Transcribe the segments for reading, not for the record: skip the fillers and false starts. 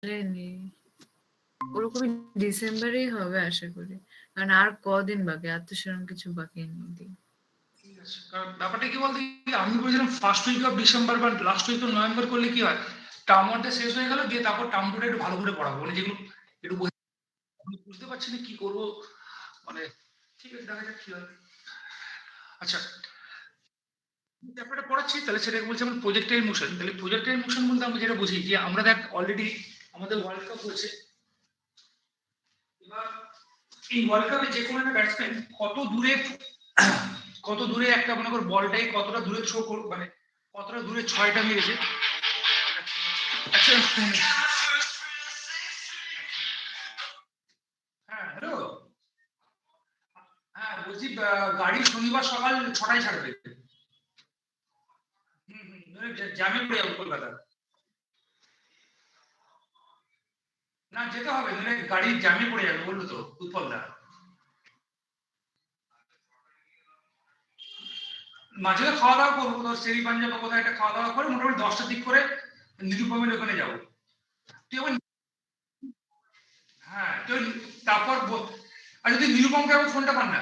নেই, ওরকমই ডিসেম্বরেই হবে আশা করি, কারণ আর কদিন বাকি, আর তো সেরকম কিছু বাকি নেই। ঠিক আছে, কারণ ব্যাপারটা কি বলতে আমি বলেছিলাম ফার্স্ট উইক অফ ডিসেম্বর বা লাস্ট উইক অফ নভেম্বর করলে কি হয়, টার্ম ওয়ানটা শেষ হয়ে গেল, দিয়ে তারপর টার্ম টুটা একটু ভালো করে পড়াবো, মানে যেগুলো একটু বুঝতে পারছি না কি করবো, মানে ঠিক আছে দেখা যাক কি হয়। আচ্ছা, ব্যাপারটা পড়াচ্ছি তাহলে সেটাকে বলছি আমরা প্রজেক্টাইল মোশন। তাহলে প্রজেক্টাইল মোশন বলতে আমরা যেটা বুঝি যে আমরা দেখ অলরেডি আমাদের ওয়ার্ল্ড কাপ হয়েছে, এবার এই ওয়ার্ল্ড কাপে যে কোনো একটা ব্যাটসম্যান কত দূরে একটা মনে কর বলটাই কতটা দূরে থ্রো করবে, মানে কতটা দূরে ছয়টা মেরেছে। আচ্ছা, হ্যাঁ হ্যালো, হ্যাঁ বলছি গাড়ি শনিবার সকাল 6টায় ছাড়বে। জ্যামে পড়ে যাবো কলকাতা। না যেতে হবে, মানে গাড়ির জ্যামে পড়ে যাবে বললো তো উৎপলদা। মাঝে খাওয়া দাওয়া করবো, তোর সেরি পাঞ্জাব বা কোথায় একটা খাওয়া দাওয়া করে মোটামুটি 10টার দিক করে নিরুপমের ওখানে যাবো। তুই আবার, হ্যাঁ তুই তারপর আর যদি নিরুপমকে আবার ফোনটা পান না,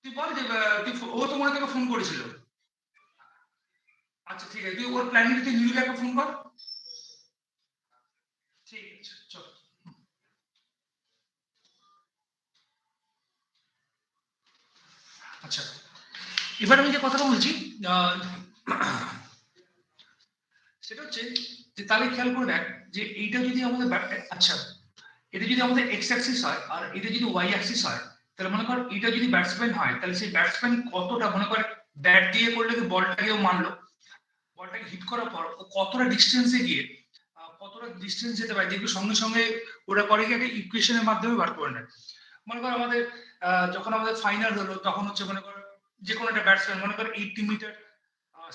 তুই বল যে ও তো মনে তোকে ফোন করেছিল। আচ্ছা ঠিক আছে, তুই ওর প্ল্যানিং তুই নীলুকে একটা ফোন কর। ঠিক আছে চল। আচ্ছা, এবার আমি যে কথাটা বলছি আহ, সেটা হচ্ছে যে তাহলে খেয়াল করে দেখ যে এইটা যদি আমাদের আচ্ছা, এটা যদি আমাদের এক্স অ্যাক্সিস হয় আর এটা যদি ওয়াই অ্যাক্সিস হয়, তাহলে মনে কর এটা যদি ব্যাটসম্যান হয় তাহলে সেই ব্যাটসম্যান কতটা মনে কর ব্যাট দিয়ে করলে বলটাকেও মারলো, বলটাকে হিট করার পর ও কতটা ডিস্টেন্সে গিয়ে কতটা ডিস্টেন্স যেতে পারে দেখবি সঙ্গে সঙ্গে ওরা করে কি একটা ইকুয়েশনের মাধ্যমে বার করে নেয়। মনে কর আমাদের যখন আমাদের ফাইনাল হলো তখন হচ্ছে মনে কর যে কোনো একটা ব্যাটসম্যান মনে কর 80 মিটার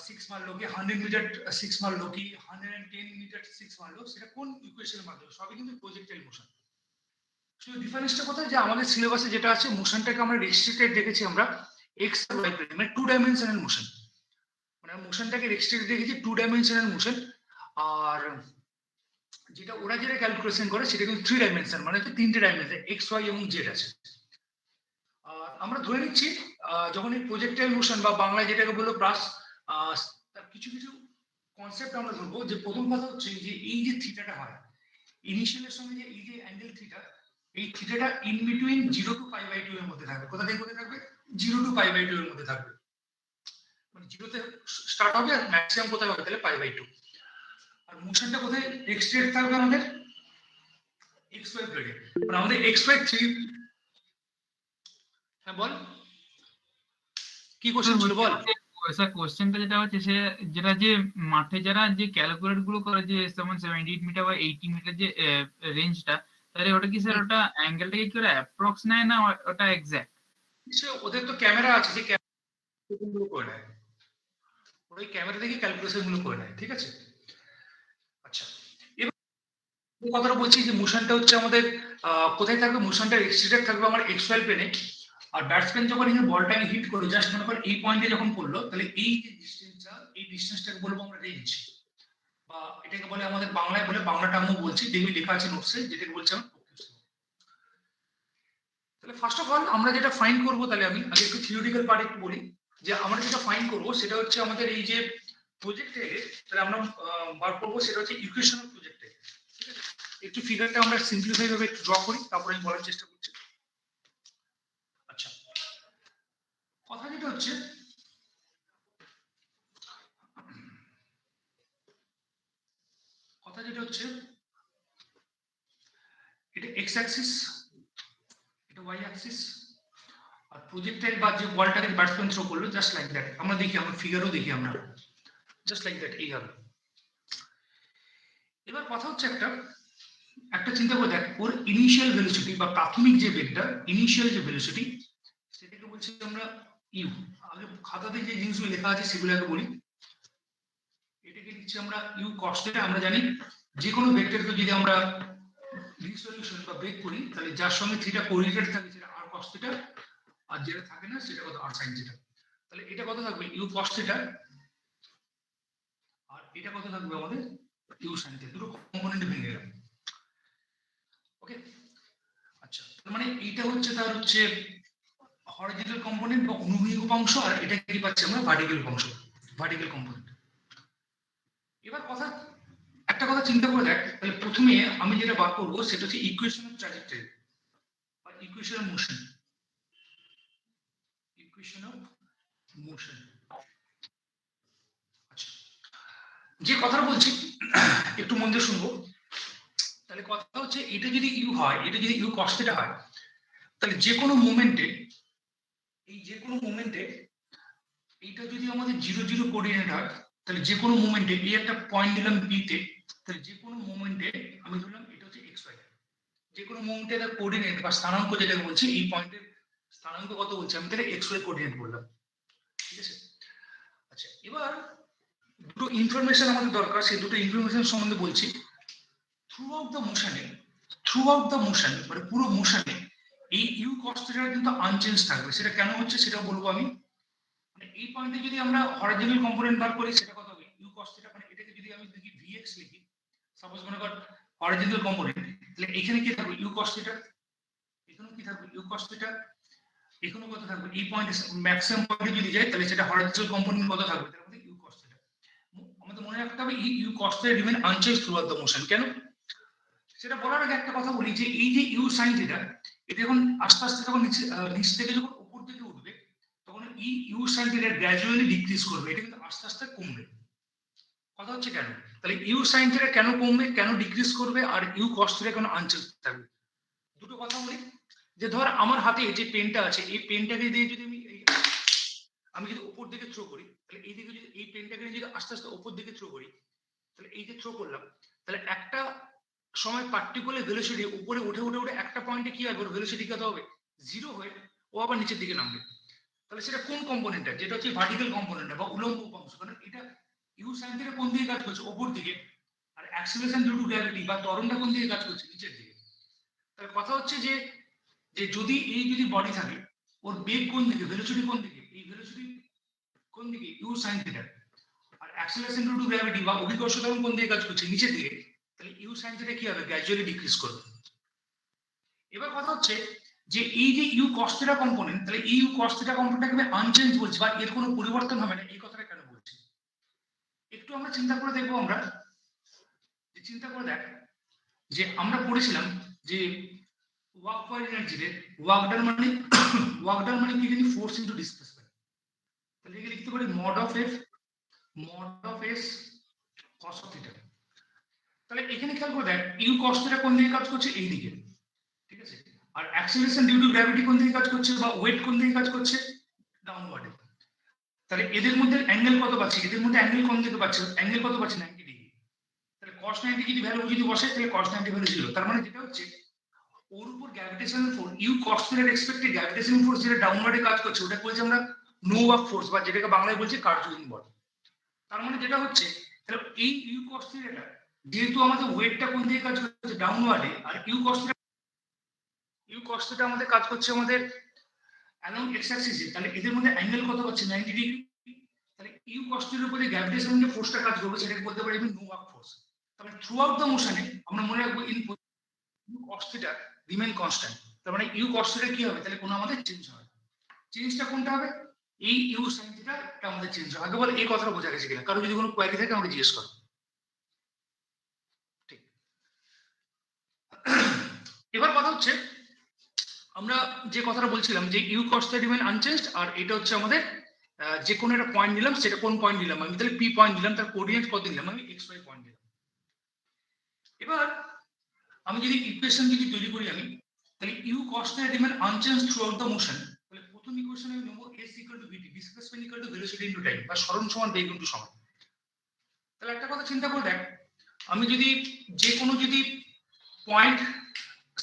সিক্স মারলো কি 100 মিটার সিক্স মারলো কি 110 মিটার সিক্স মারলো, সেটা কোন ইকুয়েশনের মাধ্যমে, সবই কিন্তু প্রজেক্টাইল মোশন। শুধু ডিফারেন্সটা কোথায় যে আমাদের সিলেবাসে যেটা আছে মোশনটাকে আমরা রেস্ট্রিক্টেড দেখেছি আমরা এক্স আর ওয়াই প্লেনে, মানে টু ডাইমেনশনাল মোশন, মানে মোশনটাকে রেস্ট্রিক্টেড দেখেছি টু ডাইমেনশনাল মোশন। আর যেটা ওরা যেটা ক্যালকুলেশন করে সেটা কিন্তু থ্রি ডাইমেনশন, মানে হচ্ছে তিনটে ডাইমেনশন এক্স ওয়াই এবং জেড আছে। আমরা ধরে নিচ্ছি যখন এই প্রজেক্টাইল মোশন বা বাংলায় যেটাকে বললো প্লাস, তার কিছু কিছু কনসেপ্ট আমরা ধরবো। যে প্রথম কথা হচ্ছে যে এই যে থিটাটা হয় ইনিশিয়ালের সঙ্গে, যে এই যে অ্যাঙ্গেল থিটা, এই থিটাটা ইন বিটুইন 0 to π/2 এর মধ্যে থাকবে। কোথা থেকে কোথায় থাকবে? 0 to π/2 এর মধ্যে থাকবে, মানে জিরোতে স্টার্ট হবে আর ম্যাক্সিমাম কোথায় হবে তাহলে π/2। আর মোশনটা কোথায় এক্সট্রেট থাকবে আমাদের এক্স ওয়াই প্লেনে, মানে আমাদের এক্স ওয়াই থ্রি। হ্যাঁ বল, কি কোশ্চেন ছিল বল। স্যার কোশ্চেনটা যেটা হচ্ছে সে যেটা যে মাঠে যারা যে ক্যালকুলেট গুলো করে যে যেমন 78 মিটার বা 80 মিটার যে রেঞ্জটা, তাহলে ওটা কি স্যার ওটা অ্যাঙ্গেলটাকে কি ওরা অ্যাপ্রক্স নেয় না ওটা এক্স্যাক্ট? ওদের তো ক্যামেরা আছে, যে ক্যামেরা করে নেয়, ওই ক্যামেরা থেকে ক্যালকুলেশন গুলো করে নেয়, ঠিক আছে। আচ্ছা, এবার কথাটা বলছি যে মোশনটা হচ্ছে আমাদের কোথায় থাকবে, মোশনটা এক্সট্রেটেড থাকবে আমার এক্স ওয়াই প্লেনে। আর ব্যাটসম্যান যখন এই বলটাকে হিট করে জাস্ট মনে কর এই পয়েন্টে যখন পড়লো, তাহলে এই যে ডিস্টেন্সটা, এই ডিস্টেন্সটাকে বলবো আমরা রেঞ্জ, বা এটাকে বলে আমাদের বাংলায় বলে, বাংলাটা আমি বলছি দেখবি লেখা আছে নোটসে, যেটাকে বলছে আমরা প্রকৃত। তাহলে ফার্স্ট অফ অল আমরা যেটা ফাইন্ড করবো, তাহলে আমি আগে একটু থিওরিটিক্যাল পার্ট একটু বলি। যে আমরা যেটা ফাইন্ড করবো সেটা হচ্ছে আমাদের এই যে প্রজেক্টে, তাহলে আমরা বার করবো সেটা হচ্ছে ইকুয়েশন অফ প্রজেক্টে। ঠিক আছে, একটু ফিগারটা আমরা সিম্পলিফাই ভাবে একটু ড্র করি, তারপরে আমি বলার চেষ্টা করছি। আচ্ছা, কথা যেটা হচ্ছে, কথা যেটা হচ্ছে এটা এক্স অ্যাক্সিস, এটা ওয়াই অ্যাক্সিস, আর প্রজেক্টাইল বা যে বলটাকে ব্যাটসম্যান থ্রো করলো জাস্ট লাইক দ্যাট, আমরা দেখি, আমরা ফিগারও দেখি, আমরা জাস্ট লাইক দ্যাট এই হবে। এবার কথা হচ্ছে একটা একটা চিন্তা করে দেখ, ওর ইনিশিয়াল ভেলোসিটি বা প্রাথমিক যে বেগটা, ইনিশিয়াল যে ভেলোসিটি, সেটাকে বলছি আমরা ইউ। আগে খাতাতে যে জিনিসগুলো লেখা আছে সেগুলো আগে বলি। এটাকে লিখছি আমরা ইউ কস থিটা। আমরা জানি যে কোনো ভেক্টরকে যদি আমরা রিসলিউশন বা ব্রেক করি, তাহলে যার সঙ্গে থিটা কোরিলেটেড থাকে সেটা আর কস থিটা, আর যেটা থাকে না সেটা কত আর সাইন থিটা। তাহলে এটা কত থাকবে ইউ কস থিটা, আর এটা কত থাকবে আমাদের ইউ সাইন থিটা, দুটো কম্পোনেন্টে ভেঙে গেল। ওকে, আচ্ছা, তার মানে এইটা হচ্ছে তার হচ্ছে হরিজন্টাল কম্পোনেন্ট বা অনুভূমিক অংশ, আর এটা কি পাচ্ছি আমরা ভার্টিক্যাল অংশ, ভার্টিক্যাল কম্পোনেন্ট। এবার একটা কথা চিন্তা করে দেখ, তাহলে প্রথমে আমি যেটা বার করবো সেটা হচ্ছে ইকুয়েশন অফ ট্র্যাজেক্টরি বা equation of motion, equation of motion. আচ্ছা, যে কথাটা বলছি একটু মন দিয়ে শুনবো। তাহলে কথা হচ্ছে এটা যদি ইউ হয়, এটা যদি ইউ কস থিটা হয়, তাহলে যে কোনো মোমেন্টে, এই যে কোনো মোমেন্টে এইটা যদি আমাদের 0 0 কোঅর্ডিনেট হয়, তাহলে যে কোনো মোমেন্টে এই একটা পয়েন্ট নিলাম বি তে, তাহলে যে কোনো মোমেন্টে আমি ধরলাম এটা হচ্ছে এক্স ওয়াই, যে কোনো মোমেন্টে তার কোঅর্ডিনেট বা স্থানাঙ্ক যেটা বলছি, এই পয়েন্টের স্থানাঙ্ক কত বলছি আমি, তাহলে এক্স ওয়াই কোঅর্ডিনেট বললাম, ঠিক আছে। আচ্ছা, এবার দুটো ইনফরমেশন আমাদের দরকার, সেই দুটো ইনফরমেশন সম্বন্ধে বলছি। থ্রু আউট দ্য মোশনে, থ্রু আউট দ্য মোশন মানে পুরো মোশনে এই ইউ কস থিটা কিন্তু আনচেঞ্জ থাকবে। সেটা কেন হচ্ছে সেটা বলবো আমি। মানে এই পয়েন্টে যদি আমরা হরিজন্টাল কম্পোনেন্ট বার করি সেটা কত হবে, ইউ কস থিটা, মানে এটাকে যদি আমি দেখি ভিএক্স লিখি, সাপোজ মনে কর হরিজন্টাল কম্পোনেন্ট, তাহলে এখানে কি থাকবে ইউ কস থিটা, এখানেও কি থাকবে ইউ কস থিটা, এখানেও কত থাকবে, এই পয়েন্টে ম্যাক্সিমাম পয়েন্টে যদি যায় তাহলে সেটা হরিজন্টাল কম্পোনেন্ট কত থাকবে, তার মধ্যে ইউ কস থিটা। আমাদের মনে রাখতে হবে u cos theta remain unchanged throughout the motion. কেন সেটা বলার আগে একটা কথা বলি, যে এই যে ইউ সাইন থিটা, এটা যখন আস্তে আস্তে যখন নিচ থেকে যখন উপর দিকে উঠবে, তখন এই u sine theta gradually decrease করবে, এটা কিন্তু আস্তে আস্তে কমবে। কথা হচ্ছে কেন, তাহলে ইউ সাইন থিটা কেন কমবে, কেন ডিক্রিজ করবে, আর ইউ কস থিটা কেন আনচেঞ্জ থাকবে, দুটো কথা বলি। যে ধর আমার হাতে যে পেনটা আছে, এই পেনটাকে দিয়ে যদি আমি যদি উপর দিকে থ্রো করি, তাহলে এই দিকে যদি এই পেনটাকে যদি আস্তে আস্তে উপর দিকে থ্রো করি, তাহলে এই যে থ্রো করলাম, তাহলে একটা সময় পার্টিকুলার ভেলোসিটি উপরে উঠে উঠে উঠে একটা পয়েন্টে কি হবে, ভেলোসিটি কত হবে, 0 হয়ে ও আবার নিচের দিকে নামবে। তাহলে সেটা কোন কম্পোনেন্টটা, যেটা হচ্ছে ভার্টিক্যাল কম্পোনেন্ট বা উলম্ব উপাংশ, কারণ এটা ইউ সাইন থিটা কোন দিকে কাজ করছে, উপর দিকে, আর অ্যাক্সিলারেশন ডিউ টু গ্র্যাভিটি বা ত্বরণটা কোন দিকে কাজ করছে, নিচের দিকে। তাহলে কথা হচ্ছে যে যে যদি এই যদি বডি থাকে, ওর বেগ কোন দিকে, ভেলোসিটি কোন দিকে, এই ভেলোসিটি কোন দিকে, ইউ সাইন থিটা, আর অ্যাক্সিলারেশন ডিউ টু গ্র্যাভিটি বা অভিকর্ষ ত্বরণ কোন দিকে কাজ করছে, নিচের দিকে, তাহলে ইউ সাইন থিটা কি হবে, গ্র্যাজুয়ালি ডিক্রিজ করবে। এবার কথা হচ্ছে যে এই যে ইউ কস থিটা কম্পোনেন্ট, তাহলে এই ইউ কস থিটা কম্পোনেন্টটাকে আমি আনচেঞ্জ বলছি বা এর কোনো পরিবর্তন হবে না, এই কথাটা কেন বলছি একটু আমরা চিন্তা করে দেখবো। আমরা চিন্তা করে দেখ যে আমরা পড়েছিলাম যে ওয়ার্ক পার এনার্জিতে ওয়ার্ক ডান মানে ওয়ার্ক ডান মানে কি জানি, ফোর্স ইনটু ডিসপ্লেসমেন্ট। তাহলে একে লিখতে পারি mod of S cos of theta. তাহলে এখানে খেয়াল করে দেখ ইউ কস থিটা কোন দিকে কাজ করছে, এই দিকে, ঠিক আছে, আর অ্যাক্সিলারেশন ডিউ টু গ্র্যাভিটি কোন দিকে কাজ করছে বা ওয়েট কোন দিকে কাজ করছে, ডাউনওয়ার্ডে। তাহলে এদের মধ্যে অ্যাঙ্গেল কত পাচ্ছি, এদের মধ্যে অ্যাঙ্গেল কোন দিকে পাচ্ছি, অ্যাঙ্গেল কত পাচ্ছি, 90 ডিগ্রি। তাহলে cos 90 যদি ভ্যালু যদি বসে, তাহলে cos 90 ভ্যালু 0। তার মানে যেটা হচ্ছে ওর উপর গ্র্যাভিটেশনাল ফোর্স, ইউ cos থিটার এক্সপেক্টেড গ্র্যাভিটেশনাল ফোর্স যেটা ডাউনওয়ার্ডে কাজ করছে, ওটা বলছি আমরা নো ওয়ার্ক ফোর্স বা যেটাকে বাংলায় বলছি কার্যহীন বল। তার মানে যেটা হচ্ছে তাহলে এই ইউ cos থিটাটা যেহেতু আমাদের ওয়েটটা কোন দিকে কাজ করছে, ডাউনওয়ার্ডে, আর ইউ cos থিটা আমাদের কাজ করছে আমাদের অ্যালং এক্স অ্যাক্সিসে, তাহলে এদের মধ্যে অ্যাঙ্গেল কত পাচ্ছি, 90 ডিগ্রি। তাহলে ইউ cos থিটার উপরে গ্র্যাভিটেশনাল যে ফোর্সটা কাজ করবে সেটাকে বলতে পারি আমি নো ওয়ার্ক ফোর্স। তাহলে থ্রু আউট দ্য মোশনে আমরা মনে রাখবো in u cos theta remain constant. তার মানে ইউ cos থিটা কি হবে, তাহলে কোনো আমাদের চেঞ্জ হবে, চেঞ্জটা কোনটা হবে, এই ইউ sin থিটা আমাদের চেঞ্জ হবে। আগে বল এই কথাটা বোঝা গেছে কিনা, কারো যদি কোনো কোয়ারি থাকে আমাকে জিজ্ঞেস করো। ঠিক, এবার কথা হচ্ছে আমরা যে কথাটা বলছিলাম যে u cos theta remain unchanged, আর এটা হচ্ছে আমাদের যে কোনো একটা পয়েন্ট নিলাম, সেটা কোন পয়েন্ট নিলাম আমি, তাহলে পি পয়েন্ট নিলাম, তার কোঅর্ডিনেট কত নিলাম আমি, এক্স ওয়াই পয়েন্ট নিলাম। এবার আমি যদি ইকুয়েশন যদি তৈরি করি আমি, তাহলে u cos theta remain unchanged throughout the motion, তাহলে প্রথম ইকুয়েশন আমি নেব s equal to v t, displacement equal to velocity into time, বা সরণ সমান বেগ ইনটু সময়। তাহলে একটা কথা চিন্তা করে দেখ, আমি যদি যে কোনো যদি পয়েন্ট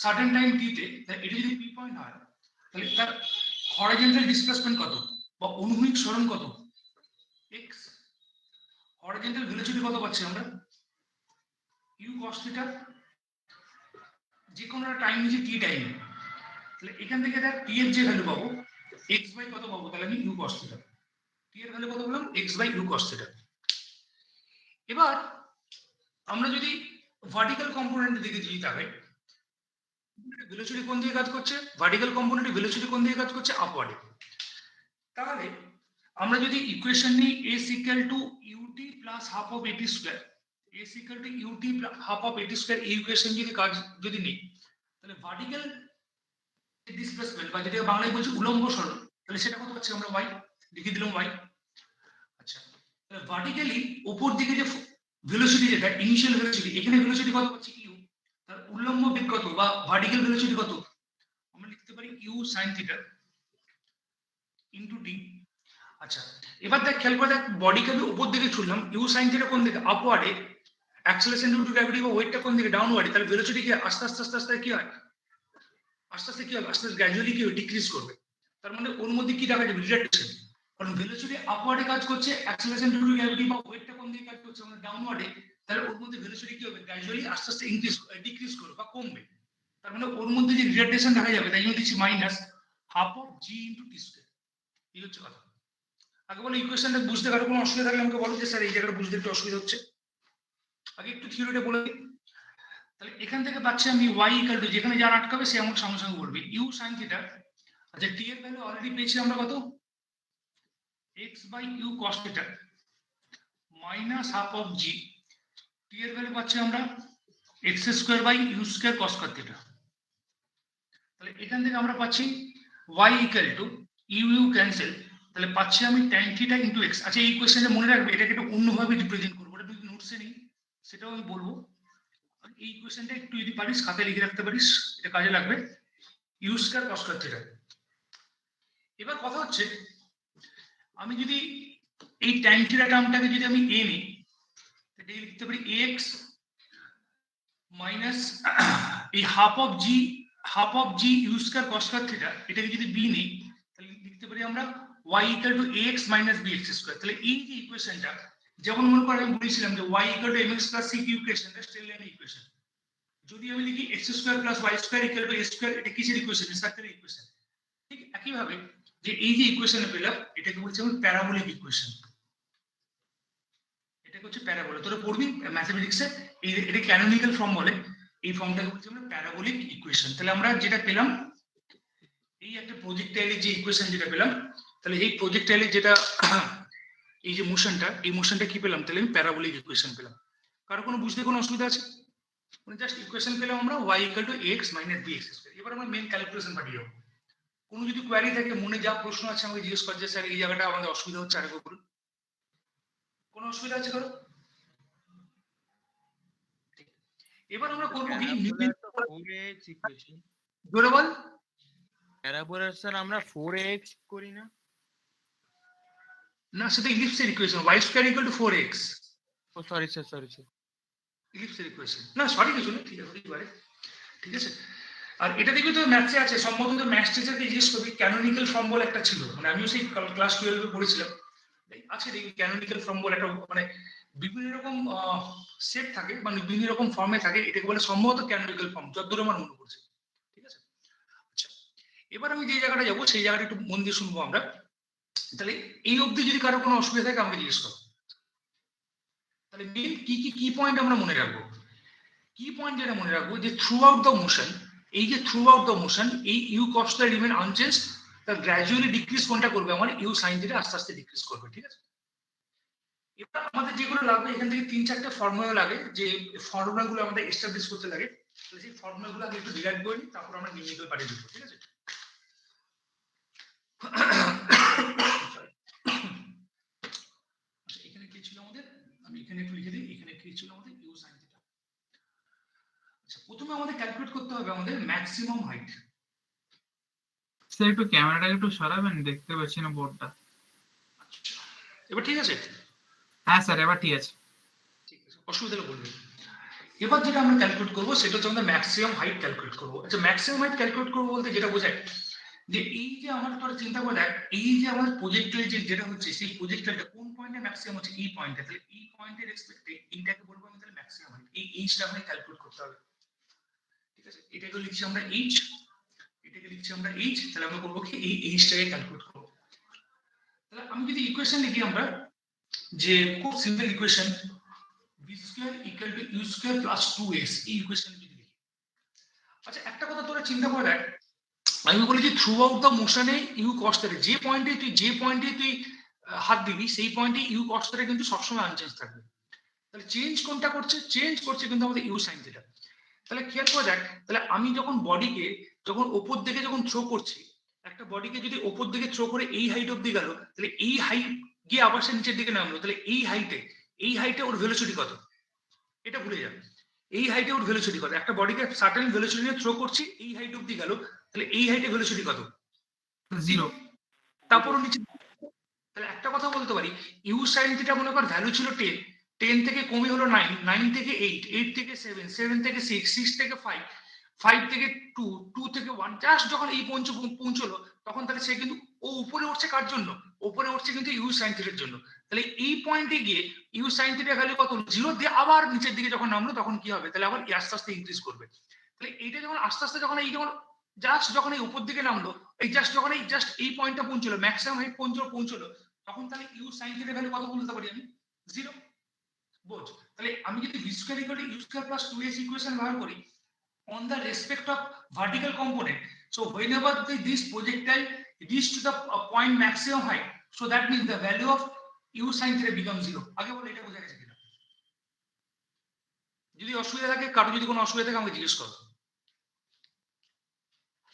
সার্টেন টাইম t তে, এটা যদি p পয়েন্ট হয়, তাহলে তার হরিজন্টাল ডিসপ্লেসমেন্ট কত বা অনুভূমিক সরণ কত, x, হরিজন্টাল ভেলোসিটি কত পাচ্ছি আমরা, ইউ cos থিটা, যে কোনো একটা টাইম নিচে t টাইমে, তাহলে এখান থেকে দেখ t এর যে ভ্যালু পাবো x বাই কত পাবো, তাহলে আমি ইউ cos থিটা, t এর ভ্যালু কত বললাম, x by u cos theta. এবার আমরা যদি ভার্টিক্যাল কম্পোনেন্টের দিকে যদি তাকাই, ভেলোসিটি কোন দিকে কাজ করছে? ভার্টিক্যাল কম্পোনেন্টে ভেলোসিটি কোন দিকে কাজ করছে? আপওয়ার্ডে। তাহলে আমরা যদি ইকুয়েশন নিই s equal to ut plus half of at square, s equal to ut half of at square, এই ইকুয়েশন যদি কাজ যদি নিই, তাহলে ভার্টিক্যাল ডিসপ্লেসমেন্ট বা যেটা বাংলায় বলছি উলম্ব সরণ, তাহলে সেটা কত পাচ্ছি আমরা? y, লিখে দিলাম y। আচ্ছা, তাহলে ভার্টিক্যালি উপর দিকে যে ভেলোসিটি, যেটা ইনিশিয়াল ভেলোসিটি, এখানে ভেলোসিটি কত পাচ্ছি? u। তার উল্লম্ব বেগ কত বা ভার্টিক্যাল ভেলোসিটি কত? আমরা লিখতে পারি u sin theta into d। আচ্ছা, এবার দেখ, খেয়াল করে দেখ, বডিকে আমি উপর দিকে ছুড়লাম, u sin থিটা কোন দিকে? আপওয়ার্ডে। অ্যাক্সেলারেশন ডিউ টু গ্র্যাভিটি বা ওয়েটটা কোন দিকে? ডাউনওয়ার্ডে। তাহলে ভেলোসিটি কি আস্তে আস্তে আস্তে আস্তে কি হয়? আস্তে আস্তে কি হবে? আস্তে আস্তে গ্র্যাজুয়ালি কি ডিক্রিজ করবে। তার মানে ওর মধ্যে কি দেখা যাবে? রিটার্ডেশন। কারণ ভেলোসিটি আপওয়ার্ডে কাজ করছে, অ্যাক্সেলারেশন ডিউ টু গ্র্যাভিটি বা ওয়েটটা কোন দিকে কাজ করছে? মানে ডাউনওয়ার্ডে। তাহলে ওর মধ্যে ভেলোসিটি কি হবে? গ্র্যাজুয়ালি আস্তে আস্তে ইনক্রিজ ডিক্রিজ করবে বা কমবে। তার মানে ওর মধ্যে যে রিটার্ডেশন দেখা যাবে, তাই জন্য দিচ্ছি minus half of G into T square. এই হচ্ছে কথা। আগে বলো ইকুয়েশনটা বুঝতে কারো কোনো অসুবিধা থাকলে আমাকে বলো যে স্যার এই জায়গাটা বুঝতে একটু অসুবিধা হচ্ছে। আগে একটু থিওরিটা বলে দিই। তাহলে এখান থেকে পাচ্ছি আমি y ইকুয়াল টু, যেখানে যার আটকাবে সে আমার সঙ্গে সঙ্গে বলবে, u sin থিটা। আচ্ছা, t এর ভ্যালু অলরেডি পেয়েছি আমরা কত? x by u cos theta minus half of g। t এর ভ্যালু পাচ্ছি আমরা x square by u square cos theta. তাহলে এখান থেকে আমরা পাচ্ছি y equal to u cancel, তাহলে পাচ্ছি আমি tan থিটা ইনটু x। আচ্ছা, এই কোশ্চেনটা মনে রাখবে, এটাকে একটু অন্যভাবে রিপ্রেজেন্ট করবো, এটা যদি নোটসে নেই সেটাও আমি বলবো। এই কোশ্চেনটা একটু যদি পারিস খাতায় লিখে রাখতে পারিস, এটা কাজে লাগবে। U square cos theta. এবার কথা হচ্ছে, আমি যদি এই tan থিটা টার্মটাকে যদি আমি a নিই, তাহলে লিখতে পারি x মাইনাস এই half of G U square cos theta, এটাকে যদি b নিই, তাহলে লিখতে পারি আমরা y equal to ax minus bx square. তাহলে এই যে ইকুয়েশনটা, যেমন মনে করে আমি বলেছিলাম যে y equal to mx plus c cube ইকুয়েশনটা স্টেল লাইন ইকুয়েশন। যদি আমি লিখি x square plus y square equal to a square, এটা কিসের ইকুয়েশন? সার্কেলের ইকুয়েশন। ঠিক একইভাবে যে এই যে ইকুয়েশনে পেলাম, এটাকে বলছি আমরা প্যারাবোলিক ইকুয়েশন। এটাকে হচ্ছে প্যারাবোলা, তোরা পড়বি ম্যাথমেটিক্সে, এটা ক্যানোনিক্যাল ফর্ম বলে, এই ফর্মটাকে বলছি আমরা প্যারাবোলিক ইকুয়েশন। তাহলে আমরা যেটা পেলাম, এই একটা প্রজেক্টাইলের যে ইকুয়েশন যেটা পেলাম, তাহলে এই প্রজেক্টাইলের যেটা এই যে মোশনটা, এই মোশনটা কি পেলাম? তাহলে আমি প্যারাবোলিক ইকুয়েশন পেলাম। কারো কোনো বুঝতে কোনো অসুবিধা আছে? মানে জাস্ট ইকুয়েশন পেলাম আমরা y equal to x minus bx square. এবার আমরা মেইন ক্যালকুলেশন পাঠিয়ে যাবো। কোনো যদি কোয়ারি থাকে, মনে যা প্রশ্ন আছে আমাকে জিজ্ঞেস কর যে স্যার এই জায়গাটা আমাদের অসুবিধা হচ্ছে, আরেকবার বলুন। কোনো অসুবিধা আছে কারো? এবার আমরা করবো কি, জোরে বল। প্যারাবোলার স্যার আমরা 4x করি না? না, সেটা ইলিপসের equation, y square equal to 4x। ও সরি স্যার। ইলিপসের ইকুয়েশন না, সরি কিছু না, ঠিক আছে, হতেই পারে। ঠিক আছে। আর এটা দেখবি তো ম্যাথসে আছে, সম্ভবত ম্যাথস টিচারকে জিজ্ঞেস করবি, ক্যানোনিক্যাল ফর্ম বলে একটা ছিল, মানে আমিও সেই ক্লাস 12 এ পড়েছিলাম। আছে দেখবি ক্যানোনিক্যাল ফর্ম বলে একটা, মানে বিভিন্ন রকম সেট থাকে, মানে বিভিন্ন রকম ফর্মে থাকে, এটাকে বলে সম্ভবত ক্যানোনিক্যাল ফর্ম, যতদূর আমার মনে পড়ছে। ঠিক আছে। আচ্ছা, এবার আমি যে জায়গাটা যাবো সেই জায়গাটা একটু মন দিয়ে শুনবো আমরা। তাহলে এই অবধি যদি কারো কোনো অসুবিধা থাকে আমাকে জিজ্ঞেস করো। তাহলে মেন কি পয়েন্ট আমরা মনে রাখবো? কি পয়েন্ট যেটা মনে রাখবো, যে থ্রু আউট দ্য মোশন, এই যে থ্রু আউট দ্য মোশন, এই ইউ কস্টটা রিমেন আনচেঞ্জ, তার গ্র্যাজুয়ালি ডিক্রিজ কোনটা করবে? আমার ইউ সাইন থিটা আস্তে আস্তে ডিক্রিজ করবে। ঠিক আছে। এবার আমাদের যেগুলো লাগবে, এখান থেকে 3-4টে ফর্মুলা লাগে, যে ফর্মুলা গুলো আমাদের এস্টাবলিশ করতে লাগে। তাহলে সেই ফর্মুলা গুলো আমি একটু ডিরাইভ করে নিই, তারপর আমরা নিউমেরিক্যাল পাঠিয়ে দেবো। ঠিক আছে। এখানে কি ছিল আমাদের? আমি এখানে একটু লিখে দিই, এখানে কি ছিল আমাদের? U sine theta. আচ্ছা, প্রথমে আমাদের ক্যালকুলেট করতে হবে আমাদের ম্যাক্সিমাম হাইট। স্যার একটু ক্যামেরাটাকে একটু সরাবেন, দেখতে পাচ্ছি না বোর্ডটা। আচ্ছা, এবার ঠিক আছে? হ্যাঁ স্যার, এবার ঠিক আছে। ঠিক আছে, অসুবিধা হলে বলবেন। এবার যেটা আমরা ক্যালকুলেট করবো সেটা হচ্ছে আমাদের ম্যাক্সিমাম হাইট ক্যালকুলেট করবো। আচ্ছা, ম্যাক্সিমাম হাইট ক্যালকুলেট করবো বলতে যেটা বোঝায়, যে এই যে আমার তোরা চিন্তা করে দেখ, এই যে আমাদের প্রজেক্টর যেটা হচ্ছে, সেই প্রজেক্টরটা কোন পয়েন্টে ম্যাক্সিমাম হচ্ছে? এই পয়েন্টে। তাহলে এই পয়েন্টের রেসপেক্টে এইটাকে বলবো আমি তাহলে ম্যাক্সিমাম হাইট। এই এইচটা আমাদের ক্যালকুলেট করতে হবে। ঠিক আছে। এটাকে লিখছি আমরা এইচ, এটাকে লিখছি আমরা এইচ। তাহলে আমরা করবো কি, এই এইচটাকে ক্যালকুলেট করবো। তাহলে আমি যদি ইকুয়েশন লিখি আমরা, যে খুব simple equation, v square equal to u square plus 2s এই ইকুয়েশন যদি লিখি। আচ্ছা একটা কথা তোরা চিন্তা করে দেখ, আমি বলি যে থ্রু আউট দ্য মোশনে ইউ কস থিটা, যে পয়েন্টে তুই হাত দিবি সেই পয়েন্টে ইউ কস থিটা কিন্তু সবসময় আনচেঞ্জ থাকবে। তাহলে চেঞ্জ কোনটা করছে? চেঞ্জ করছে কিন্তু আমাদের ইউ সাইন থিটা। তাহলে খেয়াল করে দেখ, তাহলে আমি যখন বডিকে যখন ওপর দিকে যখন থ্রো করছি, একটা বডিকে যদি ওপর দিকে থ্রো করে এই হাইট অব্দি গেল, তাহলে এই হাইট গিয়ে আবার সে নিচের দিকে নামলো, তাহলে এই হাইটে ওর ভেলোসিটি কত এটা ভুলে যাবে। এই হাইটে ওর ভেলোসিটি কত? একটা বডিকে সার্টেন ভেলোসিটি নিয়ে থ্রো করছি, এই হাইট অব্দি গেল, তাহলে এই হাইটে ভেলোসিটি কত? 0। তারপর নিচে। তাহলে একটা কথা বলতে পারি, ইউ সাইন থিটা মনে কর ভ্যালু ছিল 10, 10 থেকে কমে হলো 9, 9 থেকে 8, 8 থেকে 7, 7 থেকে 6, 6 থেকে 5, 5 থেকে 2, 2 থেকে 1, জাস্ট যখন এই পৌঁছলো তখন তাহলে সে কিন্তু ও উপরে উঠছে কার জন্য? উপরে উঠছে কিন্তু ইউ সাইন থিটার জন্য। তাহলে এই পয়েন্টে গিয়ে ইউ সাইন থিটার ভ্যালু কত? 0 দিয়ে আবার নিচের দিকে যখন নামলো তখন কি হবে? তাহলে আবার আস্তে আস্তে ইনক্রিজ করবে। তাহলে এইটা যখন আস্তে আস্তে যখন এই যখন জাস্ট যখন এই উপর দিকে নামলো, এই জাস্ট এই পয়েন্টটা পৌঁছলো, ম্যাক্সিমাম হাইট পৌঁছলো, তখন তাহলে ইউ সাইন থিটার ভ্যালু কত বলতে পারি আমি? 0। বোঝ? তাহলে আমি যদি v square equal to u square plus 2s equation ব্যবহার করি on the respect of vertical component, so whenever this projectile reach to the point maximum height, so that means the value of u sin theta becomes 0. আগে বল এটা বোঝা গেছে কিনা? যদি অসুবিধা থাকে, কারো যদি কোনো অসুবিধা থাকে আমাকে জিজ্ঞেস করো।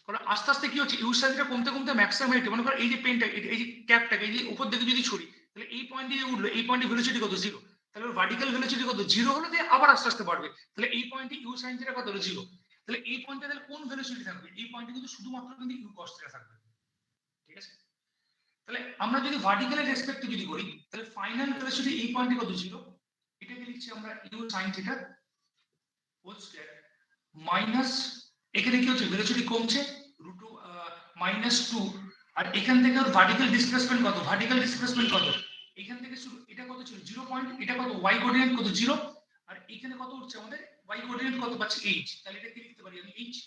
কারণ আস্তে আস্তে কি হচ্ছে, ইউ সাইন থিটা কমতে কমতে ম্যাক্সিমাম হাইটে মনে করো এই যে পেনটা, এই যে ক্যাপটাকে এই যে উপর দিকে যদি ছড়ি, তাহলে এই পয়েন্ট দিয়ে উঠলো, এই পয়েন্টে ভেলোসিটি কত? 0। তাহলে ওর ভার্টিক্যাল ভেলোসিটি কত? 0 হলো, দিয়ে আবার আস্তে আস্তে বাড়বে। তাহলে এই পয়েন্টে ইউ সাইন থিটা কত হলো? 0। তাহলে এই পয়েন্টে তাহলে কোন ভেলোসিটি থাকবে? এই পয়েন্টে কিন্তু শুধুমাত্র কিন্তু ইউ কস থিটা থাকবে। ঠিক আছে? তাহলে আমরা যদি ভার্টিক্যালের রেসপেক্টে যদি করি, তাহলে ফাইনাল ভেলোসিটি এই পয়েন্টে কত? 0। এটাকে লিখছি আমরা u sine theta whole square minus, এখানে কি হচ্ছে? ভেলোসিটি কমছে -2, আর এখান থেকে ওর ভার্টিক্যাল ডিসপ্লেসমেন্ট কত? এখান থেকে শুরু, এটা কত ছিল? 0 পয়েন্ট, এটা কত? y কোঅর্ডিনেট কত? 0, আর এখানে কত উঠছে আমাদের? y কোঅর্ডিনেট কত পাচ্ছি? h। তাহলে এটা কি লিখতে পারি আমি? h।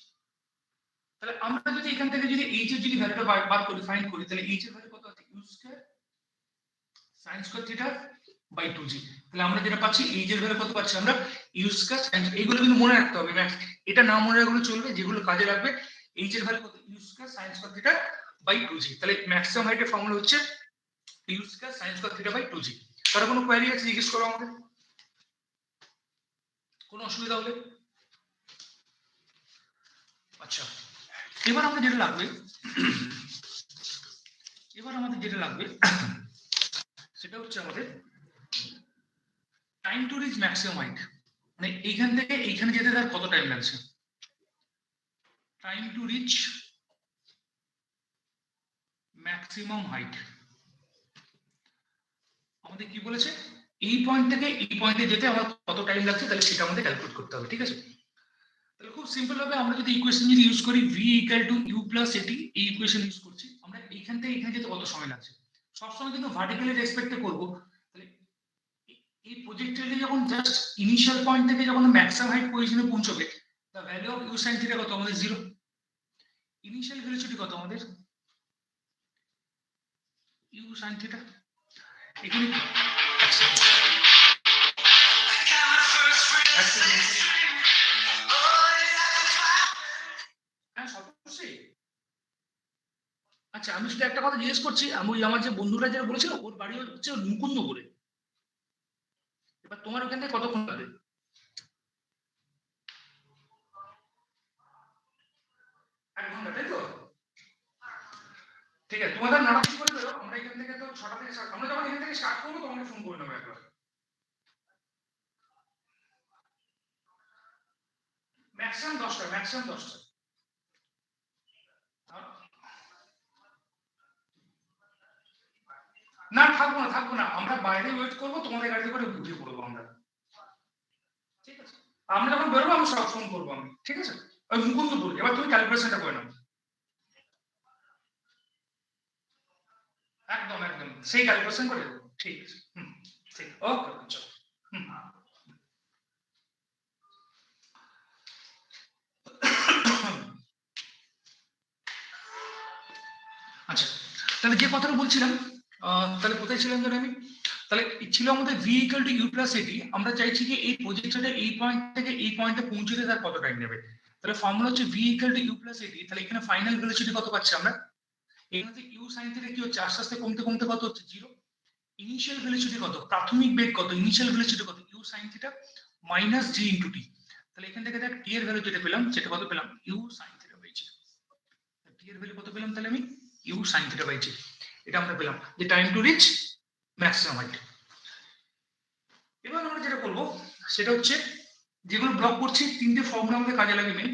তাহলে আমরা যদি এখান থেকে যদি h এর যদি ভ্যালুটা বার করি, ফাইন্ড করি, তাহলে h এর ভ্যালু কত আছে? u square sin square theta by 2g। তাহলে আমরা যেটা পাচ্ছি, h এর ভ্যালু কত পাচ্ছি আমরা? u স্কয়ার sin, এইগুলো কিন্তু মনে রাখতে হবে ম্যাক্স, এটা না মনে রাখলে চলবে, যেগুলো কাজে লাগবে। h এর ভ্যালু কত? u square sin square theta by 2g। তাহলে ম্যাক্সিমাম হাইটের ফর্মুলা হচ্ছে u square sin square theta by 2g। কারো কোনো কোয়েরি আছে জিজ্ঞেস করো আমাকে, কোনো অসুবিধা হলে? আচ্ছা, এবার আমাদের যেটা লাগবে সেটা হচ্ছে আমাদের time to reach maximum height. মানে এইখান থেকে এইখানে যেতে তার কত টাইম লাগছে? Time to reach maximum height আমাদের কি বলেছে? এই পয়েন্ট থেকে এই পয়েন্টে যেতে আমার কত টাইম লাগছে, তাহলে সেটা আমাদের ক্যালকুলেট করতে হবে। ঠিক আছে? তাহলে খুব সিম্পল ভাবে আমরা যদি ইকুয়েশন যদি ইউজ করি, v equal to u plus এটি, এই ইকুয়েশন ইউজ করছি আমরা, এইখান থেকে এখানে যেতে কত সময় লাগছে? সবসময় কিন্তু ভার্টিক্যালি রেসপেক্টে করব। তাহলে এই প্রজেক্টরে যখন জাস্ট ইনিশিয়াল পয়েন্ট থেকে যখন ম্যাক্সিমাম হাইট পজিশনে পৌঁছবে, the value of u sine theta কত আমাদের? 0। ইনিশিয়াল ভেলোসিটি কত আমাদের? U sine theta. এখানে আচ্ছা, আমি শুধু একটা কথা জিজ্ঞেস করছি, আমি আমার যে বন্ধুরা যেটা বলেছিল ওর বাড়ি হচ্ছে মুকুন্দপুরে, এবার তোমার ওখান থেকে কতক্ষণ লাগে? 1 ঘন্টা, তাই তো? ঠিক আছে, তোমাদের নাটক করে বেরো, আমরা এখান থেকে তো 6টা থেকে স্টার্ট, আমরা যখন এখান থেকে স্টার্ট করবো তোমাকে ফোন করে নেবো একবার। ম্যাক্সিমাম 10টা, ম্যাক্সিমাম 10টা। না, থাকবো না, আমরা বাইরে ওয়েট করবো, তোমাদের গাড়িতে করে ঘুরিয়ে পড়বো আমরা। ঠিক আছে? আমরা যখন বেরোবো আমি সব ফোন করবো আমি। ঠিক আছে? ওই মুকুন্দপুর, এবার তুমি ক্যালকুলেশনটা করে নাও। একদম সেই ক্যালকুলেশন করে দেবো। ঠিক আছে, ঠিক, ওকে, চলো। আচ্ছা, তাহলে যে কথাটা বলছিলাম, তাহলে কোথায় ছিলাম ধরে আমি? তাহলে ছিল আমাদের v equal to u plus a t, আমরা চাইছি যে এই প্রজেক্টরটা এই পয়েন্ট থেকে এই পয়েন্টে পৌঁছতে তার কত টাইম নেবে। তাহলে ফর্মুলা হচ্ছে v equal to u plus a t. তাহলে এখানে ফাইনাল ভেলোসিটি কত পাচ্ছি আমরা, এখানে ইউ সাইন থিটা কি হচ্ছে আস্তে আস্তে কমতে কমতে কত হচ্ছে 0। ইনিশিয়াল ভেলোসিটি কত, প্রাথমিক বেগ কত, ইনিশিয়াল ভেলোসিটি কত, u sine theta minus g into t. তাহলে এখান থেকে দেখ টি এর ভ্যালু যেটা পেলাম সেটা কত পেলাম, ইউ সাইন থিটা বাই জি। টি এর ভ্যালু কত পেলাম তাহলে আমি, you sine theta by g. এটা আমরা পেলাম যে time to reach maximum height. এবার আমরা যেটা করবো সেটা হচ্ছে যেগুলো ব্লক করছি তিনটে ফর্মুলা আমাদের কাজে লাগে মেন,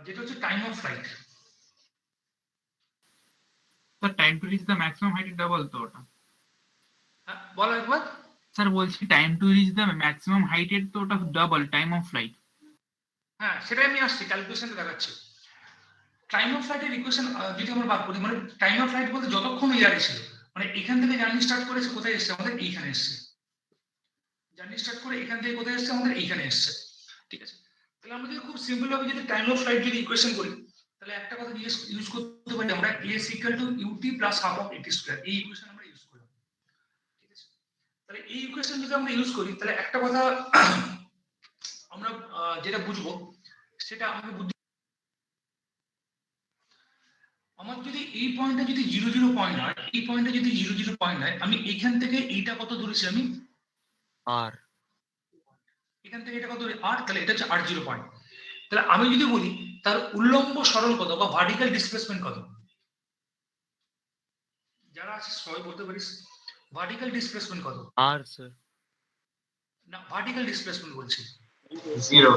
যেটা হচ্ছে time of flight. Sir time to reach the maximum height double তো ওটা। হ্যাঁ বলো একবার। স্যার বলছি time to reach the maximum হাইটের তো ওটা ডাবল টাইম অফ ফ্লাইট। হ্যাঁ সেটাই আমি আসছি, ক্যালকুলেশনে দেখাচ্ছি। টাইম অফ ফ্লাইটের ইকুয়েশন যদি আমরা বার করি, মানে টাইম অফ ফ্লাইট বলতে যতক্ষণ এয়ারে ছিল, মানে এখান থেকে জার্নি স্টার্ট করেছে কোথায় এসছে আমাদের এইখানে এসছে, জার্নি স্টার্ট করে এখান থেকে কোথায় এসছে আমাদের এইখানে এসছে, ঠিক আছে। তাহলে আমরা যদি খুব সিম্পল ভাবে যদি টাইম অফ ফ্লাইট যদি ইকুয়েশন করি, তাহলে একটা কথা ইউজ করতে পারি আমরা, s equal to u t plus half of a t square, এই ইকুয়েশন আমরা ইউজ করলাম, ঠিক আছে। তাহলে এই ইকুয়েশন যদি আমরা ইউজ করি তাহলে একটা কথা আমরা যেটা বুঝবো সেটা আমাকে বুদ্ধি, আমার যদি এই পয়েন্টটা যদি 0 পয়েন্ট হয়, এই পয়েন্টটা যদি 0 পয়েন্ট হয়, আমি এখান থেকে এইটা কত ধরেছি আমি আর এখান থেকে এটা কত আর, তাহলে এটা হচ্ছে r0 পয়েন্ট। তাহলে আমি যদি বলি তার উল্লম্ব সরণ কত বা ভার্টিক্যাল ডিসপ্লেসমেন্ট কত, যারা আছে সবাই বলতে পারিস ভার্টিক্যাল ডিসপ্লেসমেন্ট কত। আর স্যার না ভার্টিক্যাল ডিসপ্লেসমেন্ট বলছি 0।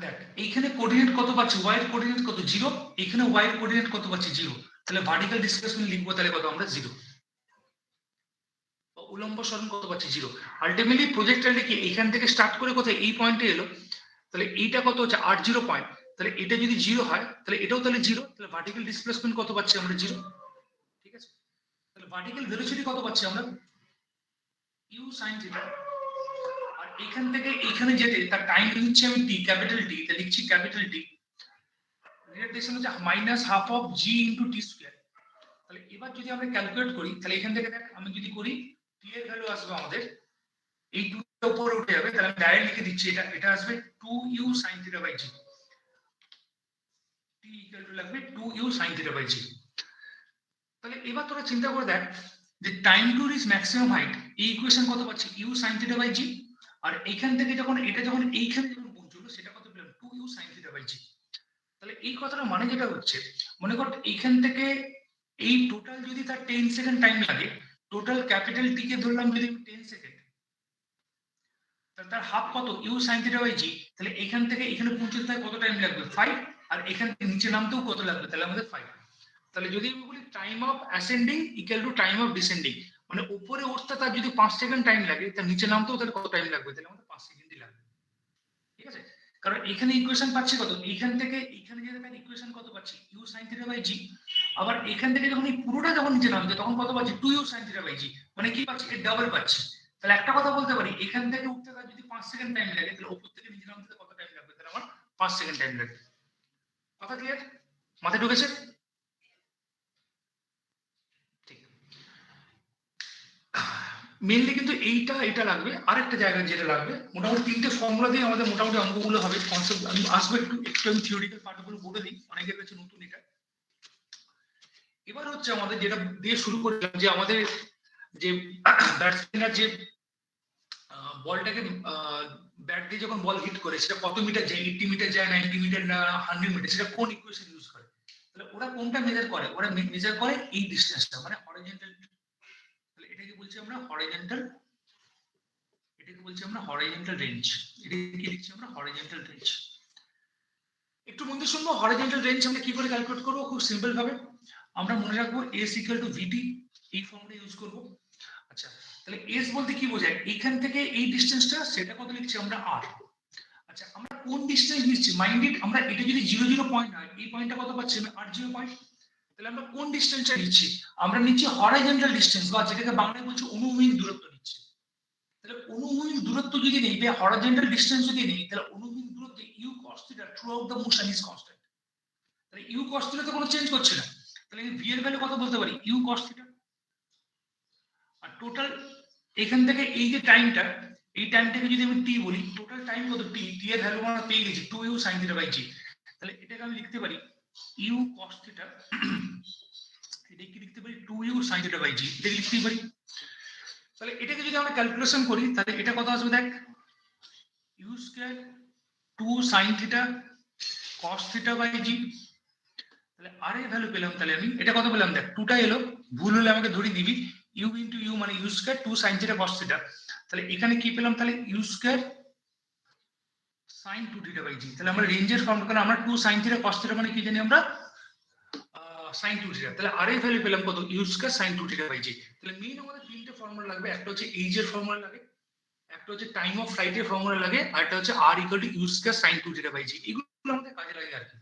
দেখ এইখানে কোঅর্ডিনেট কত পাচ্ছি, y এর কোঅর্ডিনেট কত 0, এখানে y এর কোঅর্ডিনেট কত পাচ্ছি 0, তাহলে ভার্টিক্যাল ডিসপ্লেসমেন্ট লিখবো তাহলে কত আমরা 0, উল্লম্ব সরণ কত পাচ্ছি 0। আলটিমেটলি প্রজেক্টটা কি এখান থেকে স্টার্ট করে কোথায় এই পয়েন্টে এলো, তাহলে এইটা কত হচ্ছে r0 পয়েন্ট, তাহলে এটা যদি 0 হয় তাহলে এটাও তাহলে 0, তাহলে ভার্টিক্যাল ডিসপ্লেসমেন্ট কত পাচ্ছি আমরা 0, ঠিক আছে। তাহলে ভার্টিক্যাল ভেলোসিটি কত পাচ্ছি আমরা u sin থিটা, আর এখান থেকে এখানে যেতে তার টাইম নিচ্ছে আমি t ক্যাপিটাল T, তে লিখছি ক্যাপিটাল T, রিলেটেশন হচ্ছে minus half of g into t square. তাহলে এবার যদি আমরা ক্যালকুলেট করি তাহলে এখান থেকে দেখ আমি যদি করি t এর ভ্যালু আসবে আমাদের এই 2 এর উপরে উঠে যাবে, তাহলে আমি ডাইরেক্ট লিখে দিচ্ছি এটা আসবে 2u sin theta by g, t equal to লাগবে 2u sin theta by g। তাহলে এবার তোরা চিন্তা করে দেখ যে time to reach maximum height এই ইকুয়েশন কত পাচ্ছি u sin theta by g, আর এইখান থেকে যখন এটা যখন এইখানে যখন পৌঁছলো সেটা কত পেলাম 2u sin theta by g। তাহলে এই কথাটা মানে যেটা হচ্ছে, মনে কর এইখান থেকে এই টোটাল যদি তার 10 সেকেন্ড টাইম লাগে, টোটাল ক্যাপিটাল টি কে ধরলাম যদি 10 সেকেন্ড, তাহলে তার হাফ কত u sine theta by g, তাহলে এখান থেকে এখানে পৌঁছতে তার কত টাইম লাগবে 5, আর এখান থেকে নিচে নামতেও কত লাগবে তাহলে আমাদের 5। তাহলে যদি আমি বলি time of ascending equal to time of descending, মানে উপরে উঠতে তার যদি 5 সেকেন্ড টাইম লাগে, তার নিচে নামতেও তাহলে কত টাইম লাগবে, তাহলে আমাদের 5 সেকেন্ডই লাগবে, ঠিক আছে। কারণ এখানে ইকুয়েশন পাচ্ছি কত, এখান থেকে এখানে যেতে তার ইকুয়েশন কত পাচ্ছি ইউ সাইন থিটা বাই জি, আবার এখান থেকে যখন এই পুরোটা যখন নিচে নামছে তখন কত পাচ্ছি 2u sin থিটা বাই জি, মানে কি পাচ্ছি এর ডাবল পাচ্ছি। তাহলে একটা কথা বলতে পারি এখান থেকে উঠতে তার যদি 5 সেকেন্ড টাইম লাগে, তাহলে উপর থেকে নিচে নামতে কত টাইম লাগবে, তাহলে আমার 5 সেকেন্ড টাইম লাগবে। কথা ক্লিয়ার, মাথায় ঢুকেছে? ঠিক, মেইনলি কিন্তু এটা লাগবে, আরেকটা জায়গায় যেটা লাগবে, মোটামুটি তিনটে ফর্মুলা দিয়ে আমাদের মোটামুটি অঙ্কগুলো হবে। কনসেপ্ট আমি আসবো একটু আমি থিওরিক্যাল পার্টগুলো বলে দিই, অনেকের কাছে নতুন এটা। এবার হচ্ছে আমাদের যেটা দিয়ে শুরু করলাম যে আমাদের যে ব্যাটসম্যানরা যে বলটাকে ব্যাট দিয়ে যখন বল হিট করে সেটা কত মিটার যায়, 80 মিটার যায়, 90 মিটার না 100 মিটার, সেটা কোন ইকুয়েশন ইউজ করে, তাহলে ওরা কোনটা মেজার করে, ওরা মেজার করে এই ডিসটেন্সটা, মানে হরিজন্টাল। তাহলে এটাকে বলছি আমরা হরিজন্টাল, এটাকে বলছি আমরা হরিজন্টাল রেঞ্জ, এটাকে লিখছি আমরা হরিজন্টাল রেঞ্জ। একটু মন দিয়ে শুনবো, হরিজন্টাল রেঞ্জ আমরা কি করে ক্যালকুলেট করবো, খুব সিম্পল ভাবে আমরা মনে রাখবো s ইকুয়াল টু vt, এই ফর্মুলা ইউজ করব। আচ্ছা তাহলে s বলতে কি বোঝায়, এখান থেকে এই ডিসটেন্সটা সেটা কত লিখছি আমরা r। আচ্ছা আমরা কোন ডিসটেন্স নিচ্ছি, মাইন্ডেড আমরা এটা যদি 0 পয়েন্ট হয়, এই পয়েন্টটা কত পাচ্ছি আমি r0 পয়েন্ট, তাহলে আমরা কোন ডিসটেন্সটা নিচ্ছি, আমরা নিচ্ছি হরিজন্টাল ডিসটেন্স, বা যেটাকে বাংলায় বলছি অনুভূমিক দূরত্ব নিচ্ছি। তাহলে অনুভূমিক দূরত্ব যদি নেই বা হরিজন্টাল ডিসটেন্স যদি নেই, তাহলে অনুভূমিক দূরত্ব u cos theta throughout the motion is constant, তাহলে u cos theta তো কোনো চেঞ্জ করছে না, তাহলে v এর ভ্যালু কত বলতে পারি u cos theta, টোটাল এখান থেকে এই যে টাইমটা, এই টাইমটাকে যদি আমি টি বলি, টোটাল টাইম কত টি, টি এর ভ্যালু আমরা পেয়ে গেছি 2u sin θ বাই জি। তাহলে এটাকে আমি লিখতে পারি u cos θ, এটা কি লিখতে পারি 2u sin θ বাই জি, এটা লিখতে পারি। তাহলে এটাকে যদি আমরা ক্যালকুলেশন করি তাহলে এটা কত আসবে দেখ, u square 2 sin θ cos θ by g. তাহলে আর এর ভ্যালু পেলাম, তাহলে আমি এটা কত পেলাম দেখ, 2টা এলো, ভুল হলে আমাকে ধরিয়ে দিবি, u ইনটু u মানে u স্কয়ার 2 sin θ cos θ। তাহলে এখানে কি পেলাম, তাহলে u square sin 2θ by g. তাহলে আমরা রেঞ্জের ফর্মুলা, কারণ আমরা 2 sin θ cos θ মানে কি জানি আমরা sin 2θ। তাহলে আর এর ভ্যালু পেলাম কত, u square sin 2θ by g. তাহলে মেইন আমাদের তিনটে ফর্মুলা লাগবে, একটা হচ্ছে এইজ এর ফর্মুলা লাগে, একটা হচ্ছে টাইম অফ ফ্লাইট এর ফর্মুলা লাগে, আর একটা হচ্ছে r equal to u square sin 2θ by g. এগুলো আমাদের কাজে লাগে আর কি।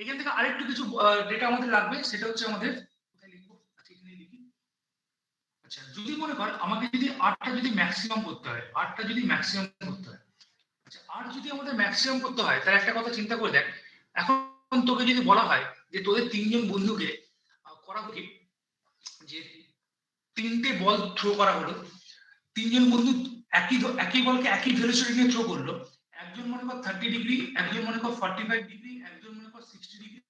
এখান থেকে আরেকটু কিছু ডেটা আমাদের লাগবে, সেটা হচ্ছে আমাদের কোথায় লিখবো, আচ্ছা এখানে লিখি। আচ্ছা যদি মনে কর আমাকে যদি আরটা যদি ম্যাক্সিমাম করতে হয়, আরটা যদি ম্যাক্সিমাম করতে হয়, আচ্ছা আর যদি আমাদের ম্যাক্সিমাম করতে হয়, তাহলে একটা কথা চিন্তা করে দেখ, এখন তোকে যদি বলা হয় যে তোদের তিনজন বন্ধুকে করা হোক যে তিনটে বল থ্রো করা হলো, তিনজন বন্ধু একই বলকে একই ভেলোসিটি নিয়ে থ্রো করলো, একজন মনে কর 30 ডিগ্রি, একজন মনে কর 45 ডিগ্রি, একজন মনে কর 60 ডিগ্রি,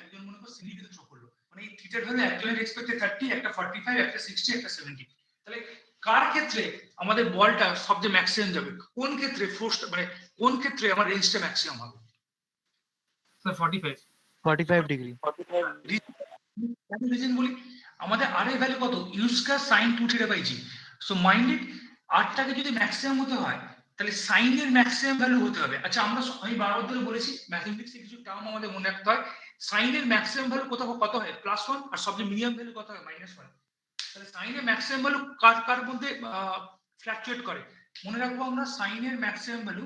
একজন মনে কর 60 ডিগ্রি থ্রো করলো, মানে এই থিটার ভ্যালু একজনের এক্সপেক্টেড 30, একটা 45, একটা 60, একটা 70। তাহলে কার ক্ষেত্রে আমাদের বলটা সবচেয়ে ম্যাক্সিমাম যাবে, কোন ক্ষেত্রে ফোর্সটা, মানে কোন ক্ষেত্রে আমার রেঞ্জটা ম্যাক্সিমাম হবে? Sir 45 degree. রিজন বলি, আমাদের আর এর ভ্যালু কত, u square sin 2θ by g. So minded আরটাকে যদি ম্যাক্সিমাম হতে হয় তাহলে সাইন এর ম্যাক্সিমাম ভ্যালু হতে হবে। আচ্ছা আমি বারবার ধরে বলেছি ম্যাথমেটিক্সে কিছু টার্ম আমাদের মনে রাখতে হয়, সাইন এর ম্যাক্সিমাম ভ্যালু কত হয় +1, আর সবচেয়ে মিনিমাম ভ্যালু কত হয় -1। তাহলে সাইন এর ম্যাক্সিমাম ভ্যালু কার মধ্যে ফ্ল্যাকচুয়েট করে, মনে রাখবো আমরা সাইন এর ম্যাক্সিমাম ভ্যালু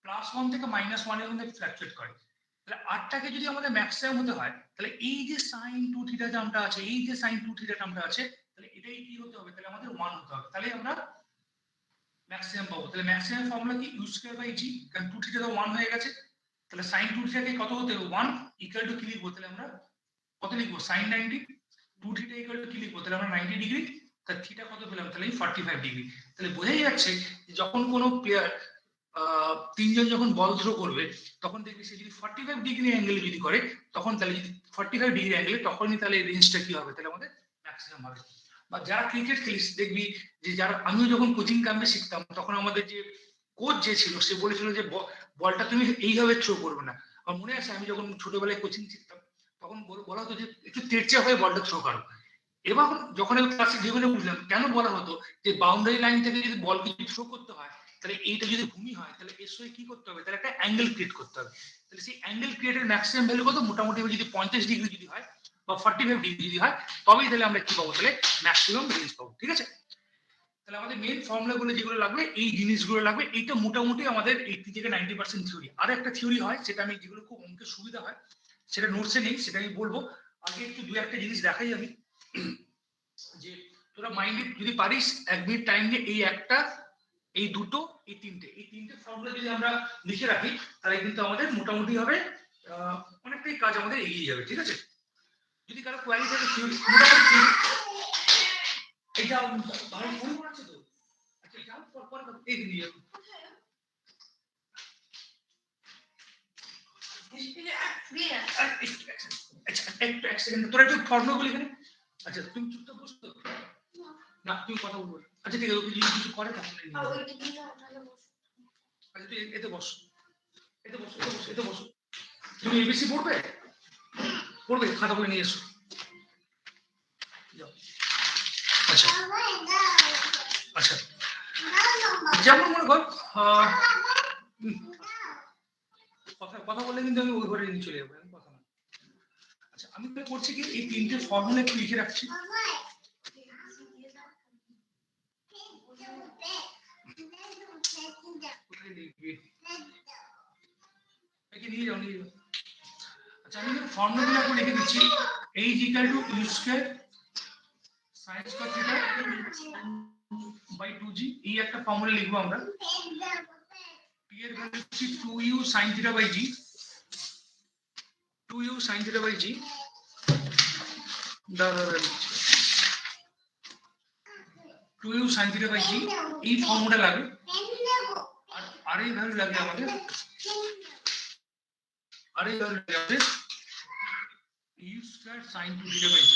+1 থেকে -1 এর মধ্যে ফ্ল্যাকচুয়েট করে। তাহলে আরটাকে যদি আমাদের ম্যাক্সিমাম হতে হয় তাহলে এই যে sin 2θ টার্মটা আছে, এই যে sin 2θ টার্মটা আছে, তাহলে এটাই কি হতে হবে, তাহলে আমাদের 1 হতে হবে, তাহলে আমরা ম্যাক্সিমাম পাবো। তাহলে ম্যাক্সিমাম ফর্মুলা কি, u স্কয়ার বাই জি, কারণ 2θ তো 1 হয়ে গেছে, তাহলে sin 2θ কে কত হতে হবে 1 ইকুয়াল টু কি লিখবো, তাহলে আমরা কত লিখবো sin 90, 2θ ইকুয়াল টু কি লিখবো, তাহলে আমরা 90 ডিগ্রি, তাহলে থিটা কত পেলাম, তাহলে 45 ডিগ্রি। তাহলে বোঝাই যাচ্ছে যখন কোনো প্লেয়ার তিনজন যখন বল থ্রো করবে তখন দেখবি সে যদি 45 ডিগ্রি অ্যাঙ্গেলে যদি করে, তখন তাহলে যদি 45 ডিগ্রি অ্যাঙ্গেলে, তখনই তাহলে রেঞ্জটা কি হবে, তাহলে আমাদের ম্যাক্সিমাম হবে। বা যারা ক্রিকেট খেলিস দেখবি যে, যারা আমিও যখন কোচিং ক্যাম্পে শিখতাম তখন আমাদের যে কোচ যে ছিল সে বলেছিল যে বলটা তুমি এইভাবে থ্রো করবে না। আমার মনে আছে আমি যখন ছোটবেলায় কোচিং শিখতাম তখন বলা হতো যে একটু তেড়চা হয়ে বলটা থ্রো করো। এবার যখন আমি ক্লাস 11-এ বুঝলাম কেন বলা হতো যে বাউন্ডারি লাইন থেকে যদি বল কিছু থ্রো করতে হয়, তাহলে এইটা যদি ভূমি হয় তাহলে এর সঙ্গে কি করতে হবে, তাহলে একটা অ্যাঙ্গেল ক্রিয়েট করতে হবে। তাহলে সেই অ্যাঙ্গেল ক্রিয়েটের ম্যাক্সিমাম ভ্যালু কত, মোটামুটি যদি 50 ডিগ্রি যদি হয় বা 45 ডিগ্রি যদি হয়, তবেই তাহলে আমরা কি পাবো, তাহলে ম্যাক্সিমাম রেঞ্জ পাবো। ঠিক আছে, তাহলে আমাদের মেইন ফর্মুলা গুলো যেগুলো লাগবে এই জিনিসগুলো লাগবে। এইটা মোটামুটি আমাদের 80 থেকে 90% থিওরি। আর একটা থিওরি হয় সেটা আমি, যেগুলো খুব অঙ্কের সুবিধা হয় সেটা নোটসে নেই, সেটা আমি বলবো। আগে একটু দু একটা জিনিস দেখাই আমি, যে তোরা মাইন্ডে যদি পারিস 1 মিনিট টাইম নিয়ে এই একটা, এই দুটো, এই তিনটে ফর্মুলা যদি আমরা লিখে রাখি তাহলে কিন্তু আমাদের মোটামুটি হবে অনেকটাই কাজ আমাদের এগিয়ে যাবে। ঠিক আছে, যদি কারো কোয়ারি থাকে মোটামুটি এটা ভালো মনে পড়ছে তো। আচ্ছা যাও পর এই দিন নিয়ে আচ্ছা এক সেকেন্ড তোরা একটু ফর্মুলা গুলো এখানে। আচ্ছা তুমি চুপচাপ বসো তো, না তুমি কথা বলবো। আচ্ছা ঠিক আছে, যদি কিছু করে তাহলে আচ্ছা তুই এতে বস, এতে বসো। তুমি এবিসি পড়বে খাতা বলে নিয়ে এসো। আচ্ছা আচ্ছা, যেমন মনে কর কথা বললে কিন্তু আমি ওই ঘরে নিয়ে চলে যাবো, কথা না। আচ্ছা আমি তো করছি কি, এই তিনটে ফর্মুলা একটু লিখে রাখছি। আচ্ছা আমি ফর্মুলা গুলো লিখে দিচ্ছি। H equal to u square sin square theta by 2g, এই একটা ফর্মুলা লিখবো আমরা। p এর ভ্যালু হচ্ছে 2u sin theta by g, 2u sin theta by g। দাঁড়া 2u sin theta by g এই ফর্মুলা লাগবে আর এই ভ্যালু লাগবে আমাদের u square sin 2 theta by g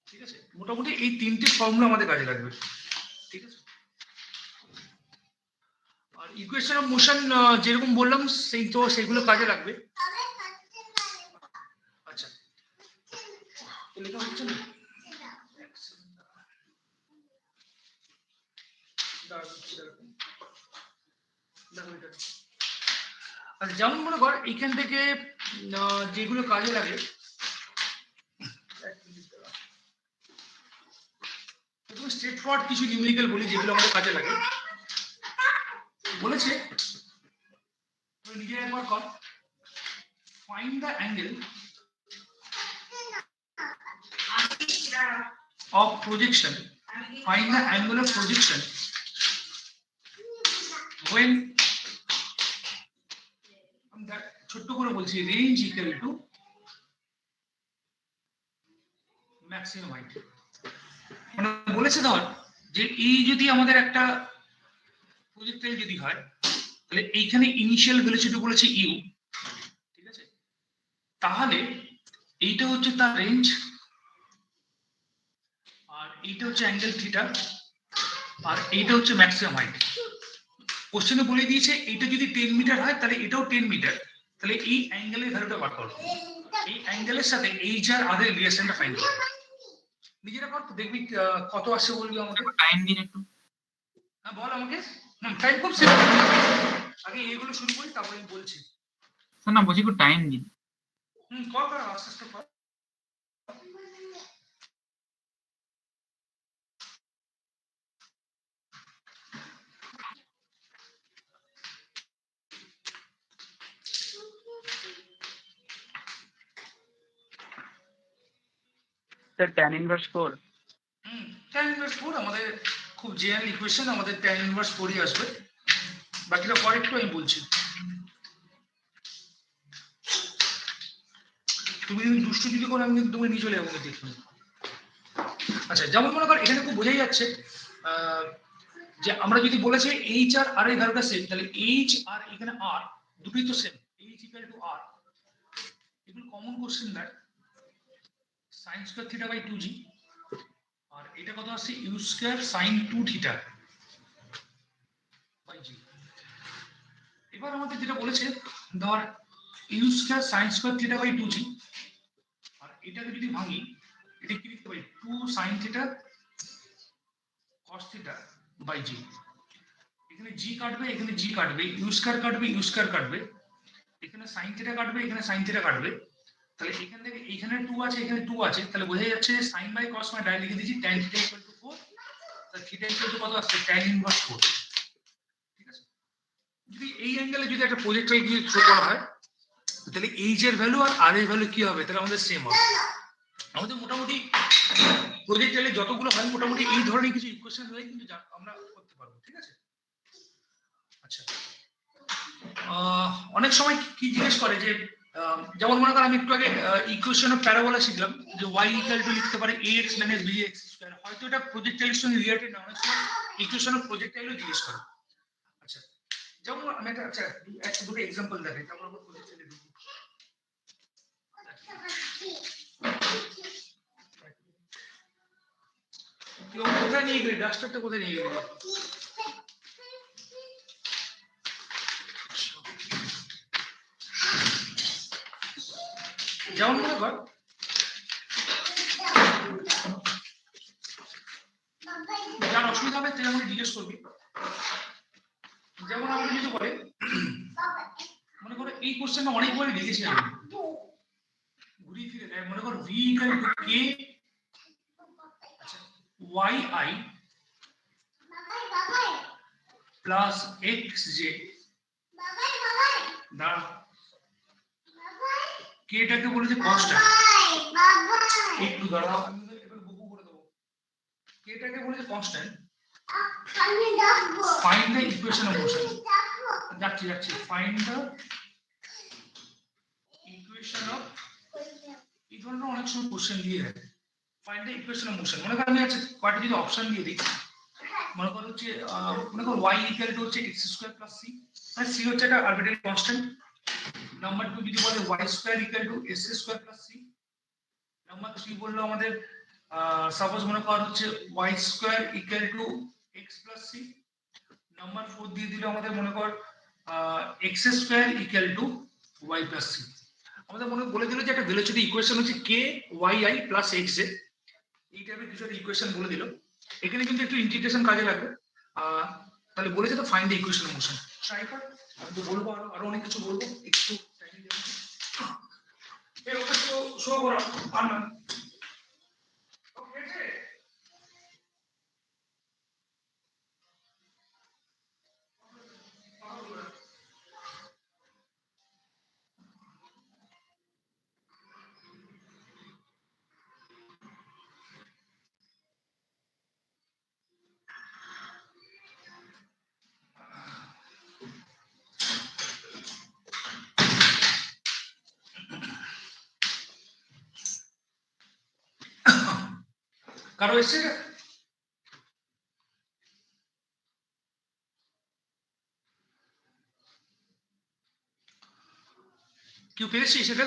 ঠিক আছে মোটামুটি এই তিনটে ফর্মুলা আমাদের কাজে লাগবে ঠিক আছে আর ইকুয়েশন অফ মোশন যেরকম বললাম সেইগুলো কাজে লাগবে আচ্ছা তো লেখা হচ্ছে না আচ্ছা যেমন মনে কর এখান থেকে যেগুলো কাজে লাগে স্ট্রেট ফরওয়ার্ড কিছু নিউমেরিক্যাল বলি যেগুলো আমাদের কাজে লাগে বলেছে নিজে একবার কর find the angle of projection find the angle of projection when that ছোট্ট করে বলছি range equal to maximum height মানে বলেছে ধর যে এই যদি আমাদের একটা প্রজেক্টাইল যদি হয় তাহলে এইখানে ইনিশিয়াল ভেলোসিটি বলেছে u ঠিক আছে তাহলে এইটা হচ্ছে তার রেঞ্জ আর এইটা হচ্ছে অ্যাঙ্গেল থিটা আর এইটা হচ্ছে ম্যাক্সিমাম হাইট কোশ্চেনে বলে দিয়েছে এইটা যদি 10 মিটার হয় তাহলে এটাও 10 মিটার তাহলে এই অ্যাঙ্গেলের ভ্যালুটা বার করো এই অ্যাঙ্গেলের সাথে এইচ আর আর এর রিলেশনটা ফাইন্ড করো নিজেরা কর দেখবি কত আসছে বলবি আমাকে টাইম দিন একটু হ্যাঁ বল আমাকে টাইম খুব সিম্পল আগে এগুলো শুরু করি তারপরে আমি বলছি স্যার না বলছি একটু টাইম দিন কর আস্তে আস্তে কর sir tan inverse 4 tan inverse 4 আমাদের খুব জেনারেল ইকুয়েশন আমাদের tan ইনভার্স 4ই আসবে বাকিটা পরে একটু আমি বলছি তুমি যদি দুষ্টু যদি করো আমি কিন্তু তুমি নিয়ে চলে যাবো দেখুন আচ্ছা যেমন মনে কর এখানে খুব বোঝাই যাচ্ছে যে আমরা যদি বলেছি এইচ আর আর এর ভ্যালুটা সেম তাহলে এইচ আর এখানে আর দুটোই তো সেম এইচ ইকুয়াল টু আর এগুলো কমন কোশ্চেন দেয় sin square theta by 2g আর এটা কত আসছে u square sin 2 theta by g এবার আমাদের যেটা বলেছে ধর u square sin square theta by 2g আর এটাকে যদি ভাঙি এটা কি লিখতে পারি 2 sin theta cos theta by g এখানে g কাটবে এখানে g কাটবে u স্কয়ার কাটবে u স্কয়ার কাটবে এখানে sin থিটা কাটবে এখানে sin থিটা কাটবে তাহলে এখান থেকে এখানে 2 আছে এখানে 2 আছে তাহলে বোঝা যাচ্ছে sin বাই cos মানে ডাইরেক্ট লিখে দিয়েছি tan থিটা ইকুয়াল টু 4 তাহলে থিটা ইকুয়াল টু কত আসছে tan ইনভার্স 4 ঠিক আছে যদি এই অ্যাঙ্গেলে যদি একটা প্রজেক্টাইল দিয়ে থ্রো করা হয় তাহলে এইচ এর ভ্যালু আর আর এর ভ্যালু কি হবে তাহলে আমাদের সেম হবে আমাদের মোটামুটি প্রজেক্টাইলে যতগুলো হয় মোটামুটি এই ধরনের কিছু ইকুয়েশন হয় কিন্তু আমরা করতে পারবো ঠিক আছে আচ্ছা অনেক সময় কি জিজ্ঞেস করে যে যেমন মনে কর আমি একটু আগে ইকুয়েশন অফ প্যারাবোলা শিখলাম যে y ইকুয়াল টু লিখতে পারে ax মাইনাস bx স্কয়ার হয়তো এটা প্রজেক্টাইলের সঙ্গে রিলেটেড না অনেক সময় ইকুয়েশন অফ প্রজেক্টাইলও জিজ্ঞেস করে আচ্ছা যেমন আমি একটা দুটো एग्जांपल দেখাই তারপর আমরা প্রজেক্টাইলে ঢুকবো তুই কোথায় নিয়ে গেলি ডাস্টারটা কোথায় নিয়ে গেলি যেমন মনে কর যার অসুবিধা হবে তুই আমাকে জিজ্ঞেস করবি যেমন আমাকে কিছু করে মনে করো এই কোশ্চেনটা অনেকবারই দেখেছি আমি ঘুরিয়ে ফিরে দেয় মনে করো v ইকুয়াল টু k আচ্ছা yi প্লাস xj দাঁড়া k টাকে বলেছে কনস্ট্যান্ট একটু দাঁড়াও আমি এবার বুকু করে দেবো k টাকে বলেছে constant find the equation of motion যাচ্ছি ফাইন্ড দ্য ইকুয়েশন অফ এই ধরনের অনেক সময় কোশ্চেন দিয়ে দেয় find the equation of motion. মনে করো আমি আছে কয়টা যদি অপশন দিয়ে দিই, মনে করো হচ্ছে মনে করো y ইকুয়াল টু হচ্ছে x স্কয়ার প্লাস c, মানে c হচ্ছে একটা আরবিট্রারি কনস্ট্যান্ট। নাম্বার 2 যদি বলে y square equal two s square plus c। Number 3 বললো আমাদের সাপোজ মনে করো হচ্ছে y square equal to x plus c। Number 4 দিয়ে দিল আমাদের মনে কর x square equal two y plus c। আমাদের মনে বলে দিল যে একটা ভেলোসিটি ইকুয়েশন হচ্ছে k yi প্লাস x এ, এই টাইপের কিছু একটা ইকুয়েশন বলে দিল। এখানে কিন্তু একটু ইন্টিগ্রেশন কাজে লাগবে। তাহলে বলেছে তো find the equation of motion. Try কর, আমি তো বলবো আরো অনেক কিছু বলবো, একটু টাইম দিন। এই ওটা তো শো করো আর না ওকে আছে। কারো এসছে এটা? কেউ পেয়েছি সেটা?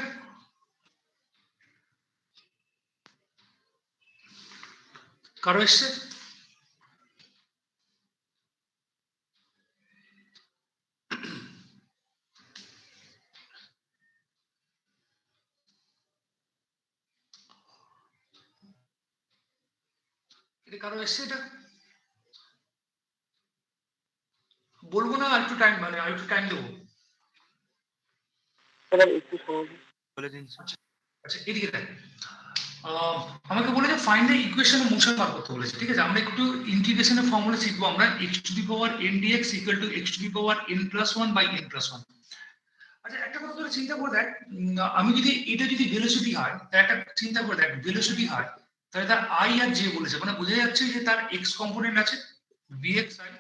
কারো এসছে? এটা কারো এসছে এটা? বলবো না আর একটু টাইম, মানে আর একটু টাইম দেবো। বলে দিন স্যার। আচ্ছা এদিকে দেখ, আমাকে বলেছে find the equation of motion বার করতে বলেছে। ঠিক আছে, আমরা একটু ইন্টিগ্রেশনের ফর্মুলা শিখবো আমরা। x to the power n dx equal to x to the power n plus 1 by n plus 1। আচ্ছা একটা কথা তোরা চিন্তা করে দেখ, আমি যদি এটা যদি ভেলোসিটি হয়, তাহলে একটা চিন্তা করে দেখ ভেলোসিটি হয়, তাহলে তার i আর j বলেছে, মানে বোঝা যাচ্ছে যে তার x কম্পোনেন্ট আছে vxi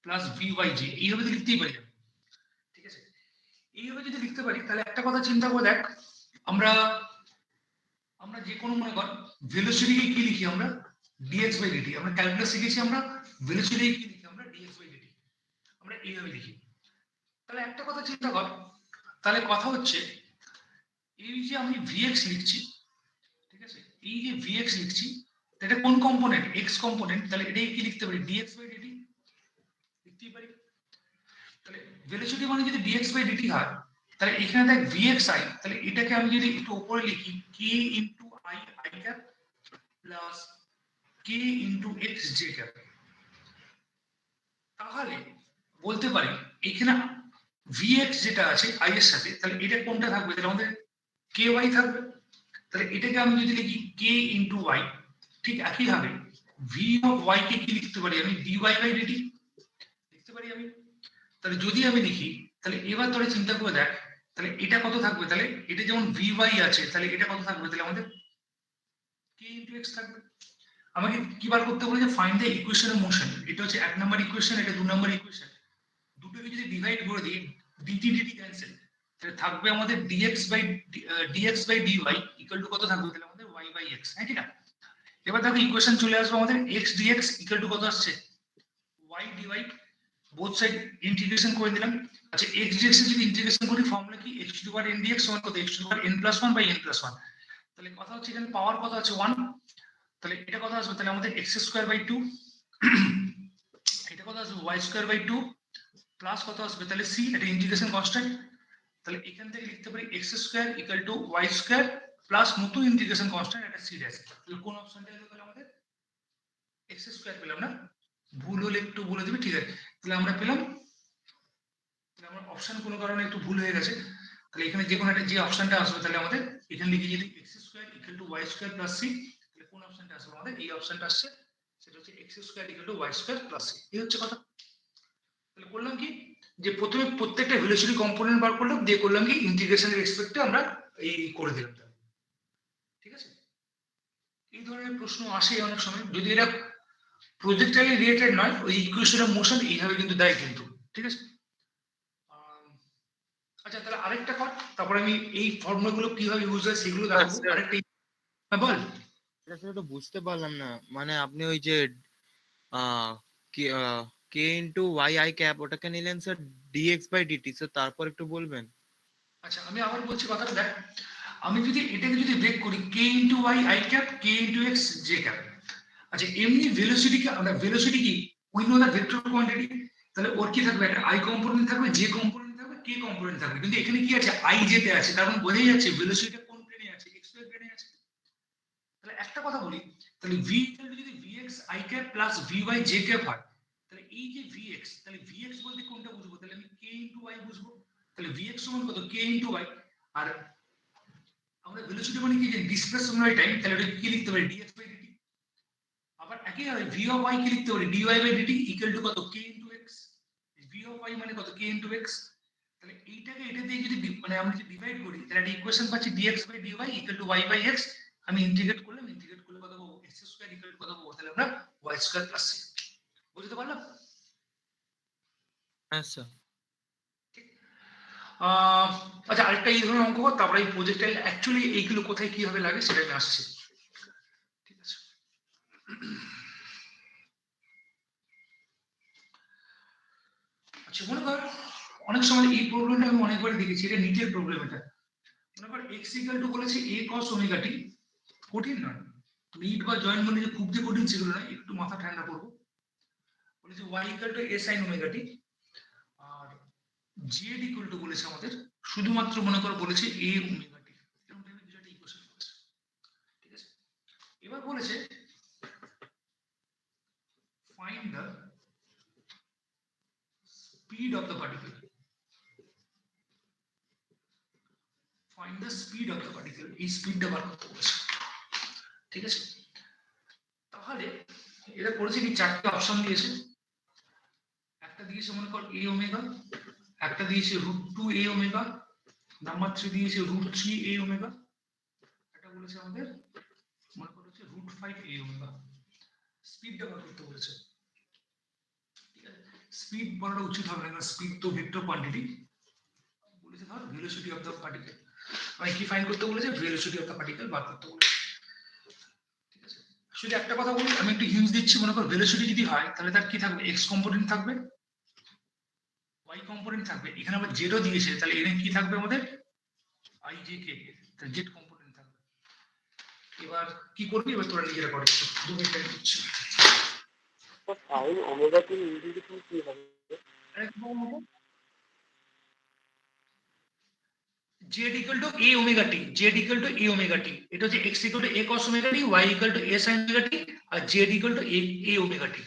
প্লাস vyj, এইভাবে তো লিখতেই পারি আমি। ঠিক আছে, এইভাবে যদি লিখতে পারি তাহলে একটা কথা চিন্তা করে দেখ, আমরা আমরা যে কোনো মনে কর ভেলোসিটিকে কি লিখি আমরা dx বাই dt। আমরা ক্যালকুলাস শিখেছি, আমরা ভেলোসিটিকে কি লিখি আমরা dx বাই dt, আমরা এইভাবে লিখি। তাহলে একটা কথা চিন্তা কর, তাহলে কথা হচ্ছে এই যে আমি vx লিখছি, ঠিক আছে, এই যে vx লিখছি এটা কোন কম্পোনেন্ট? x কম্পোনেন্ট, তাহলে এটাই কি লিখতে পারি dx বাই dt লিখতেই পারি। তাহলে ভেলোসিটি মানে যদি dx বাই dt হয়, তাহলে এখানে দেখ vxi, তাহলে এটাকে আমি যদি একটু উপরে লিখি k into i i cap plus k into x j cap, তাহলে বলতে পারি এখানে vx যেটা আছে i এর সাথে, তাহলে এটা কোনটা থাকবে? তাহলে আমাদের ky থাকবে। তাহলে এটাকে আমি যদি লিখি k ইনটু y, ঠিক একইভাবে v অফ y কে কি লিখতে পারি আমি dy বাই dt লিখতে পারি আমি। তাহলে যদি আমি লিখি, তাহলে এবার তোরা চিন্তা করে দেখ, তাহলে এটা কত থাকবে? তাহলে এটা যেমন vy আছে, তাহলে এটা কত থাকবে? তাহলে আমাদের k ইনটু x থাকবে। আমাকে কি বার করতে বলেছে? Find the equation of motion. এটা হচ্ছে 1 নাম্বার ইকুয়েশন, এটা 2 নাম্বার ইকুয়েশন। দুটোকে যদি ডিভাইড করে দিই, dt dt ক্যান্সেল, তাহলে থাকবে আমাদের dx by dy equal to কত থাকবে? তাহলে আমাদের y বাই x, হ্যাঁ কি না? এবার দেখো ইকুয়েশন চলে আসবে আমাদের x dx ইকুয়াল টু কত আসছে? y dy, both side integration করে দিলাম। আচ্ছা x dx এর যদি ইন্টিগ্রেশন করি ফর্মুলা কি? x to the power n dx সমান কত? x to the power n plus 1 by n plus 1। তাহলে কথা হচ্ছে এখানে পাওয়ার কত আছে? 1। তাহলে এটা কত আসবে? তাহলে আমাদের x স্কয়ার বাই 2, এটা কত আসবে? y স্কয়ার বাই 2 প্লাস কত আসবে? তাহলে c, এটা ইন্টিগ্রেশন কনস্ট্যান্ট। তাহলে এখান থেকে লিখতে পারি x square equal two y square plus নতুন ইন্টিগ্রেশন কনস্ট্যান্ট এটা c ড্যাশ। তাহলে কোন অপশনটা হলো? তাহলে আমাদের x স্কয়ার পেলাম না? ভুল হলে একটু বলে দিবি, ঠিক আছে? তাহলে আমরা পেলাম, তাহলে আমার অপশন কোনো কারণে একটু ভুল হয়ে গেছে, তাহলে এখানে যে কোনো একটা যে অপশনটা আসবে, তাহলে আমাদের এখানে লিখে যদি x square equal two y square plus c, তাহলে কোন অপশনটা আসবে? আমাদের এই অপশনটা আসছে, সেটা হচ্ছে x square equal two y square plus c। এই হচ্ছে কথা। তাহলে করলাম কি, যে প্রথমে প্রত্যেকটা ভেলোসিটি কম্পোনেন্ট বার করলাম, দিয়ে করলাম কি ইন্টিগ্রেশনের রেসপেক্টে আমরা এই করে দিলাম। ঠিক আছে, এই ধরনের প্রশ্ন আসে অনেক সময়, যদি এরা প্রজেক্টাইল রিলেটেড নয়, ওই ইকুয়েশন অফ মোশন এইভাবে কিন্তু দেয় কিন্তু। ঠিক আছে, আচ্ছা তাহলে আরেকটা কর, তারপর আমি এই ফর্মুলা গুলো কিভাবে ইউজ হয় সেগুলো দেখাবো। আরেকটা, হ্যাঁ বল। এটা আসলে তো বুঝতে পারলাম না, মানে আপনি ওই যে uh k into y i cap ওটাকে নিলেন sir dx by dt, sir তারপর একটু বলবেন। আচ্ছা আমি আবার বলছি কথাটা দেখ, আমি যদি এটাকে যদি ব্রেক করি k into y i cap k into x j cap. আচ্ছা এমনি ভেলোসিটিকে আমরা ভেলোসিটি কি we know the vector quantity, তাহলে ওর কি থাকবে, একটা আই কম্পোনেন্ট থাকবে, জে কম্পোনেন্ট থাকবে, কে কম্পোনেন্ট থাকবে, কিন্তু এখানে কি আছে আই জেতে আছে, কারণ বোঝাই যাচ্ছে ভেলোসিটিটা কোন প্লেনে আছে, এক্স ওয়াই প্লেনে আছে। তাহলে একটা কথা বলি, তাহলে ভি ইকুয়াল টু যদি VX I cap plus VY J cap হয়, তাহলে এই যে ভিএক্স, তাহলে ভিএক্স বলতে কোনটা বুঝবো, তাহলে আমি কে ইনটু ওয়াই বুঝবো। তাহলে ভিএক্স সমান কত, কে ইনটু ওয়াই। আর আমরা ভেলোসিটি মানে কি জানি, ডিসপ্লেসমেন্ট বাই টাইম, তাহলে এটা কি লিখতে পারি, ডিএক্স বাই ডিটি। আবার একইভাবে ভি অফ ওয়াই কি লিখতে পারি, dy by dt equal to কত, k into x. V of y মানে কত, কে ইনটু এক্স। তাহলে এইটাকে এটা দিয়ে যদি মানে আমরা যদি ডিভাইড করি, তাহলে একটা ইকুয়েশন পাচ্ছি dx by dy equal to y by x. আমি ইন্টিগ্রেট করলাম, ইন্টিগ্রেট করলে কত পাবো, এক্স স্কয়ার ইকুয়াল টু কত পাবো, তাহলে আমরা ওয়াই স্কয়ার প্লাস সি। বুঝতে পারলাম? হ্যাঁ স্যার। আচ্ছা আরেকটা এই ধরনের অঙ্ক কর, তারপরে এই প্রজেক্টাইল অ্যাকচুয়ালি এইগুলো কোথায় কিভাবে লাগে সেটা আমি আসছি। ঠিক আছে, আচ্ছা মনে কর অনেক সময় এই প্রবলেমটা আমি অনেকবার দেখেছি, এটা নিটের প্রবলেম। এটা মনে কর এক্স ইকুয়াল টু বলেছে এ কস ওমেগা টি, কঠিন নয়, নিট বা জয়েন্ট মানে যে খুব যে কঠিন সেগুলো নয়, একটু মাথা ঠান্ডা করবো। বলেছে y equal to a sine omega t, আর জেড ইকুয়াল টু বলেছে আমাদের শুধুমাত্র মনে করো বলেছে এ ওমেগা টি, এরকম টাইপের কিছু একটা ইকুয়েশন বলেছে। ঠিক আছে, এবার বলেছে find the speed of the particle, find the speed of the particle, এই স্পিডটা বার করতে বলেছে। ঠিক আছে, তাহলে এটা করেছে কি, চারটে অপশন দিয়েছে। একটা দিয়েছে মনে কর এ ওমেগা, একটা দিয়েছে root two a omega, number 3 দিয়েছে রুট 3 এ ওমেগা, এটা বলেছে আমাদের মনে কর হচ্ছে রুট 5 এ ওমেগা। স্পিডটা বার করতে বলেছে। ঠিক আছে, স্পিড বলাটা উচিত হবে না, স্পিড তো ভেক্টর কোয়ান্টিটি। বলেছে ধর ভেলোসিটি অফ দ্য পার্টিকেল, আমি কি ফাইন্ড করতে বলেছে, ভেলোসিটি অফ দ্য পার্টিকেল বার করতে বলেছে। ঠিক আছে, শুধু একটা কথা বলি, আমি একটু হিন্টস দিচ্ছি। মনে কর ভেলোসিটি যদি হয় তাহলে তার কি থাকবে, এক্স কম্পোনেন্ট থাকবে, ওয়াই কম্পোনেন্ট থাকবে, এখানে আবার জেডও দিয়েছে, তাহলে এখানে কি থাকবে আমাদের আই জে কে, তাহলে জেড কম্পোনেন্ট থাকবে। এবার কি করবি, এবার তোরা নিজেরা করে 2 মিনিট টাইম দিচ্ছি। সাইন ওমেগা টি ইন্টিগ্রেশন কি হবে? Z equal to a omega t, z equal to a omega t, এটা হচ্ছে x equal to a cos omega t, y equal to a sine omega t, আর z equal to a omega t.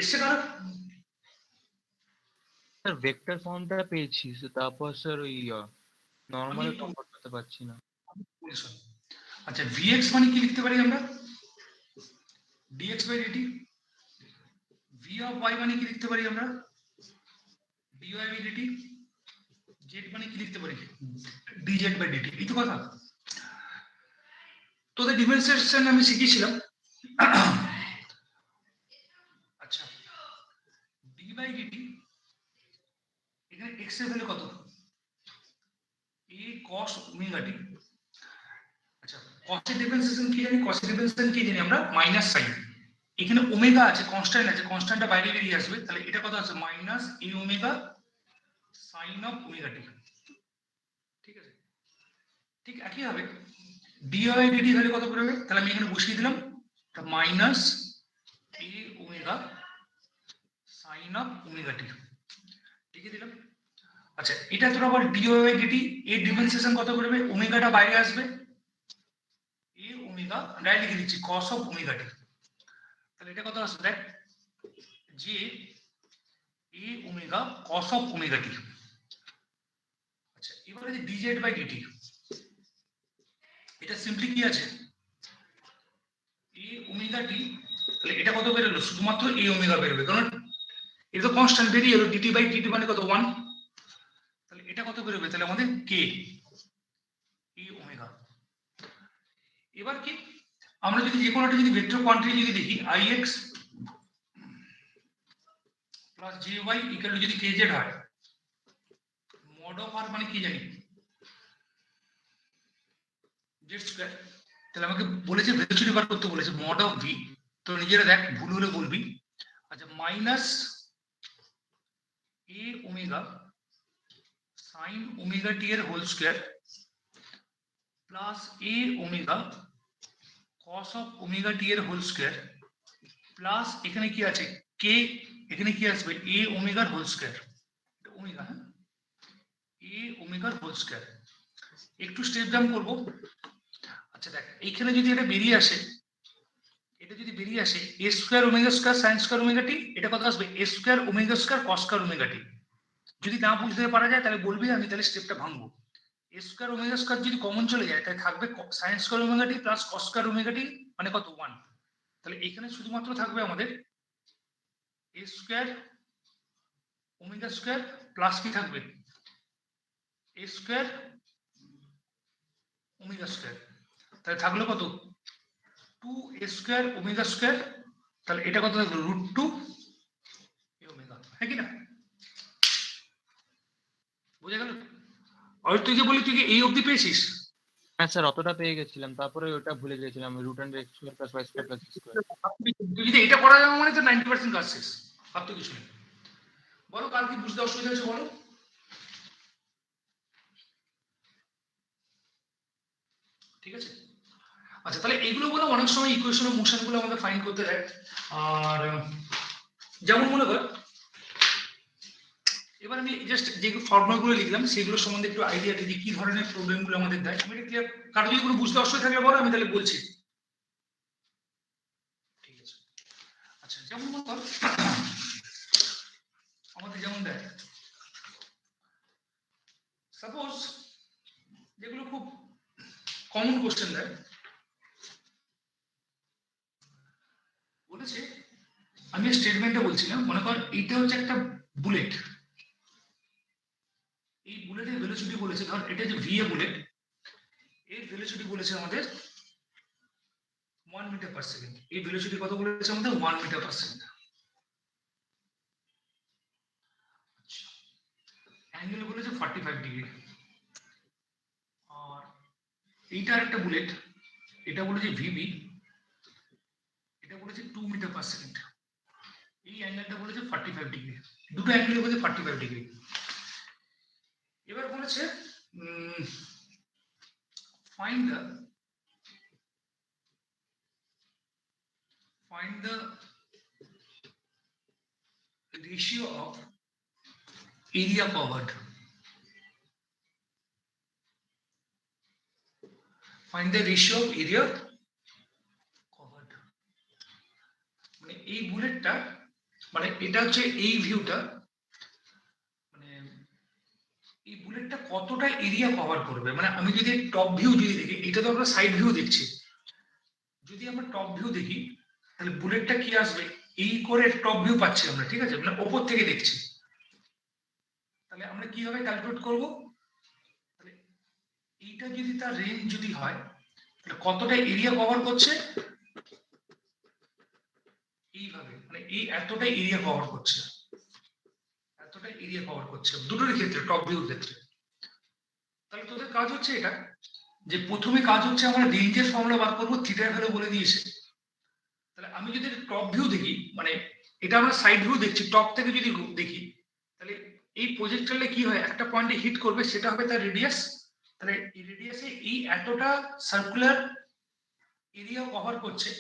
এসছে কারো? Sir vector ফর্মটা পেয়েছি, so তারপর sir ওই normal আমি একটু করতে পারছি না। বলি শোন। আচ্ছা vx মানে কি লিখতে পারি আমরা? dx by dt। v of y মানে কি লিখতে পারি আমরা? dy by dt। z মানে কি লিখতে পারি? dz by dt। এই তো কথা। তোদের ডিফারেন্সিয়েশন আমি শিখিয়েছিলাম। আচ্ছা d by dt এখানে x এর ভ্যালু কত? a cos omega t। আচ্ছা cos এর ডিফারেন্সিয়েশন কি জানি? cos এর ডিফারেন্সিয়েশন কি জানি আমরা? Minus sine. এখানে ওমেগা আছে, কনস্ট্যান্ট আছে, কনস্ট্যান্টটা বাইরে বেরিয়ে আসবে, তাহলে এটা কত আছে? Minus a omega sign of omega t। ঠিক আছে, ঠিক একই হবে dy dt ভ্যালু কত বেরোবে? তাহলে আমি এখানে বসিয়ে দিলাম minus a omega sign of omega t লিখে দিলাম। আচ্ছা এটা তোর আবার dy dt এর ডিফারেন্সিয়েশন কত বেরোবে? ওমেগাটা বাইরে আসবে, a ওমেগা ডাইরেক্ট লিখে দিচ্ছি cos অফ ওমেগা t। তাহলে এটা কত আসবে? দেখ যে a omega cos of omega t। আচ্ছা এবারে যে dz বাই dt এটা সিম্পলি কি আছে? a omega t। তাহলে এটা কত বেরোলো? শুধুমাত্র a ওমেগা বেরোবে, কারণ এটা তো কনস্ট্যান্ট বেরিয়ে এলো। dt বাই dt মানে কত? 1। তাহলে এটা কত বেরোবে? তাহলে আমাদের k a ওমেগা। এবার কি আমরা যদি যে কোনো একটা যদি ভেক্টর কোয়ান্টিটি যদি দেখি ix plus jy equal to যদি kz হয়, মড অফ r মানে কি জানি? z square. তাহলে আমাকে বলেছে ভেলোসিটি বার করতে বলেছে, মড অফ v। তো নিজেরা দেখ, ভুল হলে বলবি। আচ্ছা minus a omega sine omega t এর whole square plus a omega cos of omega t এর হোল স্কয়ার প্লাস এখানে কি আছে? k। এখানে কি আসবে? a ওমেগার হোল স্কয়ার। এটা ওমেগা, হ্যাঁ, a ওমেগার হোল স্কয়ার। একটু স্টেপ ডাউন করব। আচ্ছা দেখ এইখানে যদি এটা বেরিয়ে আসে, এটা যদি বেরিয়ে আসে a square omega square sine square omega t, এটা কত আসবে? a square omega square cos square omega t। যদি না বুঝতে পারা যায় তাহলে বলবি, আমি তাহলে স্টেপটা ভাঙবো। a স্কয়ার ওমেগা স্কয়ার যদি কমন চলে যায় তাহলে থাকবে sine square omega t plus cos square omega t মানে কত? 1। তাহলে এখানে শুধুমাত্র থাকবে আমাদের a square omega square plus কি থাকবে? a square omega square. তাহলে থাকলো কত? 2a square omega square. তাহলে এটা কত থাকলো? √2 a ওমেগা, হ্যাঁ কি না? বুঝা গেল? আর তুই যে বলি তুই কি এই অবধি পেয়েছিস? হ্যাঁ স্যার অতটা পেয়ে গেছিলাম, তারপরে ওটা ভুলে গেছিলাম, root under x square plus y square plus square. তুই যদি এটা করা যাবে মানে তো 90% কাজ শেষ, আর তো কিছু নেই। বলো কার কি বুঝতে অসুবিধা হচ্ছে বলো। ঠিক আছে, আচ্ছা তাহলে এইগুলো বলে অনেক সময় ইকুয়েশন অফ মোশন গুলো আমাদের ফাইন্ড করতে দেয়। আর যেমন মনে কর এবার আমি জাস্ট যে ফর্মুলা গুলো লিখলাম সেগুলো সম্বন্ধে একটু আইডিয়া দিই কি ধরনের প্রবলেম গুলো আমাদের দেয়। আমি ক্লিয়ার? কারো যদি কোনো বুঝতে অসুবিধা থাকলে বলো, আমি তাহলে বলছি। ঠিক আছে, আচ্ছা যেমন মনে কর আমাদের যেমন দেয়, সাপোজ যেগুলো খুব কমন কোশ্চেন দেয়, বলেছে আমি স্টেটমেন্টটা বলছিলাম, মনে কর এইটা হচ্ছে একটা বুলেট। এই বুলেটের ভেলোসিটি বলেছে, ধর এটা যে ভি এ বুলেট, এর ভেলোসিটি বলেছে আমাদের 1 মিটার পার সেকেন্ড। এই ভেলোসিটি কত বলেছে আমাদের? 1 মিটার পার সেকেন্ড। অ্যাঙ্গেল বলেছে 45 ডিগ্রি। আর এইটা আরেকটা বুলেট, এটা বলেছে ভিবি, এটা বলেছে 2 মিটার পার সেকেন্ড। এই অ্যাঙ্গেলটা বলেছে 45 ডিগ্রি। দুটো অ্যাঙ্গেল বলেছে 45 ডিগ্রি। এবার বলেছে find the ratio of area covered. Find the ratio of area covered. মানে এই বুলেটটা মানে এটা হচ্ছে এই ভিউটা, মানে এই বুলেটটা কতটা এরিয়া কভার করবে, মানে আমি যদি টপ ভিউ যদি দেখি, এটা তো আমরা সাইড ভিউ দেখছি, যদি আমরা টপ ভিউ দেখি তাহলে বুলেটটা কি আসবে, এই করে টপ ভিউ পাচ্ছি আমরা, ঠিক আছে, মানে ওপর থেকে দেখছি। তাহলে আমরা কিভাবে ক্যালকুলেট করব, তাহলে এইটা যদি তার রেঞ্জ যদি হয় তাহলে কতটা এরিয়া কভার করছে, এইভাবে মানে এই এতটা এরিয়া কভার করছে, এতটা এরিয়া কভার করছে দুটোর ক্ষেত্রে, টপ ভিউর ক্ষেত্রে। তাহলে তোদের কাজ হচ্ছে এটা, যে প্রথমে কাজ হচ্ছে আমরা রেঞ্জের ফর্মুলা বার করবো, থিটার ভ্যালু বলে দিয়েছে। তাহলে আমি যদি টপ ভিউ দেখি, মানে এটা আমরা সাইড ভিউ দেখছি, টপ থেকে যদি দেখি, তাহলে এই প্রজেক্টরটা কি হয়, একটা পয়েন্টে হিট করবে, সেটা হবে তার রেডিয়াস। তাহলে এই রেডিয়াসে এই এতটা সার্কুলার এরিয়া কভার করছে,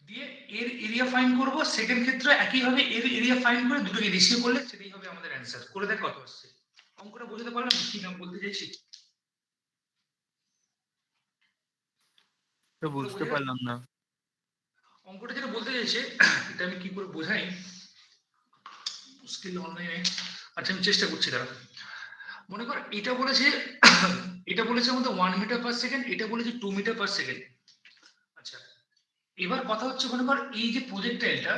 দিয়ে এর এরিয়া ফাইন্ড করব, সেকেন্ড ক্ষেত্রে একই ভাবে এর এরিয়া ফাইন্ড করে দুটোকে রেশিও করলে সেটাই হবে আমাদের অ্যান্সার। করে দেখ কত আসছে। অঙ্কটা বুঝতে পারলাম কি নাম বলতে চাইছি, তো অঙ্কটা বুঝতে বোঝা, পারলাম না। অঙ্কটা যেটা বলতে চাইছে এটা আমি কি করে বোঝাই, মুশকিল অনলাইনে। আচ্ছা আমি চেষ্টা করছি, দাঁড়া। মনে কর এটা বলেছে এটা বলেছে আমাদের 1 মিটার পার সেকেন্ড, এটা বলেছে 2 মিটার পার সেকেন্ড। আচ্ছা, এবার কথা হচ্ছে মনে কর এই যে প্রজেক্টাইলটা,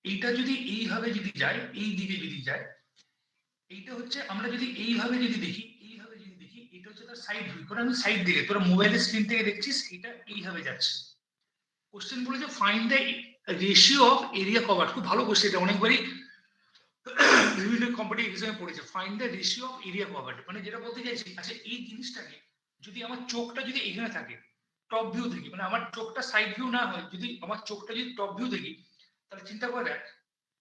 এইটা যদি এইভাবে যদি যায়, এই দিকে যদি যায়, এইটা হচ্ছে আমরা যদি এইভাবে যদি দেখি, এইভাবে যদি দেখি, এটা হচ্ছে তার সাইড ভিউ, করে আমি সাইড দিকে, তোরা মোবাইলের স্ক্রিন থেকে দেখছিস, এটা এইভাবে যাচ্ছে। কোশ্চেন বলেছে find the ratio of area cover, খুব ভালো কোশ্চেন, এটা অনেকবারই বিভিন্ন কম্পিটিটিভ এক্সামে পড়েছে, find the ratio of area cover, মানে যেটা বলতে চাইছি, আচ্ছা এই জিনিসটাকে যদি আমার চোখটা যদি এখানে থাকে, টপ ভিউ দেখি, মানে আমার চোখটা সাইড ভিউ না হয়, যদি আমার চোখটা যদি টপ ভিউ দেখি, তাহলে চিন্তা করে দেখ,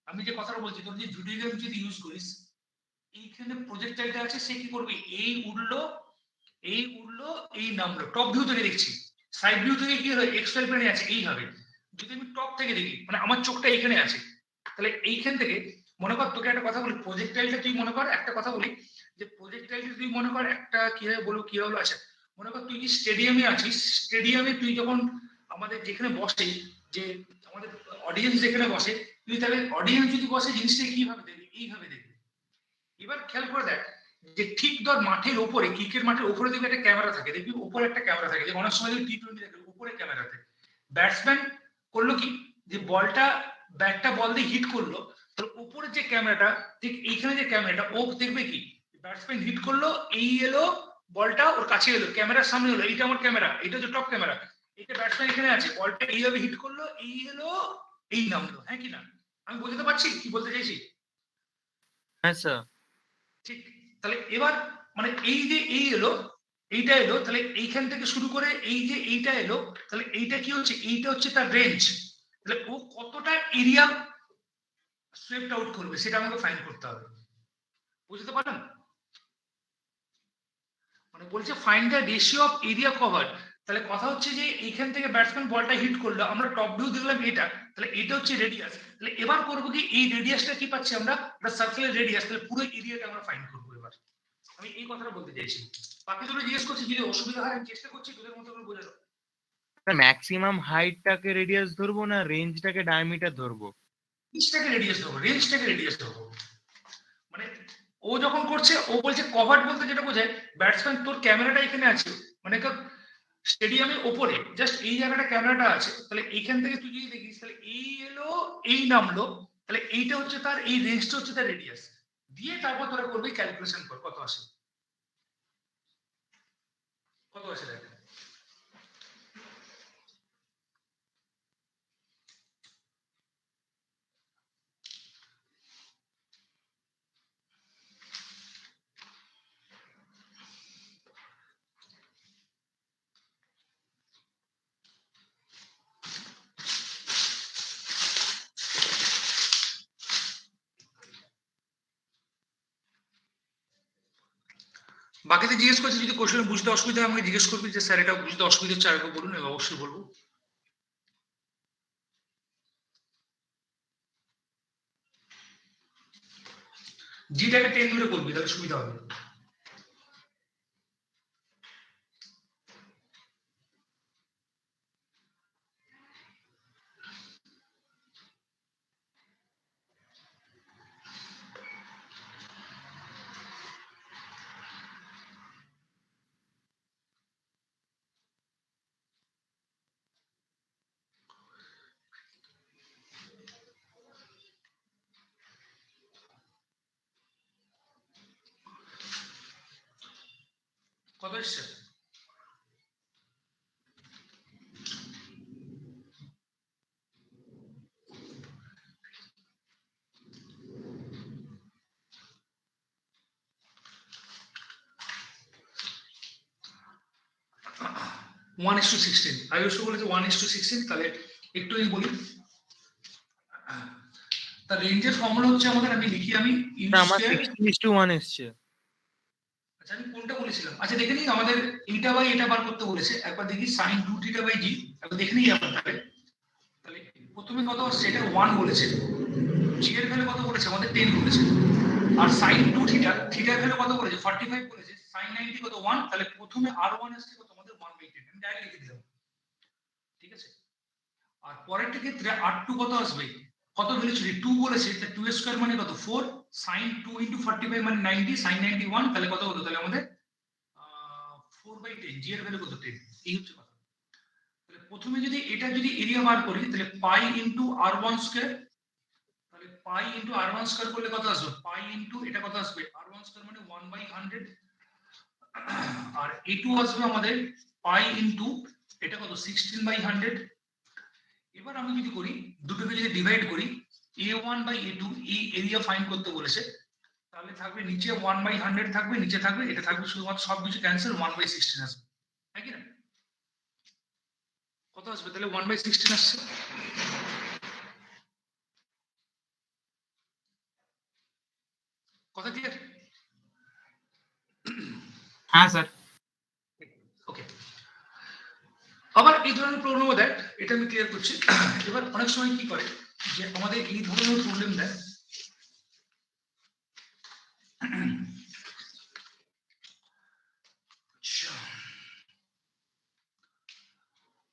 আমি যে কথাটা বলছি, তোর যে ভিডিও গেম যদি ইউজ করিস, এইখানে প্রজেক্টাইলটা আছে, সে কি করবে, এই উঠলো, এই উঠলো, এই নামলো, টপ ভিউ থেকে দেখছি। সাইড ভিউ থেকে কি হয়, এক্স ওয়াই প্লেনে আছে এইভাবে, যদি আমি টপ থেকে দেখি, মানে আমার চোখটা এখানে আছে, তাহলে এইখান থেকে মনে কর, তোকে একটা কথা বলি, প্রজেক্টাইলটা তুই মনে কর, একটা কথা বলি, যে প্রজেক্টাইলটা তুই মনে কর একটা কিভাবে বলবো, কি হলো, আচ্ছা মনে কর তুই স্টেডিয়ামে আছিস, স্টেডিয়ামে তুই যখন আমাদের যেখানে বসে, যে আমাদের অডিয়েন্স যেখানে বসে, তুই তাহলে অডিয়েন্স যদি বসে, জিনিসটা কিভাবে দেখবি, এইভাবে দেখবি। এবার খেয়াল করে দেখ, যে ঠিক ধর মাঠের উপরে, ক্রিকেট মাঠের উপরে দেখবি একটা ক্যামেরা থাকে, দেখবি উপরে একটা ক্যামেরা থাকে, যে অনেক সময় T20 দেখবে উপরে ক্যামেরা থাকে। ব্যাটসম্যান করলো কি, যে বলটা, ব্যাটটা বল দিয়ে হিট করলো, তো উপরে যে ক্যামেরাটা, ঠিক এইখানে যে ক্যামেরাটা, ও দেখবে কি, ব্যাটসম্যান হিট করলো, এই এলো, বলটা ওর কাছে এলো, ক্যামেরার সামনে এলো, এইটা আমার ক্যামেরা, এটা হচ্ছে টপ ক্যামেরা, এটা ব্যাটসম্যান এখানে আছে, বলটা এইভাবে হিট করলো, এই এলো, এই নামলো, হ্যাঁ কি না, আমি বুঝতে পারছি কি বলতে চাইছি। হ্যাঁ স্যার। ঠিক, তাহলে এবার মানে এই যে এই এলো, এইটা এলো, তাহলে এইখান থেকে শুরু করে এই যে এইটা এলো, তাহলে এইটা কি হচ্ছে, এইটা হচ্ছে তার রেঞ্জ। তাহলে ও কতটা এরিয়া সুইপড আউট করবে, সেটা আমাকে ফাইন্ড করতে হবে। বুঝতে পারলাম, মানে বলছে find the ratio of area cover. তাহলে কথা হচ্ছে যে এইখান থেকে ব্যাটসম্যান বলটা হিট করলো, আমরা টপ ভিউ দেখলাম এটা, তাহলে এটা হচ্ছে রেডিয়াস। তাহলে এবার করবো কি, এই রেডিয়াসটা কি পাচ্ছি আমরা, সার্কেলের রেডিয়াস, তাহলে পুরো এরিয়াটা আমরা ফাইন্ড করবো। এবার আমি এই কথাটা বলতে চাইছি, বাকি দুটো জিজ্ঞেস করছি, যদি অসুবিধা হয় আমি চেষ্টা করছি তোদের মতো করে বোঝানো। ম্যাক্সিমাম হাইটটাকে রেডিয়াস ধরবো না রেঞ্জটাকে ডায়ামিটার ধরবো? রেঞ্জটাকে রেডিয়াস দেবো, রেঞ্জটাকে রেডিয়াস দেবো। মানে ও যখন করছে, ও বলছে কভার বলতে যেটা বোঝায়, ব্যাটসম্যান তোর ক্যামেরাটা এখানে আছে, মানে স্টেডিয়ামের ওপরে জাস্ট এই জায়গাটা ক্যামেরাটা আছে, তাহলে এইখান থেকে তুই যদি দেখিস, তাহলে এই এলো, এই নামলো, তাহলে এইটা হচ্ছে তার, এই রেঞ্জটা হচ্ছে তার রেডিয়াস, দিয়ে তারপর তোরা করবি ক্যালকুলেশন কর কত আসে, কত আসে দেখ। বাকিতে জিজ্ঞেস করছি, যদি কোশ্চেন বুঝতে অসুবিধা হয় আমাকে জিজ্ঞেস করবি, যে স্যার এটা বুঝতে অসুবিধা হচ্ছে আরেকবার বলুন, আমি অবশ্যই বলবো। জিটাকে 10 ধরে করবি, তাহলে সুবিধা হবে। কত এসছে? ওয়ান ইস টু 16 আয়ুষ বলেছে 1:16 তাহলে একটু আমি বলি তার রেঞ্জের ফর্মুলা হচ্ছে আমাদের আমি লিখি আমি ইউ না, আমার স্কয়ার 16:1 এসছে। আচ্ছা আমি কোনটা বলেছিলাম আচ্ছা দেখে নিই আমাদের এইটা বাই এটা বার করতে বলেছে একবার দেখি sin 2 থিটা বাই জি একবার দেখে নিই আমরা তাহলে প্রথমে কত আসছে এটা 1 বলেছে জি এর ভ্যালু কত বলেছে আমাদের 10 বলেছে আর sin 2 থিটা থিটার ভ্যালু কত বলেছে 45 বলেছে sin 90 কত 1 তাহলে প্রথমে r1 আসছে কত আমাদের 1/10 আমি ডাইরেক্ট লিখে দিলাম ঠিক আছে আর পরেরটা ক্ষেত্রে r2 কত আসবে কত ভ্যালু ছিল 2 বলেছে তাহলে 2 স্কয়ার মানে কত 4 sin 2 45 মানে 90 sin 91 তাহলে কত হলো তাহলে আমাদের 4/10 জি এর ভ্যালু কত 10 এই হচ্ছে কথা তাহলে প্রথমে যদি এটা যদি এরিয়া বার করি তাহলে পাই ইনটু r1 স্কয়ার তাহলে পাই ইনটু r1 স্কয়ার করলে কত আসবে পাই ইনটু এটা কত আসবে r1 স্কয়ার মানে 1/100 আর a2 আসবে আমাদের পাই ইনটু এটা কত 16/100 এবার আমি যদি করি দুটোকে যদি ডিভাইড করি a1 বাই a2 এই এরিয়া ফাইন্ড করতে বলেছে তাহলে থাকবে নিচে 1/100 থাকবে নিচে থাকবে এটা থাকবে শুধুমাত্র সবকিছু ক্যান্সেল 1/16 আসবে তাই কি না কত আসবে তাহলে 1/16 আসছে কথা ক্লিয়ার হ্যাঁ স্যার। ওকে আবার এই ধরনের প্রবলেমও দেয় এটা আমি ক্লিয়ার করছি এবার অনেক সময় কি করে যে আমাদের এই ধরনের প্রবলেম দেয়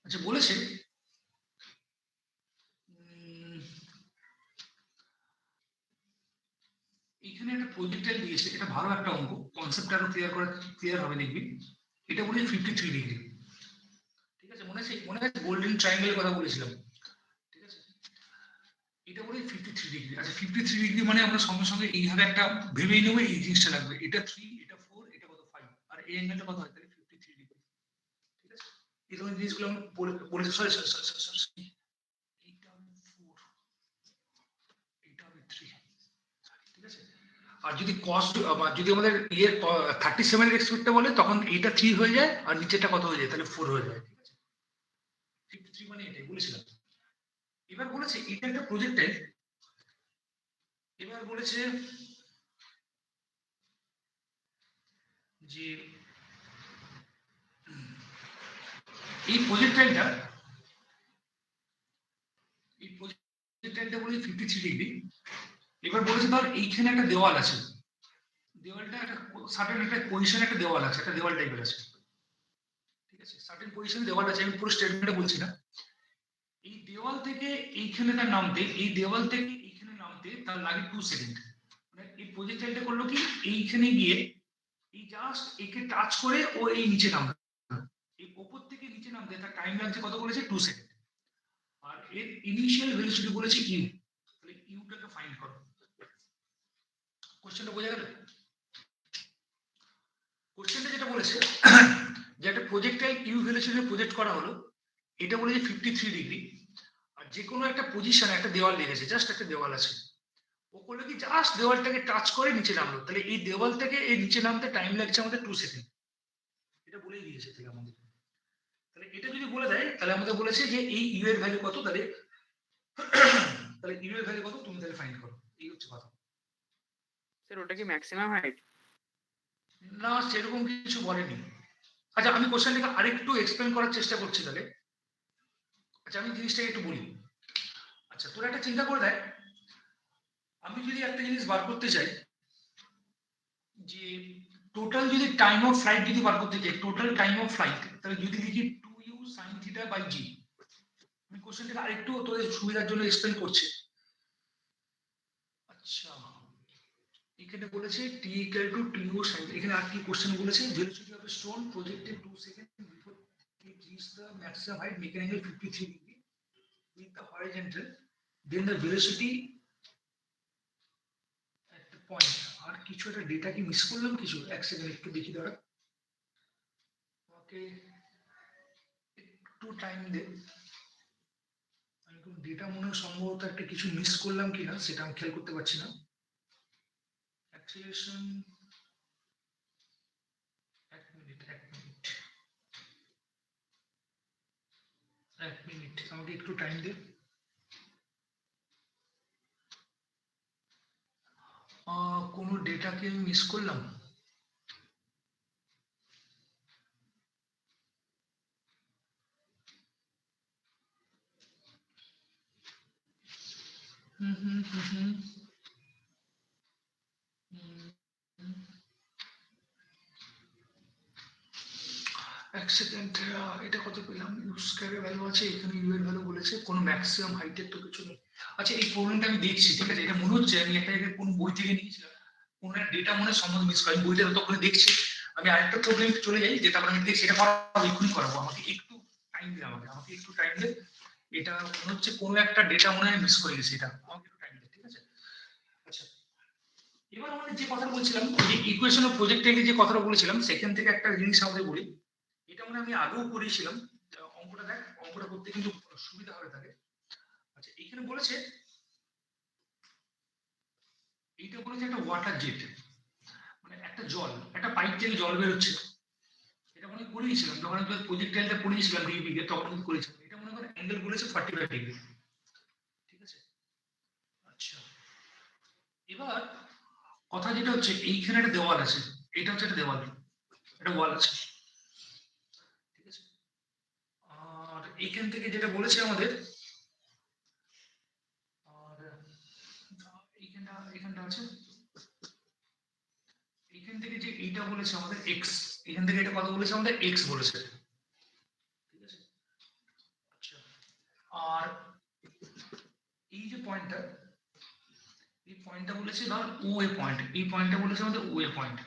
আচ্ছা বলেছে এখানে একটা প্রজেক্টাইল দিয়েছে এটা ভালো একটা অঙ্ক কনসেপ্ট আরো ক্লিয়ার হবে দেখবি এটা বলে 53 ডিগ্রি ঠিক আছে মনে আছে গোল্ডেন ট্রায়াঙ্গেলের কথা বলেছিলাম ঠিক আছে এটা বলে 53 ডিগ্রি আচ্ছা 53 ডিগ্রি মানে আমরা সঙ্গে সঙ্গে এইভাবে একটা ভেবেই নেবো এই জিনিসটা লাগবে এটা 3 এটা 4 এটা কত 5 আর এই অ্যাঙ্গেলটা কত হয় তাহলে 53 ডিগ্রি ঠিক আছে এই ধরনের জিনিসগুলো আমরা বলেছি সরি এইটা হবে 4 এইটা হবে 3 ঠিক আছে আর যদি কস্ট যদি আমাদের ইয়ে 37 এর এক্সপেক্টটা বলে তখন এইটা 3 হয়ে যায় আর নিচেটা কত হয়ে যায় তাহলে 4 হয়ে যায় ঠিক আছে 53 মানে এটাই বলেছিলাম এবার বলেছে এটা একটা প্রজেক্টাইল এবার বলেছে যে এই প্রজেক্টাইলটা বলে 53 ডিগ্রি এবার বলেছে ধর এইখানে একটা দেওয়াল আছে দেওয়ালটা একটা সার্টেন একটা পজিশনে একটা দেওয়াল আছে একটা দেওয়াল টাইপের আছে ঠিক আছে সার্টেন পজিশনে দেওয়াল আছে আমি পুরো স্টেটমেন্টটা বলছি না এই দেওয়াল থেকে এইখানে তার নামতে এই দেওয়াল থেকে এইখানে নামতে তার লাগে 2 সেকেন্ড মানে এই প্রজেক্টাইলটা করলো কি এইখানে গিয়ে এই জাস্ট একে টাচ করে ও এই নিচে নামবে এই উপর থেকে নিচে নামতে তার টাইম লাগছে কত বলেছে 2 সেকেন্ড আর এর ইনিশিয়াল ভেলোসিটি বলেছে ইউ তাহলে ইউটাকে ফাইন্ড করো কোশ্চেনটা বোঝা গেল কোশ্চেনটা যেটা বলেছে যে একটা প্রজেক্টাইল ইউ ভেলোসিটি প্রজেক্ট করা হলো এটা বলেছে 53 ডিগ্রি আর যে কোনো একটা পজিশনে একটা দেওয়াল লেগেছে জাস্ট একটা দেওয়াল আছে ও করলো কি জাস্ট দেওয়ালটাকে টাচ করে নিচে নামলো তাহলে এই দেওয়াল থেকে এই নিচে নামতে টাইম লাগছে আমাদের 2 সেকেন্ড এটা বলেই দিয়েছে থেকে আমাদের তাহলে এটা যদি বলে দেয় তাহলে আমাদের বলেছে যে এই ইউ এর ভ্যালু কত তাহলে ইউ এর ভ্যালু কত তুমি তাহলে ফাইন্ড করো এই হচ্ছে কথা স্যার ওটা কি ম্যাক্সিমাম হাইট না সেরকম কিছু বলেনি আচ্ছা আমি কোশ্চেনটাকে আরেকটু এক্সপ্লেন করার চেষ্টা করছি তাহলে আচ্ছা আমি জিনিসটাকে একটু বলি আচ্ছা তোরা একটা চিন্তা করে দেখ আমি যদি একটা জিনিস বার করতে চাই যে টোটাল যদি টাইম অফ ফ্লাইট যদি বার করতে চাই টোটাল টাইম অফ ফ্লাইট তাহলে যদি লিখি 2u sin theta by g আমি কোশ্চেনটাকে আরেকটু তোদের সুবিধার জন্য এক্সপ্লেন করছি আচ্ছা এখানে বলেছে t equal to 2u sin এখানে আর কি কোশ্চেন বলেছে velocity of a stone projected 2 seconds before it reaches the maximum height make an angle 53 degree with the horizontal then the velocity at the point আর কিছু একটা data কি miss করলাম কিছু এক second একটু দেখি দাঁড়া আমাকে একটু টাইম দে, আমি কোন ডেটা মনে হয় সম্ভবত একটা কিছু মিস করলাম কিনা সেটা আমি খেয়াল করতে পারছি না। অ্যাক্সিলারেশন, এক মিনিট আমাকে একটু টাইম দে। কোনো ডেটাকে আমি মিস করলাম? হুম হুম হুম হুম হুম। এক সেকেন্ড, এটা কত পেলাম? ইউ স্কয়ারের ভ্যালু আছে, এখানে ইউ এর ভ্যালু বলেছে, কোনো ম্যাক্সিমাম হাইটের তো কিছু নেই। আচ্ছা, এই প্রবলেমটা আমি দেখছি, ঠিক আছে? এটা মনে হচ্ছে আমি একটা জায়গায় কোন বই থেকে নিয়েছিলাম, কোন ডেটা মনে সম্বন্ধে মিস করি, বইটা তখন দেখছি। আমি আরেকটা প্রবলেম চলে যাই, যে তারপর আমি দেখছি এটা করাবো, এক্ষুনি করাবো। আমাকে একটু টাইম দে, আমাকে একটু টাইম দে। এটা মনে হচ্ছে কোনো একটা ডেটা মনে হয় মিস করে গেছি, এটা আমাকে একটু টাইম দে, ঠিক আছে? আচ্ছা, এবার আমাদের যে কথা বলছিলাম, যে ইকুয়েশন অফ প্রজেক্টাইলে যে কথাটা বলেছিলাম, সেখান থেকে একটা জিনিস আমাদের বলি। এটা মনে আমি আগেও করেছিলাম। অঙ্কটা দেখ, অঙ্কটা করতে কিন্তু সুবিধা হবে তাকে। আচ্ছা, এখানে বলেছে, এইটা বলেছে একটা ওয়াটার জেট, মানে একটা জল, একটা পাইপ থেকে জল বেরোচ্ছে। এটা মনে করিয়েছিলাম যখন আমি প্রজেক্টাইলটা পড়িয়েছিলাম ডিবিকে, তখন আমি করেছিলাম। এটা মনে করে অ্যাঙ্গেল বলেছে 45 ডিগ্রি, ঠিক আছে? আচ্ছা, এবার কথা যেটা হচ্ছে, এইখানে একটা দেওয়াল আছে, এটা হচ্ছে একটা দেওয়াল, একটা ওয়াল আছে, ঠিক আছে? আর এইখান থেকে যেটা বলেছে আমাদের, আর এখানটা আছে, এখান থেকে যে এইটা বলেছে আমাদের এক্স, এখান থেকে এটা কত বলেছে আমাদের এক্স বলেছে, ঠিক আছে? আচ্ছা, আর এই যে পয়েন্টটা, এই পয়েন্টটা বলেছে ধর ও এ পয়েন্ট, এই পয়েন্টটা বলেছে আমাদের ও এ পয়েন্ট,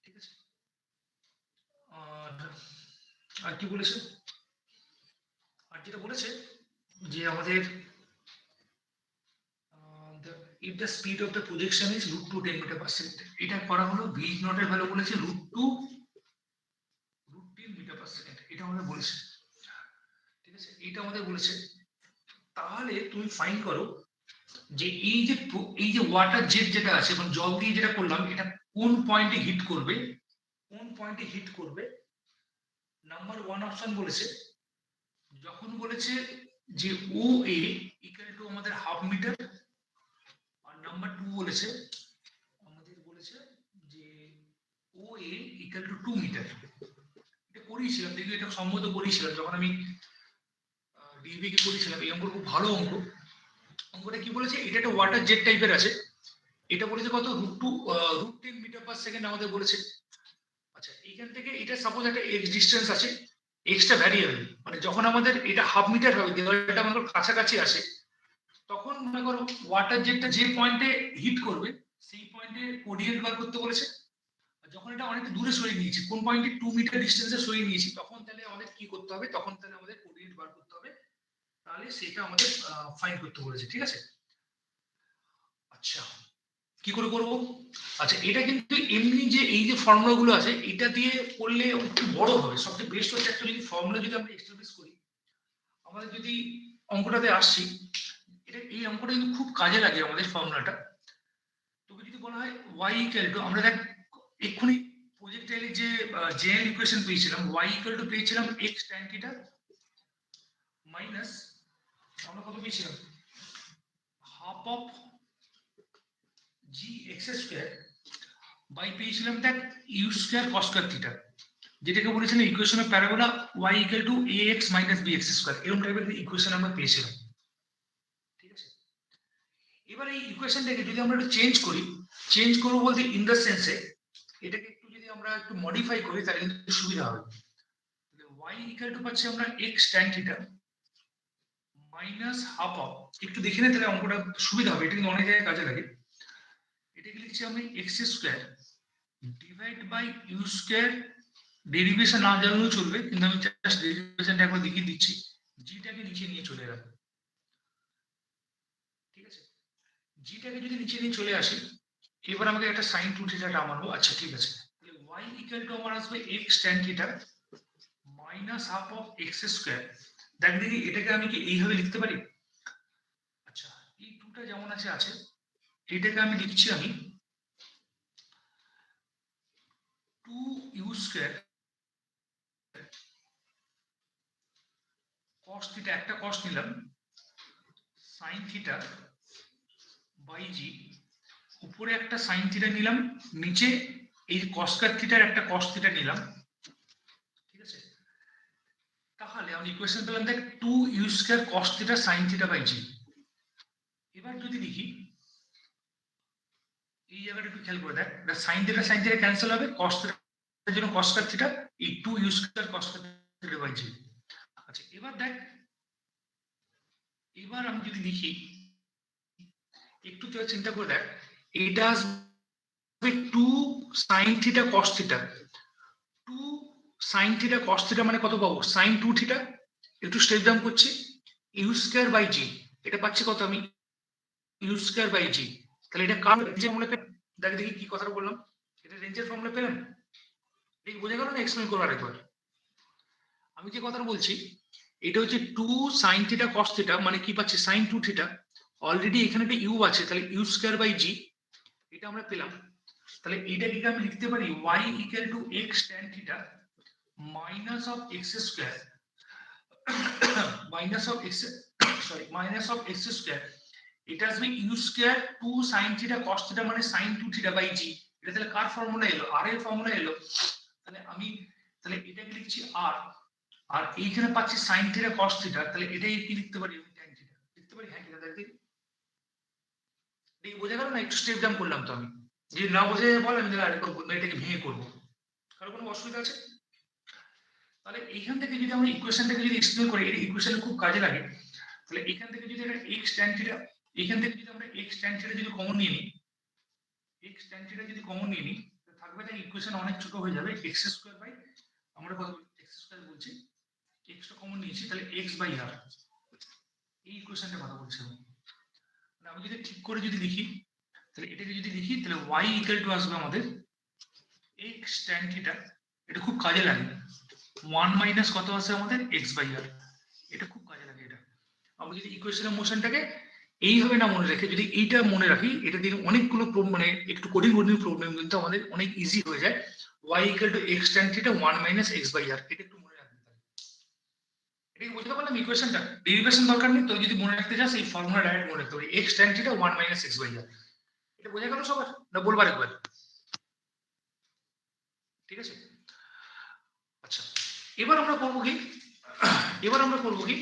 ঠিক আছে? আর আর কি বলেছে, আর যেটা বলেছে যে আমাদের if the speed of the projection is √2 10 metre per second, এটা করা হলো। ভি নট এর ভ্যালু বলেছে √10 মিটার পার সেকেন্ড, এটা আমাদের বলেছে, ঠিক আছে? এটা আমাদের বলেছে। তাহলে তুমি ফাইন্ড করো যে এই যে ওয়াটার জেট যেটা আছে, মানে জল দিয়ে যেটা করলাম, এটা কোন পয়েন্টে হিট করবে, কোন পয়েন্টে হিট করবে। নাম্বার 1 অপশন বলেছে, যখন বলেছে যে ও এ ইকুয়াল টু আমাদের হাফ মিটার, আর নাম্বার 2 বলেছে, আমাদের বলেছে যে ও এ ইকুয়াল টু 2 মিটার। এটা করিয়েছিলাম, দেখি এটা সম্মত করিয়েছিলাম যখন আমি ডিবি কে করেছিলাম। এই অঙ্ক খুব ভালো অঙ্ক। অঙ্কটা কি বলেছে, এটা একটা ওয়াটার জেট টাইপের আছে, এটা বলেছে কত √10 মিটার পার সেকেন্ড আমাদের বলেছে। আচ্ছা, এখান থেকে এটা সাপোজ একটা এক্স ডিস্টেন্স আছে, এক্সটা ভ্যারিয়েবল, মানে যখন আমাদের এটা হাফ মিটার হবে, দেওয়ালটা আমাদের কাছাকাছি আসে, তখন মনে করো ওয়াটার জেটটা যে পয়েন্টে হিট করবে, সেই পয়েন্টে কোঅর্ডিনেট বার করতে বলেছে। আর যখন এটা অনেক দূরে সরিয়ে নিয়েছি, কোন পয়েন্টে 2 মিটার ডিস্টেন্সে সরিয়ে নিয়েছি, তখন তাহলে আমাদের কি করতে হবে, তখন তাহলে আমাদের কোঅর্ডিনেট বার করতে হবে, তাহলে সেটা আমাদের ফাইন্ড করতে বলেছে, ঠিক আছে? আচ্ছা, কি করে করব? আচ্ছা, এটা কিন্তু এমনি যে এই যে ফর্মুলা গুলো আছে, এটা দিয়ে করলে একটু বড় হবে। সবচেয়ে বেস্ট হচ্ছে একটা যদি ফর্মুলা যদি আমরা এস্টাবলিশ করি, আমাদের যদি অঙ্কটাতে আসছি, এটা এই অঙ্কটা কিন্তু খুব কাজে লাগে আমাদের ফর্মুলাটা। তবে যদি বলা হয় y ইকুয়াল টু, আমরা দেখ এক্ষুনি প্রজেক্টাইলে যে জেনারেল ইকুয়েশন পেয়েছিলাম, y ইকুয়াল টু পেয়েছিলাম x tan থিটা মাইনাস, আমরা কত পেয়েছিলাম, half of g x square by পেয়েছিলাম দেখ u square cos square theta, যেটাকে বলেছিলাম equation of parabola y equal to ax minus bx square, এরকম টাইপের ইকুয়েশন আমরা পেয়েছিলাম, ঠিক আছে? এবার এই ইকুয়েশনটাকে যদি আমরা একটু চেঞ্জ করবো বলতে ইন দ্য সেন্সে, এটাকে একটু যদি আমরা একটু মডিফাই করি, তাহলে কিন্তু সুবিধা হবে। y ইকুয়াল টু পাচ্ছি আমরা x tan theta minus half of, একটু দেখে নিই তাহলে অঙ্কটা সুবিধা হবে, এটা কিন্তু অনেক জায়গায় কাজে লাগে। এটাকে লিখছি আমি x square divide by u square, derivation না জানলেও চলবে, কিন্তু আমি জাস্ট ডেরিভেশনটা একবার দেখিয়ে দিচ্ছি, জিটাকে নিচে নিয়ে চলে এলাম, ঠিক আছে? জিটাকে যদি নিচে নিয়ে চলে আসি, এবার আমাকে একটা সাইন টু থিটা মানবো। আচ্ছা, ঠিক আছে, তাহলে y ইকুয়াল টু আমার আসবে x tan theta minus half of x square. দেখ দেখি এটাকে আমি কি এইভাবে লিখতে পারি? আচ্ছা, এই টুটা যেমন আছে আছে, এটাকে আমি লিখছি আমি 2u স্কয়ার cos থিটা, একটা cos নিলাম, sin থিটা বাই জি, উপরে একটা sin থিটা নিলাম, নিচে এই cos স্কয়ার থিটার একটা cos থিটা নিলাম, ঠিক আছে? তাহলে আমি ইকুয়েশন পেলাম দেখ 2u square cos theta sin theta by g. এবার যদি লিখি এই জায়গাটা একটু খেয়াল করে দেখ, sin থিটা ক্যান্সেল হবে, cos থিটার জন্য cos স্কয়ার থিটা, এই 2u square cos theta by g. আচ্ছা এবার দেখ, এবার আমি যদি লিখি একটু তুই চিন্তা করে দেখ, এটা আসবে 2 sin theta cos theta, 2 sin theta cos theta মানে কত পাবো? sin 2 থিটা, একটু স্টেপ ডাউন করছি, u স্কয়ার বাই জি, এটা পাচ্ছি কত আমি? u square by g. তাহলে এটা কার রেঞ্জের ফর্মুলা পেলাম? দেখ দেখি কি কথাটা বললাম, এটা রেঞ্জের ফর্মুলা পেলাম? এই বোঝা গেল না? এক্সপ্লেন করবো আরেকবার। আমি যে কথাটা বলছি এটা হচ্ছে 2 sin থিটা cos থিটা মানে কি পাচ্ছি? sin 2 থিটা, অলরেডি এখানে একটা u আছে, তাহলে u স্কয়ার বাই জি, এটা আমরা পেলাম। তাহলে এটাকে আমি লিখতে পারি y equal to x tan theta minus of x square minus of x, sorry minus of x square, এটা আসবে u square 2 sin theta cos theta মানে sin 2 থিটা বাই জি। এটা তাহলে কার ফর্মুলা এলো? r এর ফর্মুলা এলো। তাহলে আমি তাহলে এটাকে লিখছি r, আর এইখানে পাচ্ছি sin থিটা cos থিটা, তাহলে এটাই কি লিখতে পারি? আমি tan থিটা লিখতে পারি। হ্যাঁ কিনা দেখ দেখি, এই বোঝা গেল না? একটু স্টেপ ডাউন করলাম তো আমি, যদি না বোঝা যায় বল, আমি তাহলে আরেকবার এটাকে ভেঙে করবো। কারো কোনো অসুবিধা আছে? তাহলে এইখান থেকে যদি আমরা ইকুয়েশনটাকে যদি এক্সপ্লেন করি, এই ইকুয়েশন খুব কাজে লাগে। তাহলে এখান থেকে যদি এটা x tan থিটা, এখান থেকে যদি আমরা x tan থিটা যদি কমন নিয়ে নিই, x tan থিটা যদি কমন নিয়ে নিই, থাকবে না ইকুয়েশন অনেক ছোট হয়ে যাবে, x স্কয়ার বাই, আমরা কত x স্কয়ার বলছি, x টা কমন নিয়েছি, তাহলে x বাই r, এই ইকুয়েশনটা কথা বলছি আমি। মানে আমি যদি ঠিক করে যদি লিখি, তাহলে এটাকে যদি লিখি, তাহলে y ইকুয়াল টু আসবে আমাদের x tan থিটা, এটা খুব কাজে লাগে, 1 মাইনাস কত আছে আমাদের? x বাই r, এটা খুব কাজে লাগে। এটা আমরা যদি ইকুয়েশনের মোশনটাকে এইভাবে না মনে রেখে যদি এইটা মনে রাখি, এটা দিয়ে অনেকগুলো মানে একটু কোডিং প্রবলেম কিন্তু আমাদের অনেক ইজি হয়ে যায়। y equal to x tan theta 1 minus x by r, এটা একটু মনে রাখতে হবে। এটা কি বুঝতে পারলাম ইকুয়েশনটা? ডেরিভেশন দরকার নেই তো, যদি মনে রাখতে চাস এই ফর্মুলা ডাইরেক্ট মনে রাখতে হবে, x tan theta 1 minus x by r। এটা বোঝা গেল সবার? না বলবার একবার? ঠিক আছে। আচ্ছা এবার আমরা করব কি, এবার আমরা করব কি,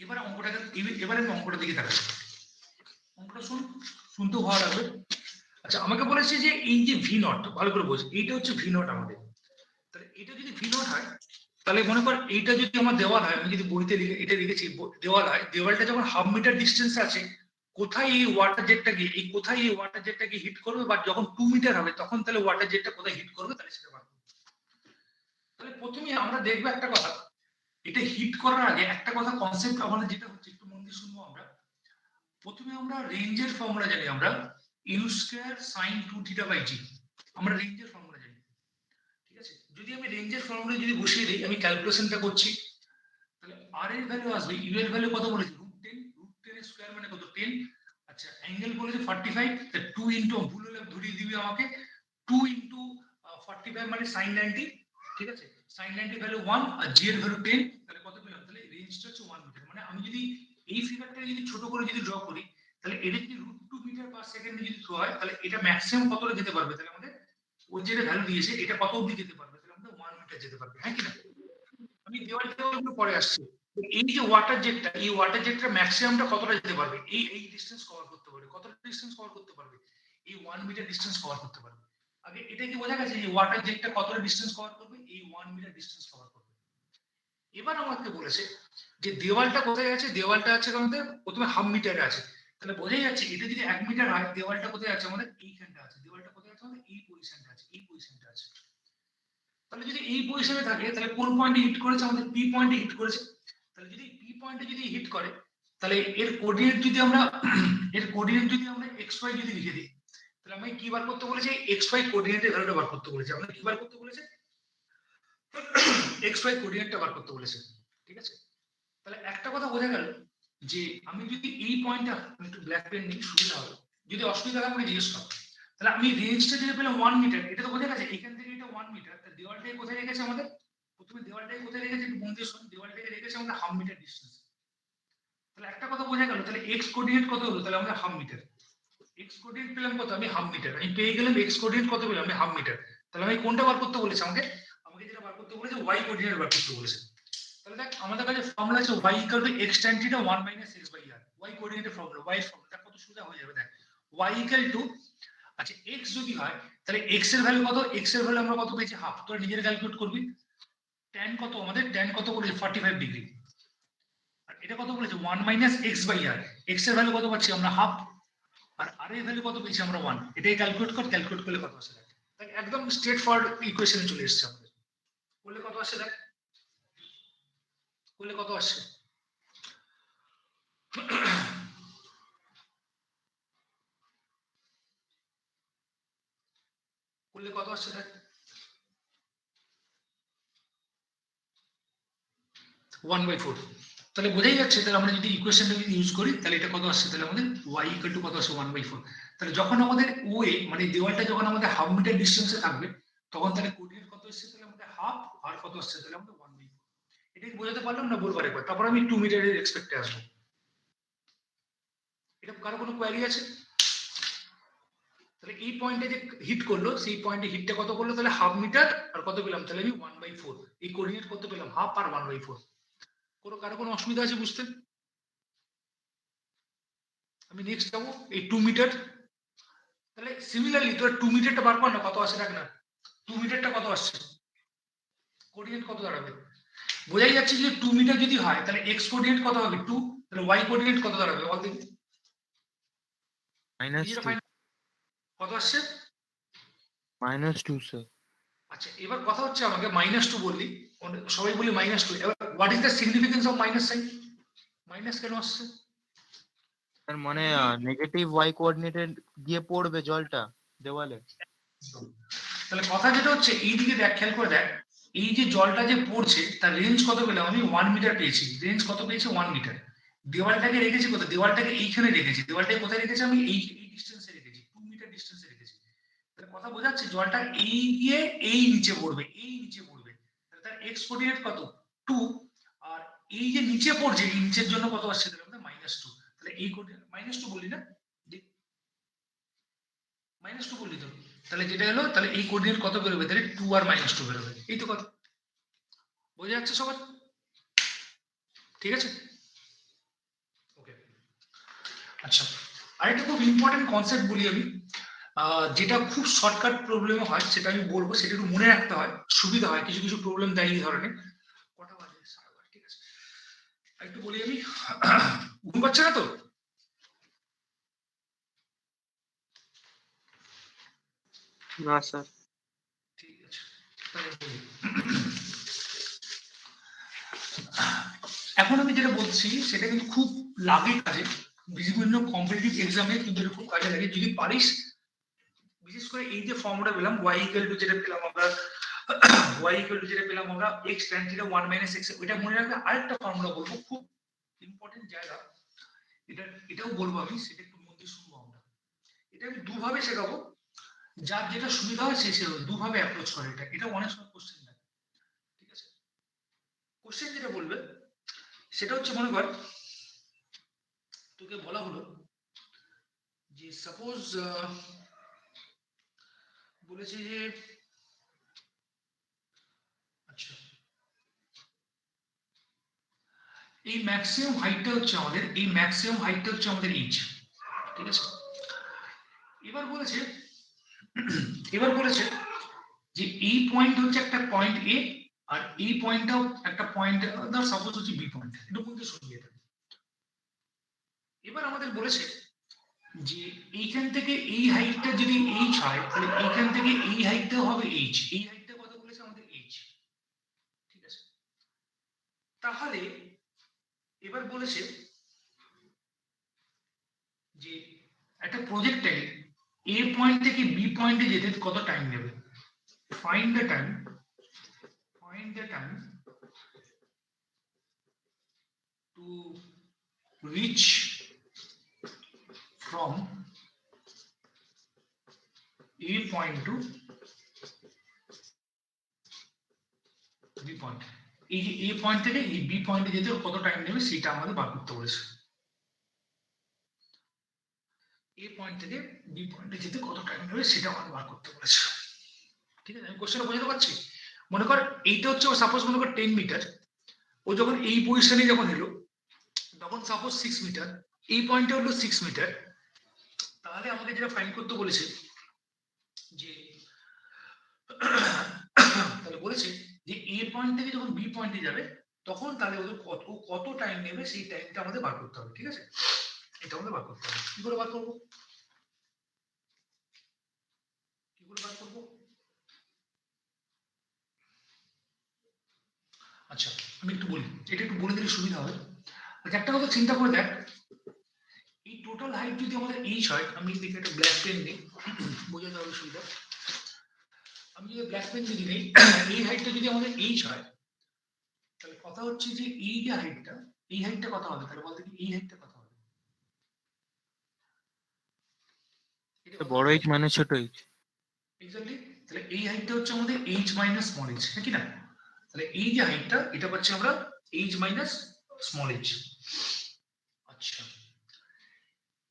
এবারে অঙ্কটাকে, এবারে আমি অঙ্কটার দিকে তাকাই। অঙ্কটা শুনতে ভালো লাগবে। আচ্ছা আমাকে বলেছে যে এই যে ভি নট, ভালো করে বোঝ, এইটা হচ্ছে ভি নট আমাদের। তাহলে এটা যদি ভি নট হয়, তাহলে মনে কর এইটা যদি আমার দেওয়াল হয়, আমি যদি বইতে এটা লিখেছি দেওয়াল হয়, দেওয়ালটা যখন 1/2 মিটার ডিস্টেন্স আছে, কোথায় এই ওয়াটার জেটটা গিয়ে কোথায় এই ওয়াটার জেটটা গিয়ে হিট করবে, বা যখন 2 মিটার হবে তখন তাহলে ওয়াটার জেটটা কোথায় হিট করবে, তাহলে সেটা বার করব। তাহলে প্রথমে আমরা দেখবো একটা কথা, এটা হিট করার আগে একটা কথা কনসেপ্ট আমাদের যেটা হচ্ছে একটু মন দিয়ে শুনবো আমরা। প্রথমে আমরা রেঞ্জের ফর্মুলা জানি, আমরা u square sin 2 theta by g, আমরা রেঞ্জের ফর্মুলা জানি। ঠিক আছে, যদি আমি রেঞ্জের ফর্মুলা যদি বসিয়ে দিই, আমি ক্যালকুলেশনটা করছি, তাহলে আর এর ভ্যালু আসবে, ইউ এর ভ্যালু কত বলেছি? √10 এর স্কয়ার মানে কত? 10। আচ্ছা অ্যাঙ্গেল বলেছে 45, তাহলে 2 ইনটু, ভুল হলে ধরিয়ে দিবি আমাকে, 2 ইনটু 45 মানে sin 90। ঠিক আছে, sin 90 ভ্যালু 1 আর জি এর ভ্যালু 10, তাহলে কত পেলাম? তাহলে রেঞ্জটা হচ্ছে 1 মিটার। মানে আমি যদি এই ফিগারটা যদি ছোট করে যদি ড্র করি, তাহলে এটা যদি √2 মিটার পার সেকেন্ডে যদি থ্রো হয়, তাহলে এটা ম্যাক্সিমাম কতটা যেতে পারবে? তাহলে আমাদের ওই যেটা ভ্যালু দিয়েছে এটা কত অবধি যেতে পারবে? তাহলে আমাদের 1 মিটার যেতে পারবে। হ্যাঁ কি না? আমি দেওয়ালটা পরে আসছি, এই যে ওয়াটার জেটটা, এই ওয়াটার জেটটা ম্যাক্সিমামটা কতটা যেতে পারবে? এই ডিসটেন্স কভার করতে পারবে। কতটা ডিসটেন্স কভার করতে পারবে? এই 1 মিটার ডিসটেন্স কভার করতে পারবে। আগে এটা কি বোঝা গেছে যে ওয়াটার জেটটা কতটা ডিসটেন্স কভার করবে? এই 1 মিটার ডিসটেন্স কভার করবে। এবার আমাকে বলেছে যে দেওয়ালটা কোথায় আছে? দেওয়ালটা আছে আমাদের প্রথমে 1/2 মিটারে আছে, তাহলে বোঝাই যাচ্ছে এটা যদি 1 মিটার হয়, দেওয়ালটা কোথায় আছে আমাদের? এইখানটা আছে। দেওয়ালটা কোথায় আছে আমাদের? এই পজিশনটা আছে, এই পজিশনটা আছে। তাহলে যদি এই পজিশনে থাকে, তাহলে কোন পয়েন্টে হিট করেছে? আমাদের পি পয়েন্টে হিট করেছে। তাহলে যদি পি পয়েন্টে যদি হিট করে, তাহলে এর কোঅর্ডিনেট যদি আমরা এর কোঅর্ডিনেট যদি আমরা xy যদি লিখে দিই, তাহলে আমি কি বার করতে বলেছি, এক্স ওয়াই কোঅর্ডিনেটের ভ্যালুটা বার করতে বলেছি। আমরা কি বার করতে বলেছে, এক্স ওয়াই কোঅর্ডিনেটটা বার করতে বলেছে। ঠিক আছে, তাহলে একটা কথা বোঝা গেল যে আমি যদি এই পয়েন্টটা একটু ব্ল্যাক পেন নিই সুবিধা হবে, যদি অসুবিধা হয় আমাকে জিজ্ঞেস করো। তাহলে আমি রেঞ্জটা যদি পেলাম 1 মিটার, এটা তো বোঝা গেছে এখান থেকে এটা 1 মিটার, তাহলে দেওয়ালটাকে কোথায় রেখেছে আমাদের, প্রথমে দেওয়ালটাকে কোথায় রেখেছে একটু মন দিয়ে শুনুন, দেওয়ালটাকে রেখেছে আমাদের হাফ মিটার ডিস্টেন্স। তাহলে একটা কথা বোঝা গেল, তাহলে এক্স কোঅর্ডিনেট কত হলো, তাহলে আমাদের হাফ মিটার। এক্স কোঅর্ডিনেট পেলাম কত, আমি হাফ মিটার, আমি পেয়ে গেলাম এক্স কোঅর্ডিনেট কত পেলাম, আমি হাফ মিটার। তাহলে আমি কোনটা বার করতে বলেছে আমাকে, আমাকে যেটা বার করতে বলেছে ওয়াই কোঅর্ডিনেট বার করতে বলেছে। তাহলে দেখ আমাদের কাছে ফর্মুলা আছে y equal to x tan theta 1 minus x by r, y কোঅর্ডিনেটের ফর্মুলা, y এর ফর্মুলা কত সোজা হয়ে যাবে। দেখ y ইকুয়াল টু, আচ্ছা x যদি হয় তাহলে x এর ভ্যালু কত, x এর ভ্যালু আমরা কত পেয়েছি হাফ, তোরা নিজের ক্যালকুলেট করবি। tan কত আমাদের, tan কত বলেছে 45 ডিগ্রি, আর এটা কত বলেছে 1 minus x by r, x এর ভ্যালু কত পাচ্ছি আমরা হাফ, আর r এর ভ্যালু কত পেয়েছি আমরা 1, এটাই ক্যালকুলেট কর, ক্যালকুলেট করলে কত আসে দেখ। একদম স্ট্রেট ফরওয়ার্ড ইকুয়েশনে চলে এসেছে আমাদের, করলে কত আসে দেখ, করলে কত আসে, করলে কত আসছে দেখ 1/4। তাহলে বোঝাই যাচ্ছে, তাহলে আমরা যদি ইকুয়েশনটা যদি ইউজ করি তাহলে এটা কত আসছে, তাহলে আমাদের y ইকুয়াল টু কত আসছে 1/4। তাহলে যখন আমাদের ওয়ে মানে দেওয়ালটা যখন আমাদের হাফ মিটার ডিস্টেন্সে থাকবে তখন তাহলে কোঅর্ডিনেট কত আসছে, তাহলে আমাদের হাফ, আর কত আসছে তাহলে আমাদের 1/4। এটাই বোঝাতে পারলাম না, বলবার একবার, তারপর আমি 2 মিটারের এক্সপেক্টে আসবো। এটা কারো কোনো কোয়ারি আছে? তাহলে এই পয়েন্টে যে হিট করলো সেই পয়েন্টে হিটটা কত করলো, তাহলে হাফ মিটার আর কত পেলাম, তাহলে আমি 1/4, এই কোঅর্ডিনেট কত পেলাম হাফ আর 1/4। কারো কোনো অসুবিধা আছে বুঝতে? আমি নেক্সট যাবো এই 2 মিটার। তাহলে সিমিলারলি তোর 2 মিটারটা বার কর না, কত আসে দেখ না, 2 মিটারটা কত আসছে, কোঅর্ডিনেট কত দাঁড়াবে। বোঝাই যাচ্ছে যে 2 মিটার যদি হয় তাহলে এক্স কোঅর্ডিনেট কত হবে 2, তাহলে ওয়াই কোঅর্ডিনেট কত দাঁড়াবে বল দেখি, -2 কত আসছে। -2 স্যার। আচ্ছা এবার কথা হচ্ছে, আমাকে -2 বললি, সবাই বলি -2, এবার what is the significance of minus sine, minus কেন আসছে। তার মানে নেগেটিভ ওয়াই কোঅর্ডিনেটে গিয়ে পড়বে জলটা দেওয়ালে। তাহলে কথা যেটা হচ্ছে এইদিকে দেখ, খেয়াল করে দেখ, এই যে জলটা যে পড়ছে তার রেঞ্জ কত পেলাম আমি 1 মিটার পেয়েছি, রেঞ্জ কত পেয়েছি 1 মিটার। দেওয়ালটাকে রেখেছি কোথায়, দেওয়ালটাকে এইখানে রেখেছি, দেওয়ালটাকে কোথায় রেখেছি আমি এই ডিস্টেন্সে রেখেছি, 2 মিটার ডিস্টেন্সে রেখেছি। তাহলে কথা বোঝাচ্ছে জলটা এই গিয়ে এই নিচে পড়বে, এই নিচে পড়বে, তাহলে তার এক্স কোঅর্ডিনেট কত 2, আর এই যে নিচে পড়ছে এই নিচের জন্য কত আসছে তাহলে আমাদের -2। তাহলে এই কোঅর্ডিনেট -2 বললি না, -2 বললি তো, তাহলে যেটা হলো তাহলে এই কোঅর্ডিনেট কত বেরোবে, তাহলে 2 আর -2 বেরোবে, এই তো কথা বোঝা যাচ্ছে সবার, ঠিক আছে ওকে। আচ্ছা আরেকটা খুব ইম্পর্টেন্ট কনসেপ্ট বলি আমি, যেটা খুব শর্টকাট প্রবলেম হয় সেটা আমি বলবো, সেটা একটু মনে রাখতে হয়, সুবিধা হয়, কিছু কিছু প্রবলেম দেয় এই ধরনের। কটা বাজে, 12:30, ঠিক আছে একটু বলি আমি, ঘুম পাচ্ছে না তো, না স্যার। ঠিক আছে তাহলে বলি। এখন আমি যেটা বলছি সেটা কিন্তু খুব লাগে কাজে, বিভিন্ন কম্পিটিটিভ এক্সামে কিন্তু এটা খুব কাজে লাগে যদি পারিস। বিশেষ করে এই যে ফর্মুলা পেলাম y ইকুয়াল টু যেটা পেলাম আমরা, y ইকুয়াল টু যেটা পেলাম আমরা x tan theta 1 minus x, ওইটা মনে রাখবে। আরেকটা ফর্মুলা বলবো খুব ইম্পর্টেন্ট জায়গা, এটাও বলবো আমি, সেটা একটু মন দিয়ে শুনবো আমরা। এটা আমি দুভাবে শেখাবো, যার যেটা সুবিধা হয় সে দুভাবে অ্যাপ্রোচ করে, এটা অনেক সময় কোশ্চেন দেয়, ঠিক আছে। কোশ্চেন যেটা বলবে সেটা হচ্ছে, মনে কর তোকে বলা হলো যে সাপোজ বলেছে যে, আচ্ছা এই ম্যাক্সিমাম হাইটটা হচ্ছে আমাদের, এই ম্যাক্সিমাম হাইটটা হচ্ছে আমাদের এইচ, ঠিক আছে। এবার বলেছে, এবার বলেছে যে এই পয়েন্ট হচ্ছে একটা পয়েন্ট এ, আর এই পয়েন্টটাও একটা পয়েন্ট, ধর সাপোজ হচ্ছে বি পয়েন্ট, একটু বলতে শুনিয়ে এটা। এবার আমাদের বলেছে যে এইখান থেকে এই হাইটটা যদি এইচ হয় তাহলে এইখান থেকে এই হাইটটাও হবে এইচ, এই হাইটটা কত বলেছে আমাদের এইচ, ঠিক আছে। তাহলে এবার বলেছে যে একটা প্রজেক্টাইল, এ পয়েন্ট থেকে বি পয়েন্টে যেতে কত টাইম নেবে? Find the time to reach from A point to B point. এই যে এ পয়েন্ট থেকে এই বি পয়েন্টে যেতে কত টাইম নেবে সেটা আমাদের বার করতে বলেছে। এ পয়েন্ট থেকে বি পয়েন্টে যেতে কত টাইম নেবে সেটা আমাদের বার করতে বলেছে। ঠিক আছে, আমি কোশ্চেনটা বোঝাতে পারছি? মনে কর এইটা হচ্ছে সাপোজ মনে কর 10 মিটার, ও যখন এই পজিশনে যখন এলো তখন সাপোজ 6 মিটার, এই পয়েন্টে হলো 6 মিটার, তাহলে আমাকে যেটা ফাইন্ড করতে বলেছে যে তাহলে বলেছে যে এ পয়েন্ট থেকে যখন বি পয়েন্টে যাবে তখন তাহলে ওদের কত টাইম নেবে সেই টাইমটা আমাদের বার করতে হবে। ঠিক আছে, এটা আমাদের বার করতে হবে। কি করে বার করবো? আচ্ছা আমি একটু বলি, এটা একটু বলে দিলে সুবিধা হবে। আচ্ছা একটা কথা চিন্তা করে দেখ, এই টোটাল হাইট যদি আমাদের এইচ হয়, আমি দেখি একটা ব্ল্যাক পেন নিই, বোঝাতে হবে সুবিধা। আমি যদি ব্ল্যাক পেন যদি নেই, এই হাইটটা যদি আমাদের এইচ হয়, তাহলে কথা হচ্ছে যে এই যে হাইটটা, এই হাইটটা কত হবে? তাহলে বলতে কি এই হাইটটা কত হবে? বড় এইচ মানে ছোট এইচ। এক্স্যাক্টলি, তাহলে এই হাইটটা হচ্ছে আমাদের এইচ মাইনাস স্মল এইচ, হ্যাঁ কি না? তাহলে এই যে হাইটটা এটা পাচ্ছি আমরা এইচ মাইনাস স্মল এইচ। আচ্ছা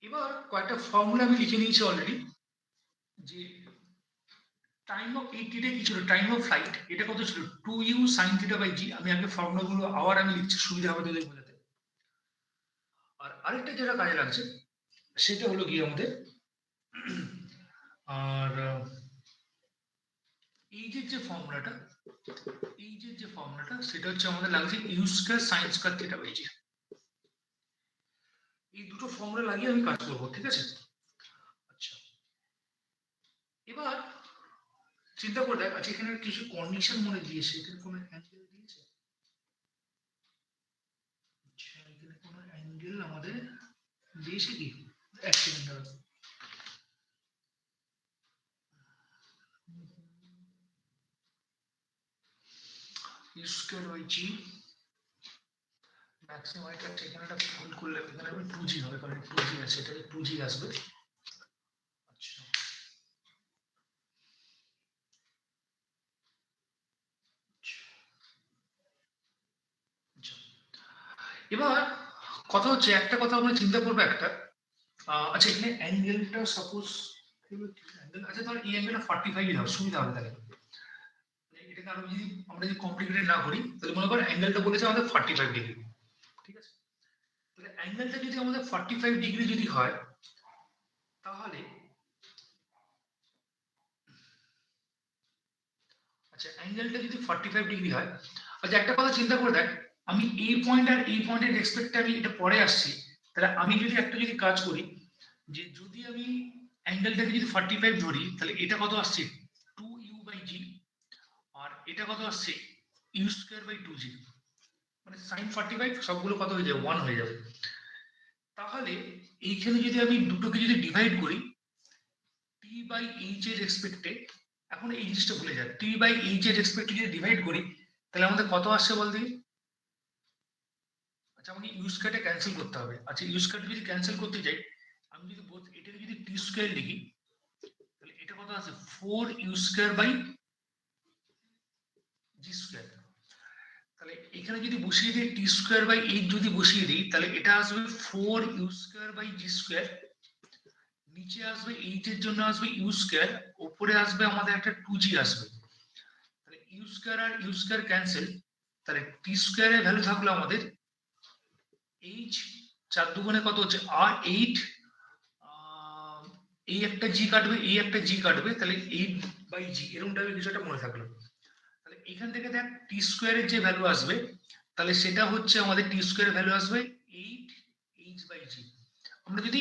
এবার কয়েকটা ফর্মুলা আমি লিখে নিয়েছি অলরেডি, যে টাইম অফ এইটিটা কি ছিল? টাইম অফ ফ্লাইট এটা কত ছিল? 2u sin theta by g. আমি আগে ফর্মুলাগুলো আবার আমি লিখছি, সুবিধা হবে তোদের বোঝাতে। আর আরেকটা যেটা কাজে লাগছে সেটা হলো গিয়ে আমাদের আর এইচের যে ফর্মুলাটা, সেটা হচ্ছে আমাদের লাগছে u square sine square theta by g. এই দুটো ফর্মুলা লাগিয়ে আমি কাজ করবো। ঠিক আছে, আচ্ছা এবার চিন্তা করে দেখ, আচ্ছা এখানে কিছু কন্ডিশন মনে দিয়েছে, এখানে কোনো অ্যাঙ্গেল দিয়েছে? আচ্ছা এখানে কোনো অ্যাঙ্গেল আমাদের দিয়েছে কি? এক সেকেন্ড দাঁড়াও। U square by g maximum এটা এখানে একটা ভুল করলে এখানে আমি 2g হবে, কারণ 2g আছে, এটাকে 2g আসবে। আচ্ছা আচ্ছা এবার কথা হচ্ছে, একটা কথা আমরা চিন্তা করবো একটা, আচ্ছা এখানে অ্যাঙ্গেলটা সাপোজ অ্যাঙ্গেল, আচ্ছা ধর এই অ্যাঙ্গেলটা 45 দাও, সুবিধা হবে। তাহলে এটাকে আরো যদি আমরা যদি কমপ্লিকেটেড না করি, তাহলে মনে করো অ্যাঙ্গেলটা বলেছে আমাদের 45 ডিগ্রি। ঠিক আছে, তাহলে অ্যাঙ্গেলটা যদি আমাদের 45 ডিগ্রি যদি হয়, তাহলে আচ্ছা অ্যাঙ্গেলটা যদি 45 ডিগ্রি হয়, আচ্ছা একটা কথা চিন্তা করে দেখ, আমি এই পয়েন্ট আর এই পয়েন্টের রেসপেক্টে আমি এটা পরে আসছি, তাহলে আমি যদি একটা যদি কাজ করি, যে যদি আমি অ্যাঙ্গেলটাকে যদি 45 ধরি, তাহলে এটা কত আসছে? 2u বাই জি, আর এটা কত আসছে? ইউ স্কয়ার বাই 2g, মানে sin 45 সবগুলো কত হয়ে যাবে? 1 হয়ে যাবে। তাহলে এইখানে যদি আমি দুটোকে যদি ডিভাইড করি t বাই h এর রেসপেক্টে, এখন এই জিনিসটা ভুলে যায়, t বাই h এর রেসপেক্টে যদি ডিভাইড করি তাহলে আমাদের কত আসছে বল দেখি? আচ্ছা আমাকে ইউ স্কয়ারটা ক্যান্সেল করতে হবে। আচ্ছা ইউ স্কয়ারটা যদি ক্যান্সেল করতে যাই, আমি যদি এটাকে যদি টি স্কয়ার লিখি, তাহলে এটা কত আছে? 4u square by G square. তাহলে এখানে যদি বসিয়ে দিই টি স্কয়ার বাই 8 যদি বসিয়ে দিই, তাহলে এটা আসবে 4u square by G square, নিচে আসবে 8 এর জন্য আসবে ইউ স্কয়ার, উপরে আসবে আমাদের একটা 2g আসবে। তাহলে ইউ স্কয়ার আর ইউ স্কয়ার ক্যান্সেল, তাহলে টি স্কয়ারের ভ্যালু থাকলো আমাদের h, 4 দুগুণে কত হচ্ছে? আর 8, এই একটা জি কাটবে, এই একটা জি কাটবে, তাহলে 8 বাই জি, এরকম টাইপের কিছুটা মনে থাকলো। তাহলে এখান থেকে দেখ টি স্কয়ারের যে ভ্যালু আসবে, তাহলে সেটা হচ্ছে আমাদের টি স্কয়ারের ভ্যালু আসবে 8 h বাই জি। আমরা যদি,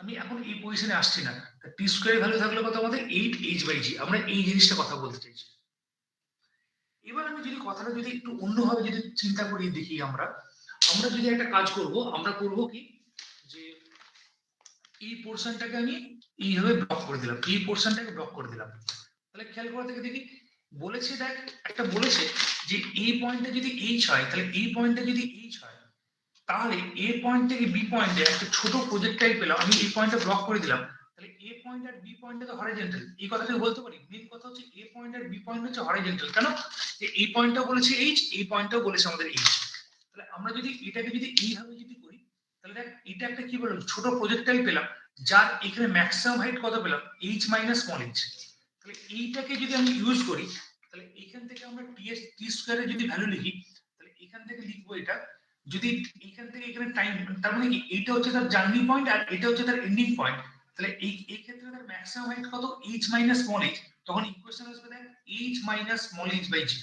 আমি এখন এই পজিশনে আসছি না, টি স্কয়ারের ভ্যালু থাকলে কত আমাদের? 8 h বাই জি। আমরা এই জিনিসটা কথা বলতে চাইছি। এবার আমি যদি কথাটা যদি একটু অন্যভাবে যদি চিন্তা করি, দেখি আমরা আমরা যদি একটা কাজ করব, আমরা করব কি, যে এই পোর্শনটাকে আমি এইভাবে ব্লক করে দিলাম, এই পোর্শনটাকে ব্লক করে দিলাম। তাহলে খেয়াল করে থেকে দেখি বলেছে, দেখ একটা বলেছে যে এই পয়েন্টে যদি এইচ হয়, তাহলে এই পয়েন্টে যদি এইচ হয়, তাহলে এ পয়েন্ট থেকে বি পয়েন্টে একটা ছোট প্রজেক্টাইল পেলাম, আমি এই পয়েন্টটা ব্লক করে দিলাম, তাহলে এ পয়েন্ট আর বি পয়েন্টে তো হরিজন্টাল। এই কথাটা বলতে পারি মেন কথা হচ্ছে এ পয়েন্ট আর বি পয়েন্ট হচ্ছে হরিজন্টাল। কেন? এই পয়েন্টটাও বলেছে এইচ, এই পয়েন্টটাও বলেছে আমাদের এইচ। তাহলে আমরা যদি এটাকে যদি এইভাবে যদি করি, তাহলে দেখ এটা একটা কি বললাম ছোট প্রজেক্টাইল পেলাম, যার এখানে ম্যাক্সিমাম হাইট কত পেলাম, এইচ মাইনাস স্মল এইচ। তাহলে এইটাকে যদি আমি ইউজ করি, তাহলে এখান থেকে আমরা টি স্কয়ারের যদি ভ্যালু লিখি, তাহলে এখান থেকে লিখবো এটা, যদি এখান থেকে এখানে টাইম, তার মানে কি এইটা হচ্ছে তার জার্নি পয়েন্ট আর এটা হচ্ছে তার এন্ডিং পয়েন্ট, তাহলে এই ক্ষেত্রে তার ম্যাক্সিমাম হাইট কত, এইচ মাইনাস স্মল এইচ। তখন ইকুয়েশন আসবে দেখ h minus small h by g.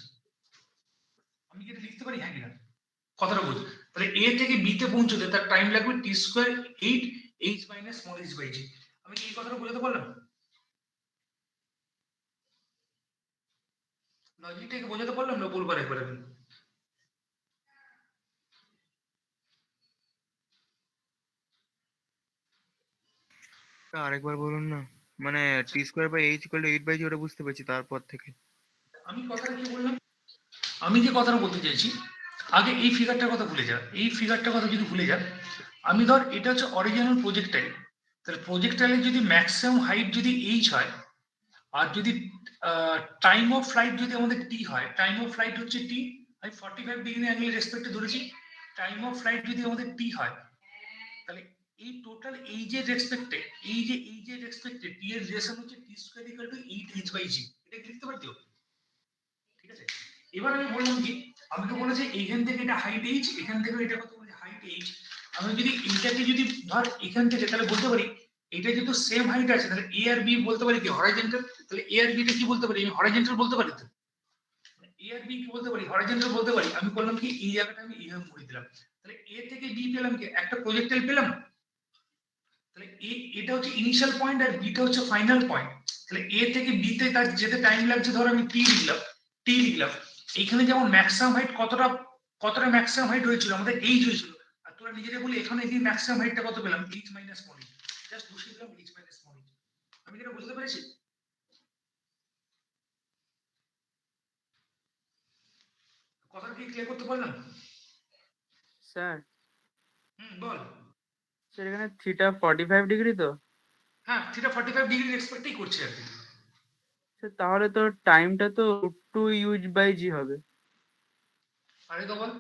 আমি কি এটা লিখতে পারি, হ্যাঁ কিনা কথাটা বুঝ। তাহলে এ থেকে বি তে পৌঁছতে তার টাইম লাগবে t square 8 h minus small h by g. আমি কি এই কথাটা বোঝাতে পারলাম? লজিকটাকে বোঝাতে পারলাম না, বলবার একবার আমি। আরেকবার বলুন না, মানে t square by h equal to 8/g ওটা বুঝতে পেরেছি, তারপর থেকে আমি কথাটা কি বললাম, আমি যে কথাটা বলতে চাইছি, আগে এই ফিগারটার কথা ভুলে যা, এই ফিগারটার কথা যদি ভুলে যা, আমি ধর এটা হচ্ছে অরিজিনাল প্রজেক্টাইল, তাহলে প্রজেক্টাইলের যদি ম্যাক্সিমাম হাইট যদি এইচ হয়, আর যদি টাইম অফ ফ্লাইট যদি আমাদের টি হয়, টাইম অফ ফ্লাইট হচ্ছে টি, আমি 45 ডিগ্রি অ্যাঙ্গেল রেসপেক্টে ধরেছি, টাইম অফ ফ্লাইট যদি আমাদের টি হয়, তাহলে এই টোটাল এইজের রেসপেক্টে, এইজের রেসপেক্টে টি এর রিলেশন হচ্ছে t square equal to 8 h by g. এটা কি লিখতে পারি তো? ঠিক আছে, এবার আমি বললাম কি, আমি তো বলেছি এইখান থেকে এটা হাইট এইচ, এখান থেকে এটা কত বলে হাইট এইচ। আমি যদি এইটাকে যদি ধর এখান থেকে, তাহলে বলতে পারি এটা যেহেতু সেম হাইট আছে, তাহলে এ আর বি বলতে পারি কি হরাইজন্টাল। তাহলে এ আর বি টা কি বলতে পারি, আমি হরাইজন্টাল বলতে পারি তো। এ আর বি কি বলতে পারি, হরাইজন্টাল বলতে পারি। আমি বললাম কি এই জায়গাটা আমি এইভাবে মুড়ে দিলাম, তাহলে এ থেকে বি পেলাম কি একটা প্রজেক্টাইল পেলাম, তাহলে এটা হচ্ছে ইনিশিয়াল পয়েন্ট আর বিটা হচ্ছে ফাইনাল পয়েন্ট। তাহলে এ থেকে বি তে তার যেতে টাইম লাগছে, ধর আমি টি লিখলাম। এইখানে যেমন ম্যাক্সিমাম হাইট কতটা ম্যাক্সিমাম হাইট হয়েছিল আমাদের এইচ হয়েছিল, আর তোরা নিজেরা বলি এখানে এই ম্যাক্সিমাম হাইটটা কত পেলাম, H minus small H. Just বসিয়ে দিলাম এইচ মাইনাস স্মল এইচ। আমি যেটা বুঝতে পেরেছি, কথাটা কি ক্লিয়ার করতে পারলাম? স্যার বল। স্যার এখানে থিটা 45 ডিগ্রি তো? হ্যাঁ, থিটা 45 ডিগ্রি এক্সপেক্টই করছি আর কি। স্যার তাহলে তো টাইমটা তো √2u/g হবে। আরে তো বল।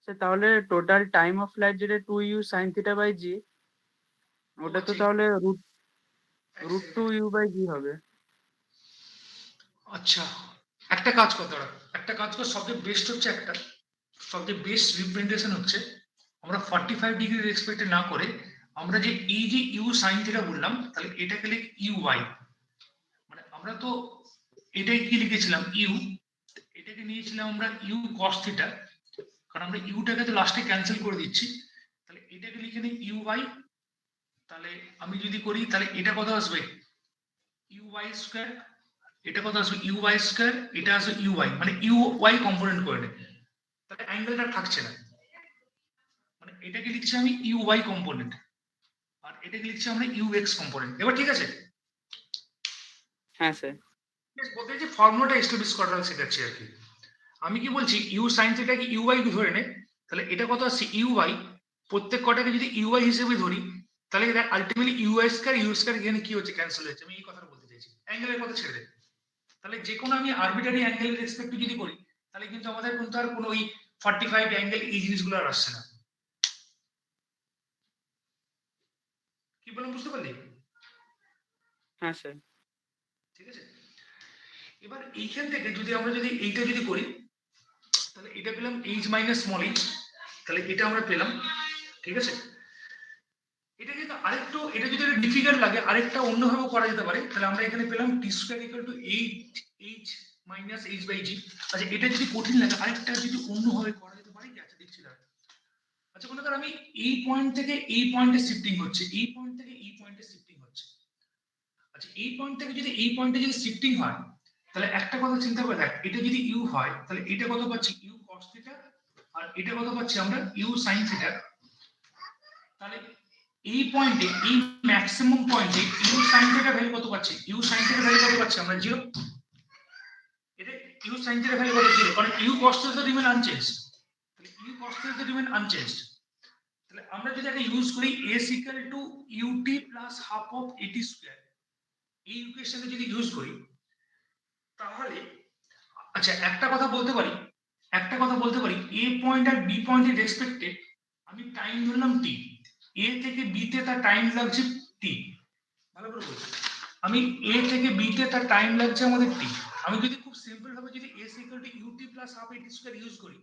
স্যার তাহলে টোটাল টাইম অফ ফ্লাইট যেটা 2u sin θ/g, ওটা তো তাহলে √2u/g হবে। আচ্ছা, একটা কাজ কর দাঁড়া, একটা কাজ কর, সবচেয়ে বেস্ট হচ্ছে সবচেয়ে বেস্ট রিপ্রেজেন্টেশন হচ্ছে আমরা 45 ডিগ্রি রেসপেক্টে না করে আমরা যে এই যে ইউ সাইন থিটা বললাম, তাহলে এটাকে লিখ ইউ ওয়াই। মানে আমরা তো এটাই কি লিখেছিলাম ইউ, এটাকে নিয়েছিলাম আমরা ইউ কস থিটা, কারণ আমরা ইউটাকে তো লাস্টে ক্যান্সেল করে দিচ্ছি। তাহলে এটাকে লিখে নিই ইউ ওয়াই। তাহলে আমি যদি করি, তাহলে এটা কত আসবে, ইউ ওয়াই স্কয়ার। এটা কত আসবে, ইউ ওয়াই স্কয়ার। এটা আসবে ইউ ওয়াই, মানে ইউ ওয়াই কম্পোনেন্ট করে নেয়, তাহলে অ্যাঙ্গেলটা থাকছে না। মানে এটাকে লিখছি আমি ইউ ওয়াই কম্পোনেন্ট, আর এটাকে লিখছি আমরা ইউ এক্স কম্পোনেন্ট। এবার ঠিক আছে? হ্যাঁ স্যার। বলতে যে ফর্মুলাটা এস্টাবলিশ করাটা শেখাচ্ছি আর কি। আমি কি বলছি, ইউ সাইন থিটাকে ইউ ওয়াই ধরে নে, তাহলে এটা কত আসছে ইউ ওয়াই। প্রত্যেক কটাকে যদি ইউ ওয়াই হিসেবে ধরি, তাহলে ultimately u y square u square এখানে কি হচ্ছে, ক্যান্সেল হচ্ছে। আমি এই কথাটা বলতে চাইছি, অ্যাঙ্গেলের কথা ছেড়ে দে। তাহলে যে কোনো আমি আরবিটারি অ্যাঙ্গেলের রেসপেক্টে যদি করি, তাহলে কিন্তু আমাদের কিন্তু আর কোনো ওই 45 অ্যাঙ্গেল এই জিনিসগুলো আর আসছে না। কি বললাম বুঝতে পারলি? হ্যাঁ স্যার। ঠিক আছে, এবার এইখান থেকে যদি আমরা যদি এইটা যদি করি, তাহলে এটা পেলাম এইচ মাইনাস স্মল এইচ, তাহলে এটা আমরা পেলাম। ঠিক আছে, এটা কিন্তু আরেকটু, এটা যদি ডিফিকাল্ট লাগে আরেকটা অন্যভাবে করা যেতে পারে। তাহলে আমরা এখানে পেলাম t square equal to 8h minus h by g. আচ্ছা, এটা যদি কঠিন লাগে আরেকটা যদি অন্যভাবে করা যেতে পারে কি, আচ্ছা দেখছি দাঁড়া। আচ্ছা, মনে কর আমি এই পয়েন্ট থেকে এই পয়েন্টে শিফটিং হচ্ছে, এই পয়েন্ট থেকে এই পয়েন্টে শিফটিং হচ্ছে। আচ্ছা, এই পয়েন্ট থেকে যদি এই পয়েন্টে যদি শিফটিং হয়, তাহলে একটা কথা চিন্তা করে দেখ, এটা যদি ইউ হয় তাহলে এটা কত পাচ্ছি, ইউ cos থিটা, আর এটা কত পাচ্ছি আমরা, ইউ sin থিটা। তাহলে এই পয়েন্টে, এই ম্যাক্সিমাম পয়েন্টে ইউ সাইন থিটা ভ্যালু কত পাচ্ছি? ইউ সাইন থিটা ভ্যালু কত পাচ্ছি আমরা? 0। এটা ইউ সাইন থিটা ভ্যালু কত? 0, কারণ u cos theta remain unchanged. তাহলে u cos theta remain unchanged. তাহলে আমরা যদি এটা ইউজ করি s equal to ut plus half of at square, এই ইকুয়েশনে যদি ইউজ করি, তাহলে আচ্ছা একটা কথা বলতে পারি, এ পয়েন্ট আর বি পয়েন্টের রেসপেক্টে আমি টাইম ধরলাম t, এ থেকে বি তে তার টাইম লাগছে t। ভালো করে বলছি, আমি এ থেকে বি তে তার টাইম লাগছে আমাদের t। আমি যদি খুব সিম্পল ভাবে যদি s equal to ut plus half at square use করি,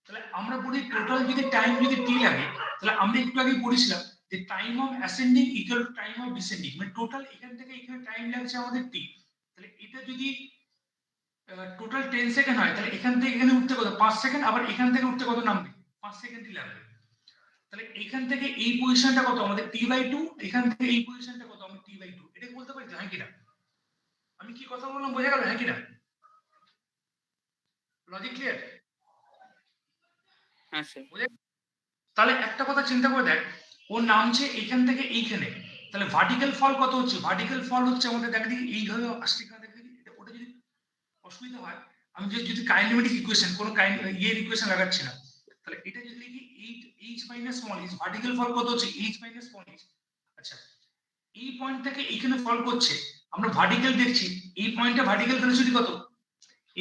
তাহলে আমরা বলি টোটাল যদি টাইম যদি t লাগে, তাহলে আমরা একটু আগে পড়েছিলাম যে time of ascending equal to time of descending, মানে টোটাল এখান থেকে এখানে টাইম লাগছে আমাদের t। তাহলে এটা যদি টোটাল 10 সেকেন্ড হয়, তাহলে এখান থেকে এখানে উঠতে কত? 5 সেকেন্ড। আবার এখান থেকে উঠতে কত নামবে? 5 সেকেন্ডই লাগবে। তাহলে এখান থেকে এই পজিশনটা কত আমাদের t/2, এখান থেকে এই পজিশনটা কত আমাদের t/2। এটাকে বলতে পারি হ্যাঁ কি না? আমি কি কথা বললাম বোঝা গেল হ্যাঁ কি না? Logic clear? হ্যাঁ স্যার। তাহলে একটা কথা চিন্তা করে দেখ, ও নামছে এখান থেকে এইখানে, তাহলে ভার্টিক্যাল ফল কত হচ্ছে? ভার্টিক্যাল ফল হচ্ছে আমাদের দেখ দেখি এইভাবে আসছে কিনা দেখ দেখি। ওটা যদি অসুবিধা হয়, আমি যদি কাইনেমেটিক ইকুয়েশন কোনো ইয়ের ইকুয়েশন লাগাচ্ছি না, তাহলে এটা যদি লিখি 8h minus small h, vertical fall কত হচ্ছে? h minus small h। আচ্ছা, এই পয়েন্ট থেকে এইখানে ফল করছে, আমরা ভার্টিক্যাল দেখছি, এই পয়েন্টে ভার্টিক্যাল ভেলোসিটি কত?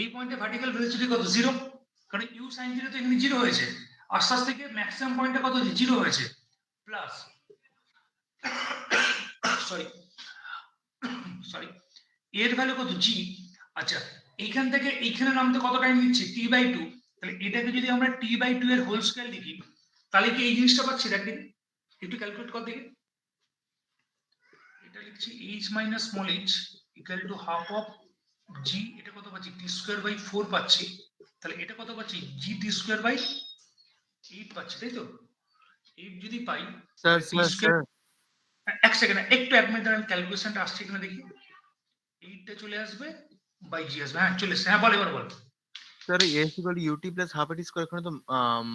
এই পয়েন্টে ভার্টিক্যাল ভেলোসিটি কত? 0, কারণ ইউ সাইন থিটা তো এখানে 0 হয়েছে। আস্তে আস্তে থেকে ম্যাক্সিমাম পয়েন্টে কত হয়েছে? 0 হয়েছে। প্লাস সরি এর ভ্যালু কত? g। আচ্ছা, এইখান থেকে এইখানে নামতে কত টাইম নিচ্ছে? t/2। তাহলে এটাকে যদি আমরা t/2 এর হোল স্কয়ার লিখি, তাহলে কি এই জিনিসটা পাচ্ছি? দেখ দেখি, একটু ক্যালকুলেট কর দেখি। এটা লিখছি h minus small h equal to half of g, এটা কত পাচ্ছি? t স্কয়ার বাই 4 পাচ্ছি। তাহলে এটা কত পাচ্ছি? g t স্কয়ার বাই 8 পাচ্ছি, তাই তো? 8 যদি পাই, স্যার তাহলে t স্যার স্কয়ার, স্যার এক সেকেন্ড, একটু 1 মিনিট আমি ক্যালকুলেশনটা আসছে কিনা দেখি। 8টা চলে আসবে বাই জি আসবে। হ্যাঁ চলে এসছে। হ্যাঁ বল, এবার বল। Sir s equal to ut plus half at square, এখানে তো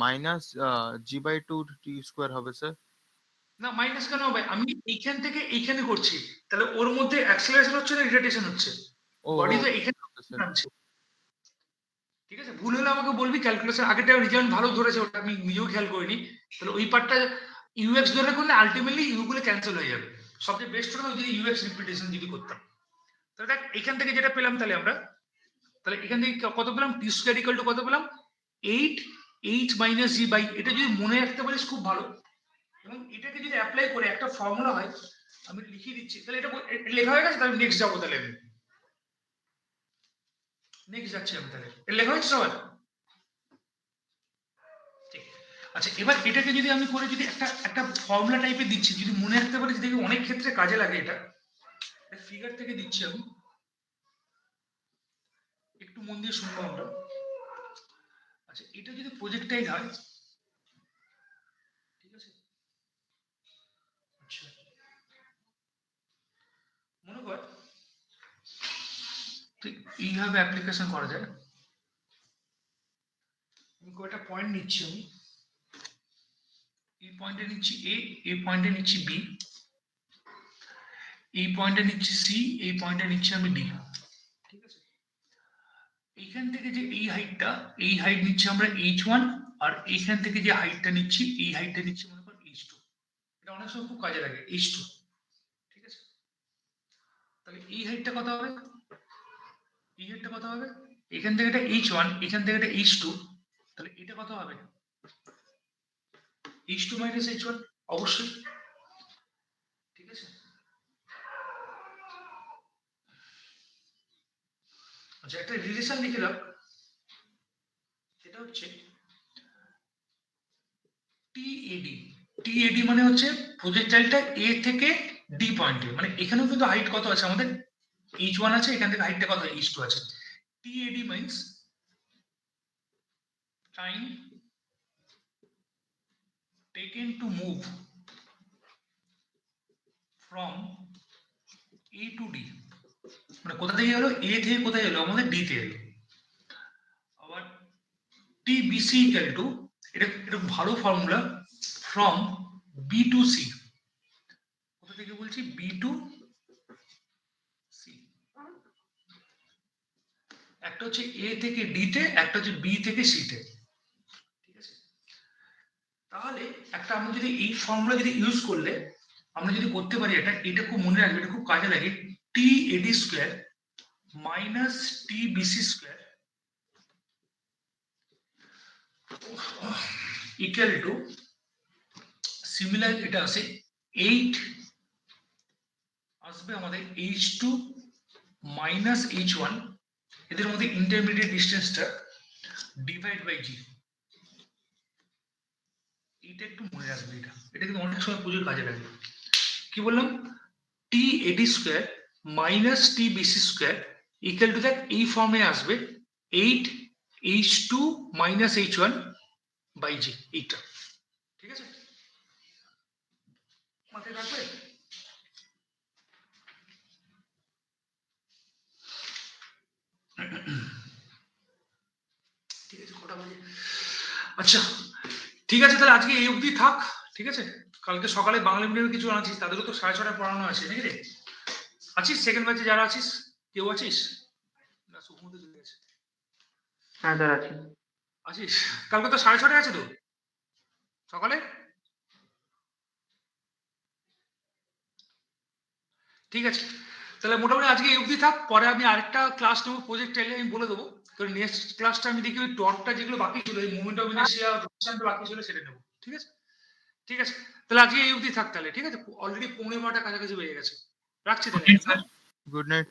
মাইনাস g/2 t স্কয়ার হবে স্যার। না মাইনাস কেন হবে? আমি এইখান থেকে এইখানে করছি, তাহলে ওর মধ্যে অ্যাক্সেলারেশন হচ্ছে না রিটার্ডেশন হচ্ছে? ও বডি তো এখানে স্যার। নামছে। ঠিক আছে, ভুল হলে আমাকে বলবি। ক্যালকুলেশন আগেরটা রিজাল্ট ভালো ধরেছে, ওটা আমি নিজেও খেয়াল করিনি। তাহলে ওই পার্টটা ইউএক্স ধরে করলে আলটিমেটলি ইউ গুলো ক্যান্সেল হয়ে যাবে। সবচেয়ে বেস্ট হতো যদি ইউএক্স রিপিটেশন যদি করতাম। তাহলে দেখ এখান থেকে যেটা পেলাম, তাহলে আমরা তাহলে এখান থেকে কত পেলাম? টি স্কয়ার ইকুয়াল টু কত পেলাম? 8h মাইনাস জি বাই, এটা যদি মনে রাখতে পারিস খুব ভালো। এবং এটাকে যদি অ্যাপ্লাই করে একটা ফর্মুলা হয়, আমি লিখে দিচ্ছি। তাহলে এটা লেখা হয়ে গেছে, তাহলে নেক্সট যাবো। তাহলে আমি নেক্সট যাচ্ছি আমি। তাহলে এটা লেখা হয়েছে সবার? ঠিক। আচ্ছা, এবার এটাকে যদি আমি করে যদি একটা ফর্মুলা টাইপের দিচ্ছি, যদি মনে রাখতে পারিস দেখবি অনেক ক্ষেত্রে কাজে লাগে। এটা ফিগার থেকে দিচ্ছি আমি, একটু মন দিয়ে শুনবো আমরা। আচ্ছা, এটা যদি প্রজেক্টাইল হয়, ঠিক আছে? আচ্ছা, মনে কর ঠিক এইভাবে অ্যাপ্লিকেশন করা যায়। আমি কয়টা পয়েন্ট নিচ্ছি, আমি এই পয়েন্টে নিচ্ছি এ, এই পয়েন্টে নিচ্ছি বি, এই পয়েন্টে নিচ্ছি সি, এই পয়েন্টে নিচ্ছি আমি ডি। ঠিক আছে, এইখান থেকে যে এই হাইটটা, এই হাইট নিচ্ছি আমরা h1, আর এইখান থেকে যে হাইটটা নিচ্ছি, এই হাইটটা নিচ্ছি মনে কর h2। এটা অনেক সময় খুব কাজে লাগে, h2। ঠিক আছে, তাহলে এই হাইটটা কত হবে? এই হাইটটা কত হবে? এখান থেকে এটা h1, এখান থেকে এটা h2, তাহলে এটা কত হবে? h2 মাইনাস h1 অবশ্যই। ঠিক আছে, আচ্ছা একটা রিলেশন লিখে দাও, সেটা হচ্ছে টিএডি। টিএডি মানে হচ্ছে প্রজেক্টাইলটা এ থেকে ডি পয়েন্টে, মানে এখানেও কিন্তু হাইট কত আছে আমাদের? h1 আছে, এখান থেকে হাইটটা কত? h2 আছে। TA DA means time taken to move from A to D, মানে কোথা থেকে এলো? এ থেকে কোথায় এলো? আমাদের ডি তে এলো। আবার টিবিসি ইকুয়াল টু, এটা ভালো formula, from B to C. বলছি বি টু সি, একটা হচ্ছে এ থেকে ডি তে, একটা হচ্ছে বি থেকে সি তে। ঠিক আছে, তাহলে একটা আমরা যদি এই ফর্মুলা যদি ইউজ করলে আমরা যদি করতে পারি এটা খুব মনে রাখবে, এটা খুব কাজে লাগে। T AD square minus t BC square equal to, similar এটা আছে 8 আসবে আমাদের H2 মাইনাস H1, এদের মধ্যে ইন্টারমিডিয়েট ডিস্টেন্সটা ডিভাইড বাই জি। এটা একটু মনে রাখবে, এটা কিন্তু অনেক সময় প্রচুর কাজে লাগে। কি বললাম, t AD square minus t BC square equal to that এই ফর্মে আসবে 8 H2 মাইনাস H1 বাই জি, এইটা। ঠিক আছে, মাথায় রাখবে। ঠিক আছে, কটা বাজে? আচ্ছা ঠিক আছে, তাহলে আজকে এই অবধি থাক। ঠিক আছে, কালকে সকালে বাংলা মিডিয়ামে কিছু আছিস, তাদেরও তো 6:30 পড়ানো আছে নাকি রে? আছিস সেকেন্ড ব্যাচে যারা আছিস, কেউ আছিস না? সুকুমতে চলে গেছে। হ্যাঁ স্যার আছে। আছিস? কালকে তো 6:30 আছে তো সকালে। ঠিক আছে, তাহলে মোটামুটি আজকে এই অবধি থাক। পরে আমি আরেকটা ক্লাস নেবো, প্রজেক্ট চাইলে আমি বলে দেবো। কারণ নেক্সট ক্লাসটা আমি দেখি ওই টর্কটা যেগুলো বাকি ছিল, এই মুভমেন্ট অফ ইনার্শিয়া রোটেশনটা বাকি ছিল, সেটা নেবো। ঠিক আছে, ঠিক আছে, তাহলে আজকে এই অবধি থাক তাহলে। ঠিক আছে, অলরেডি 11:15 কাছাকাছি বেজে গেছে। রাখছি তাহলে। Sir good night.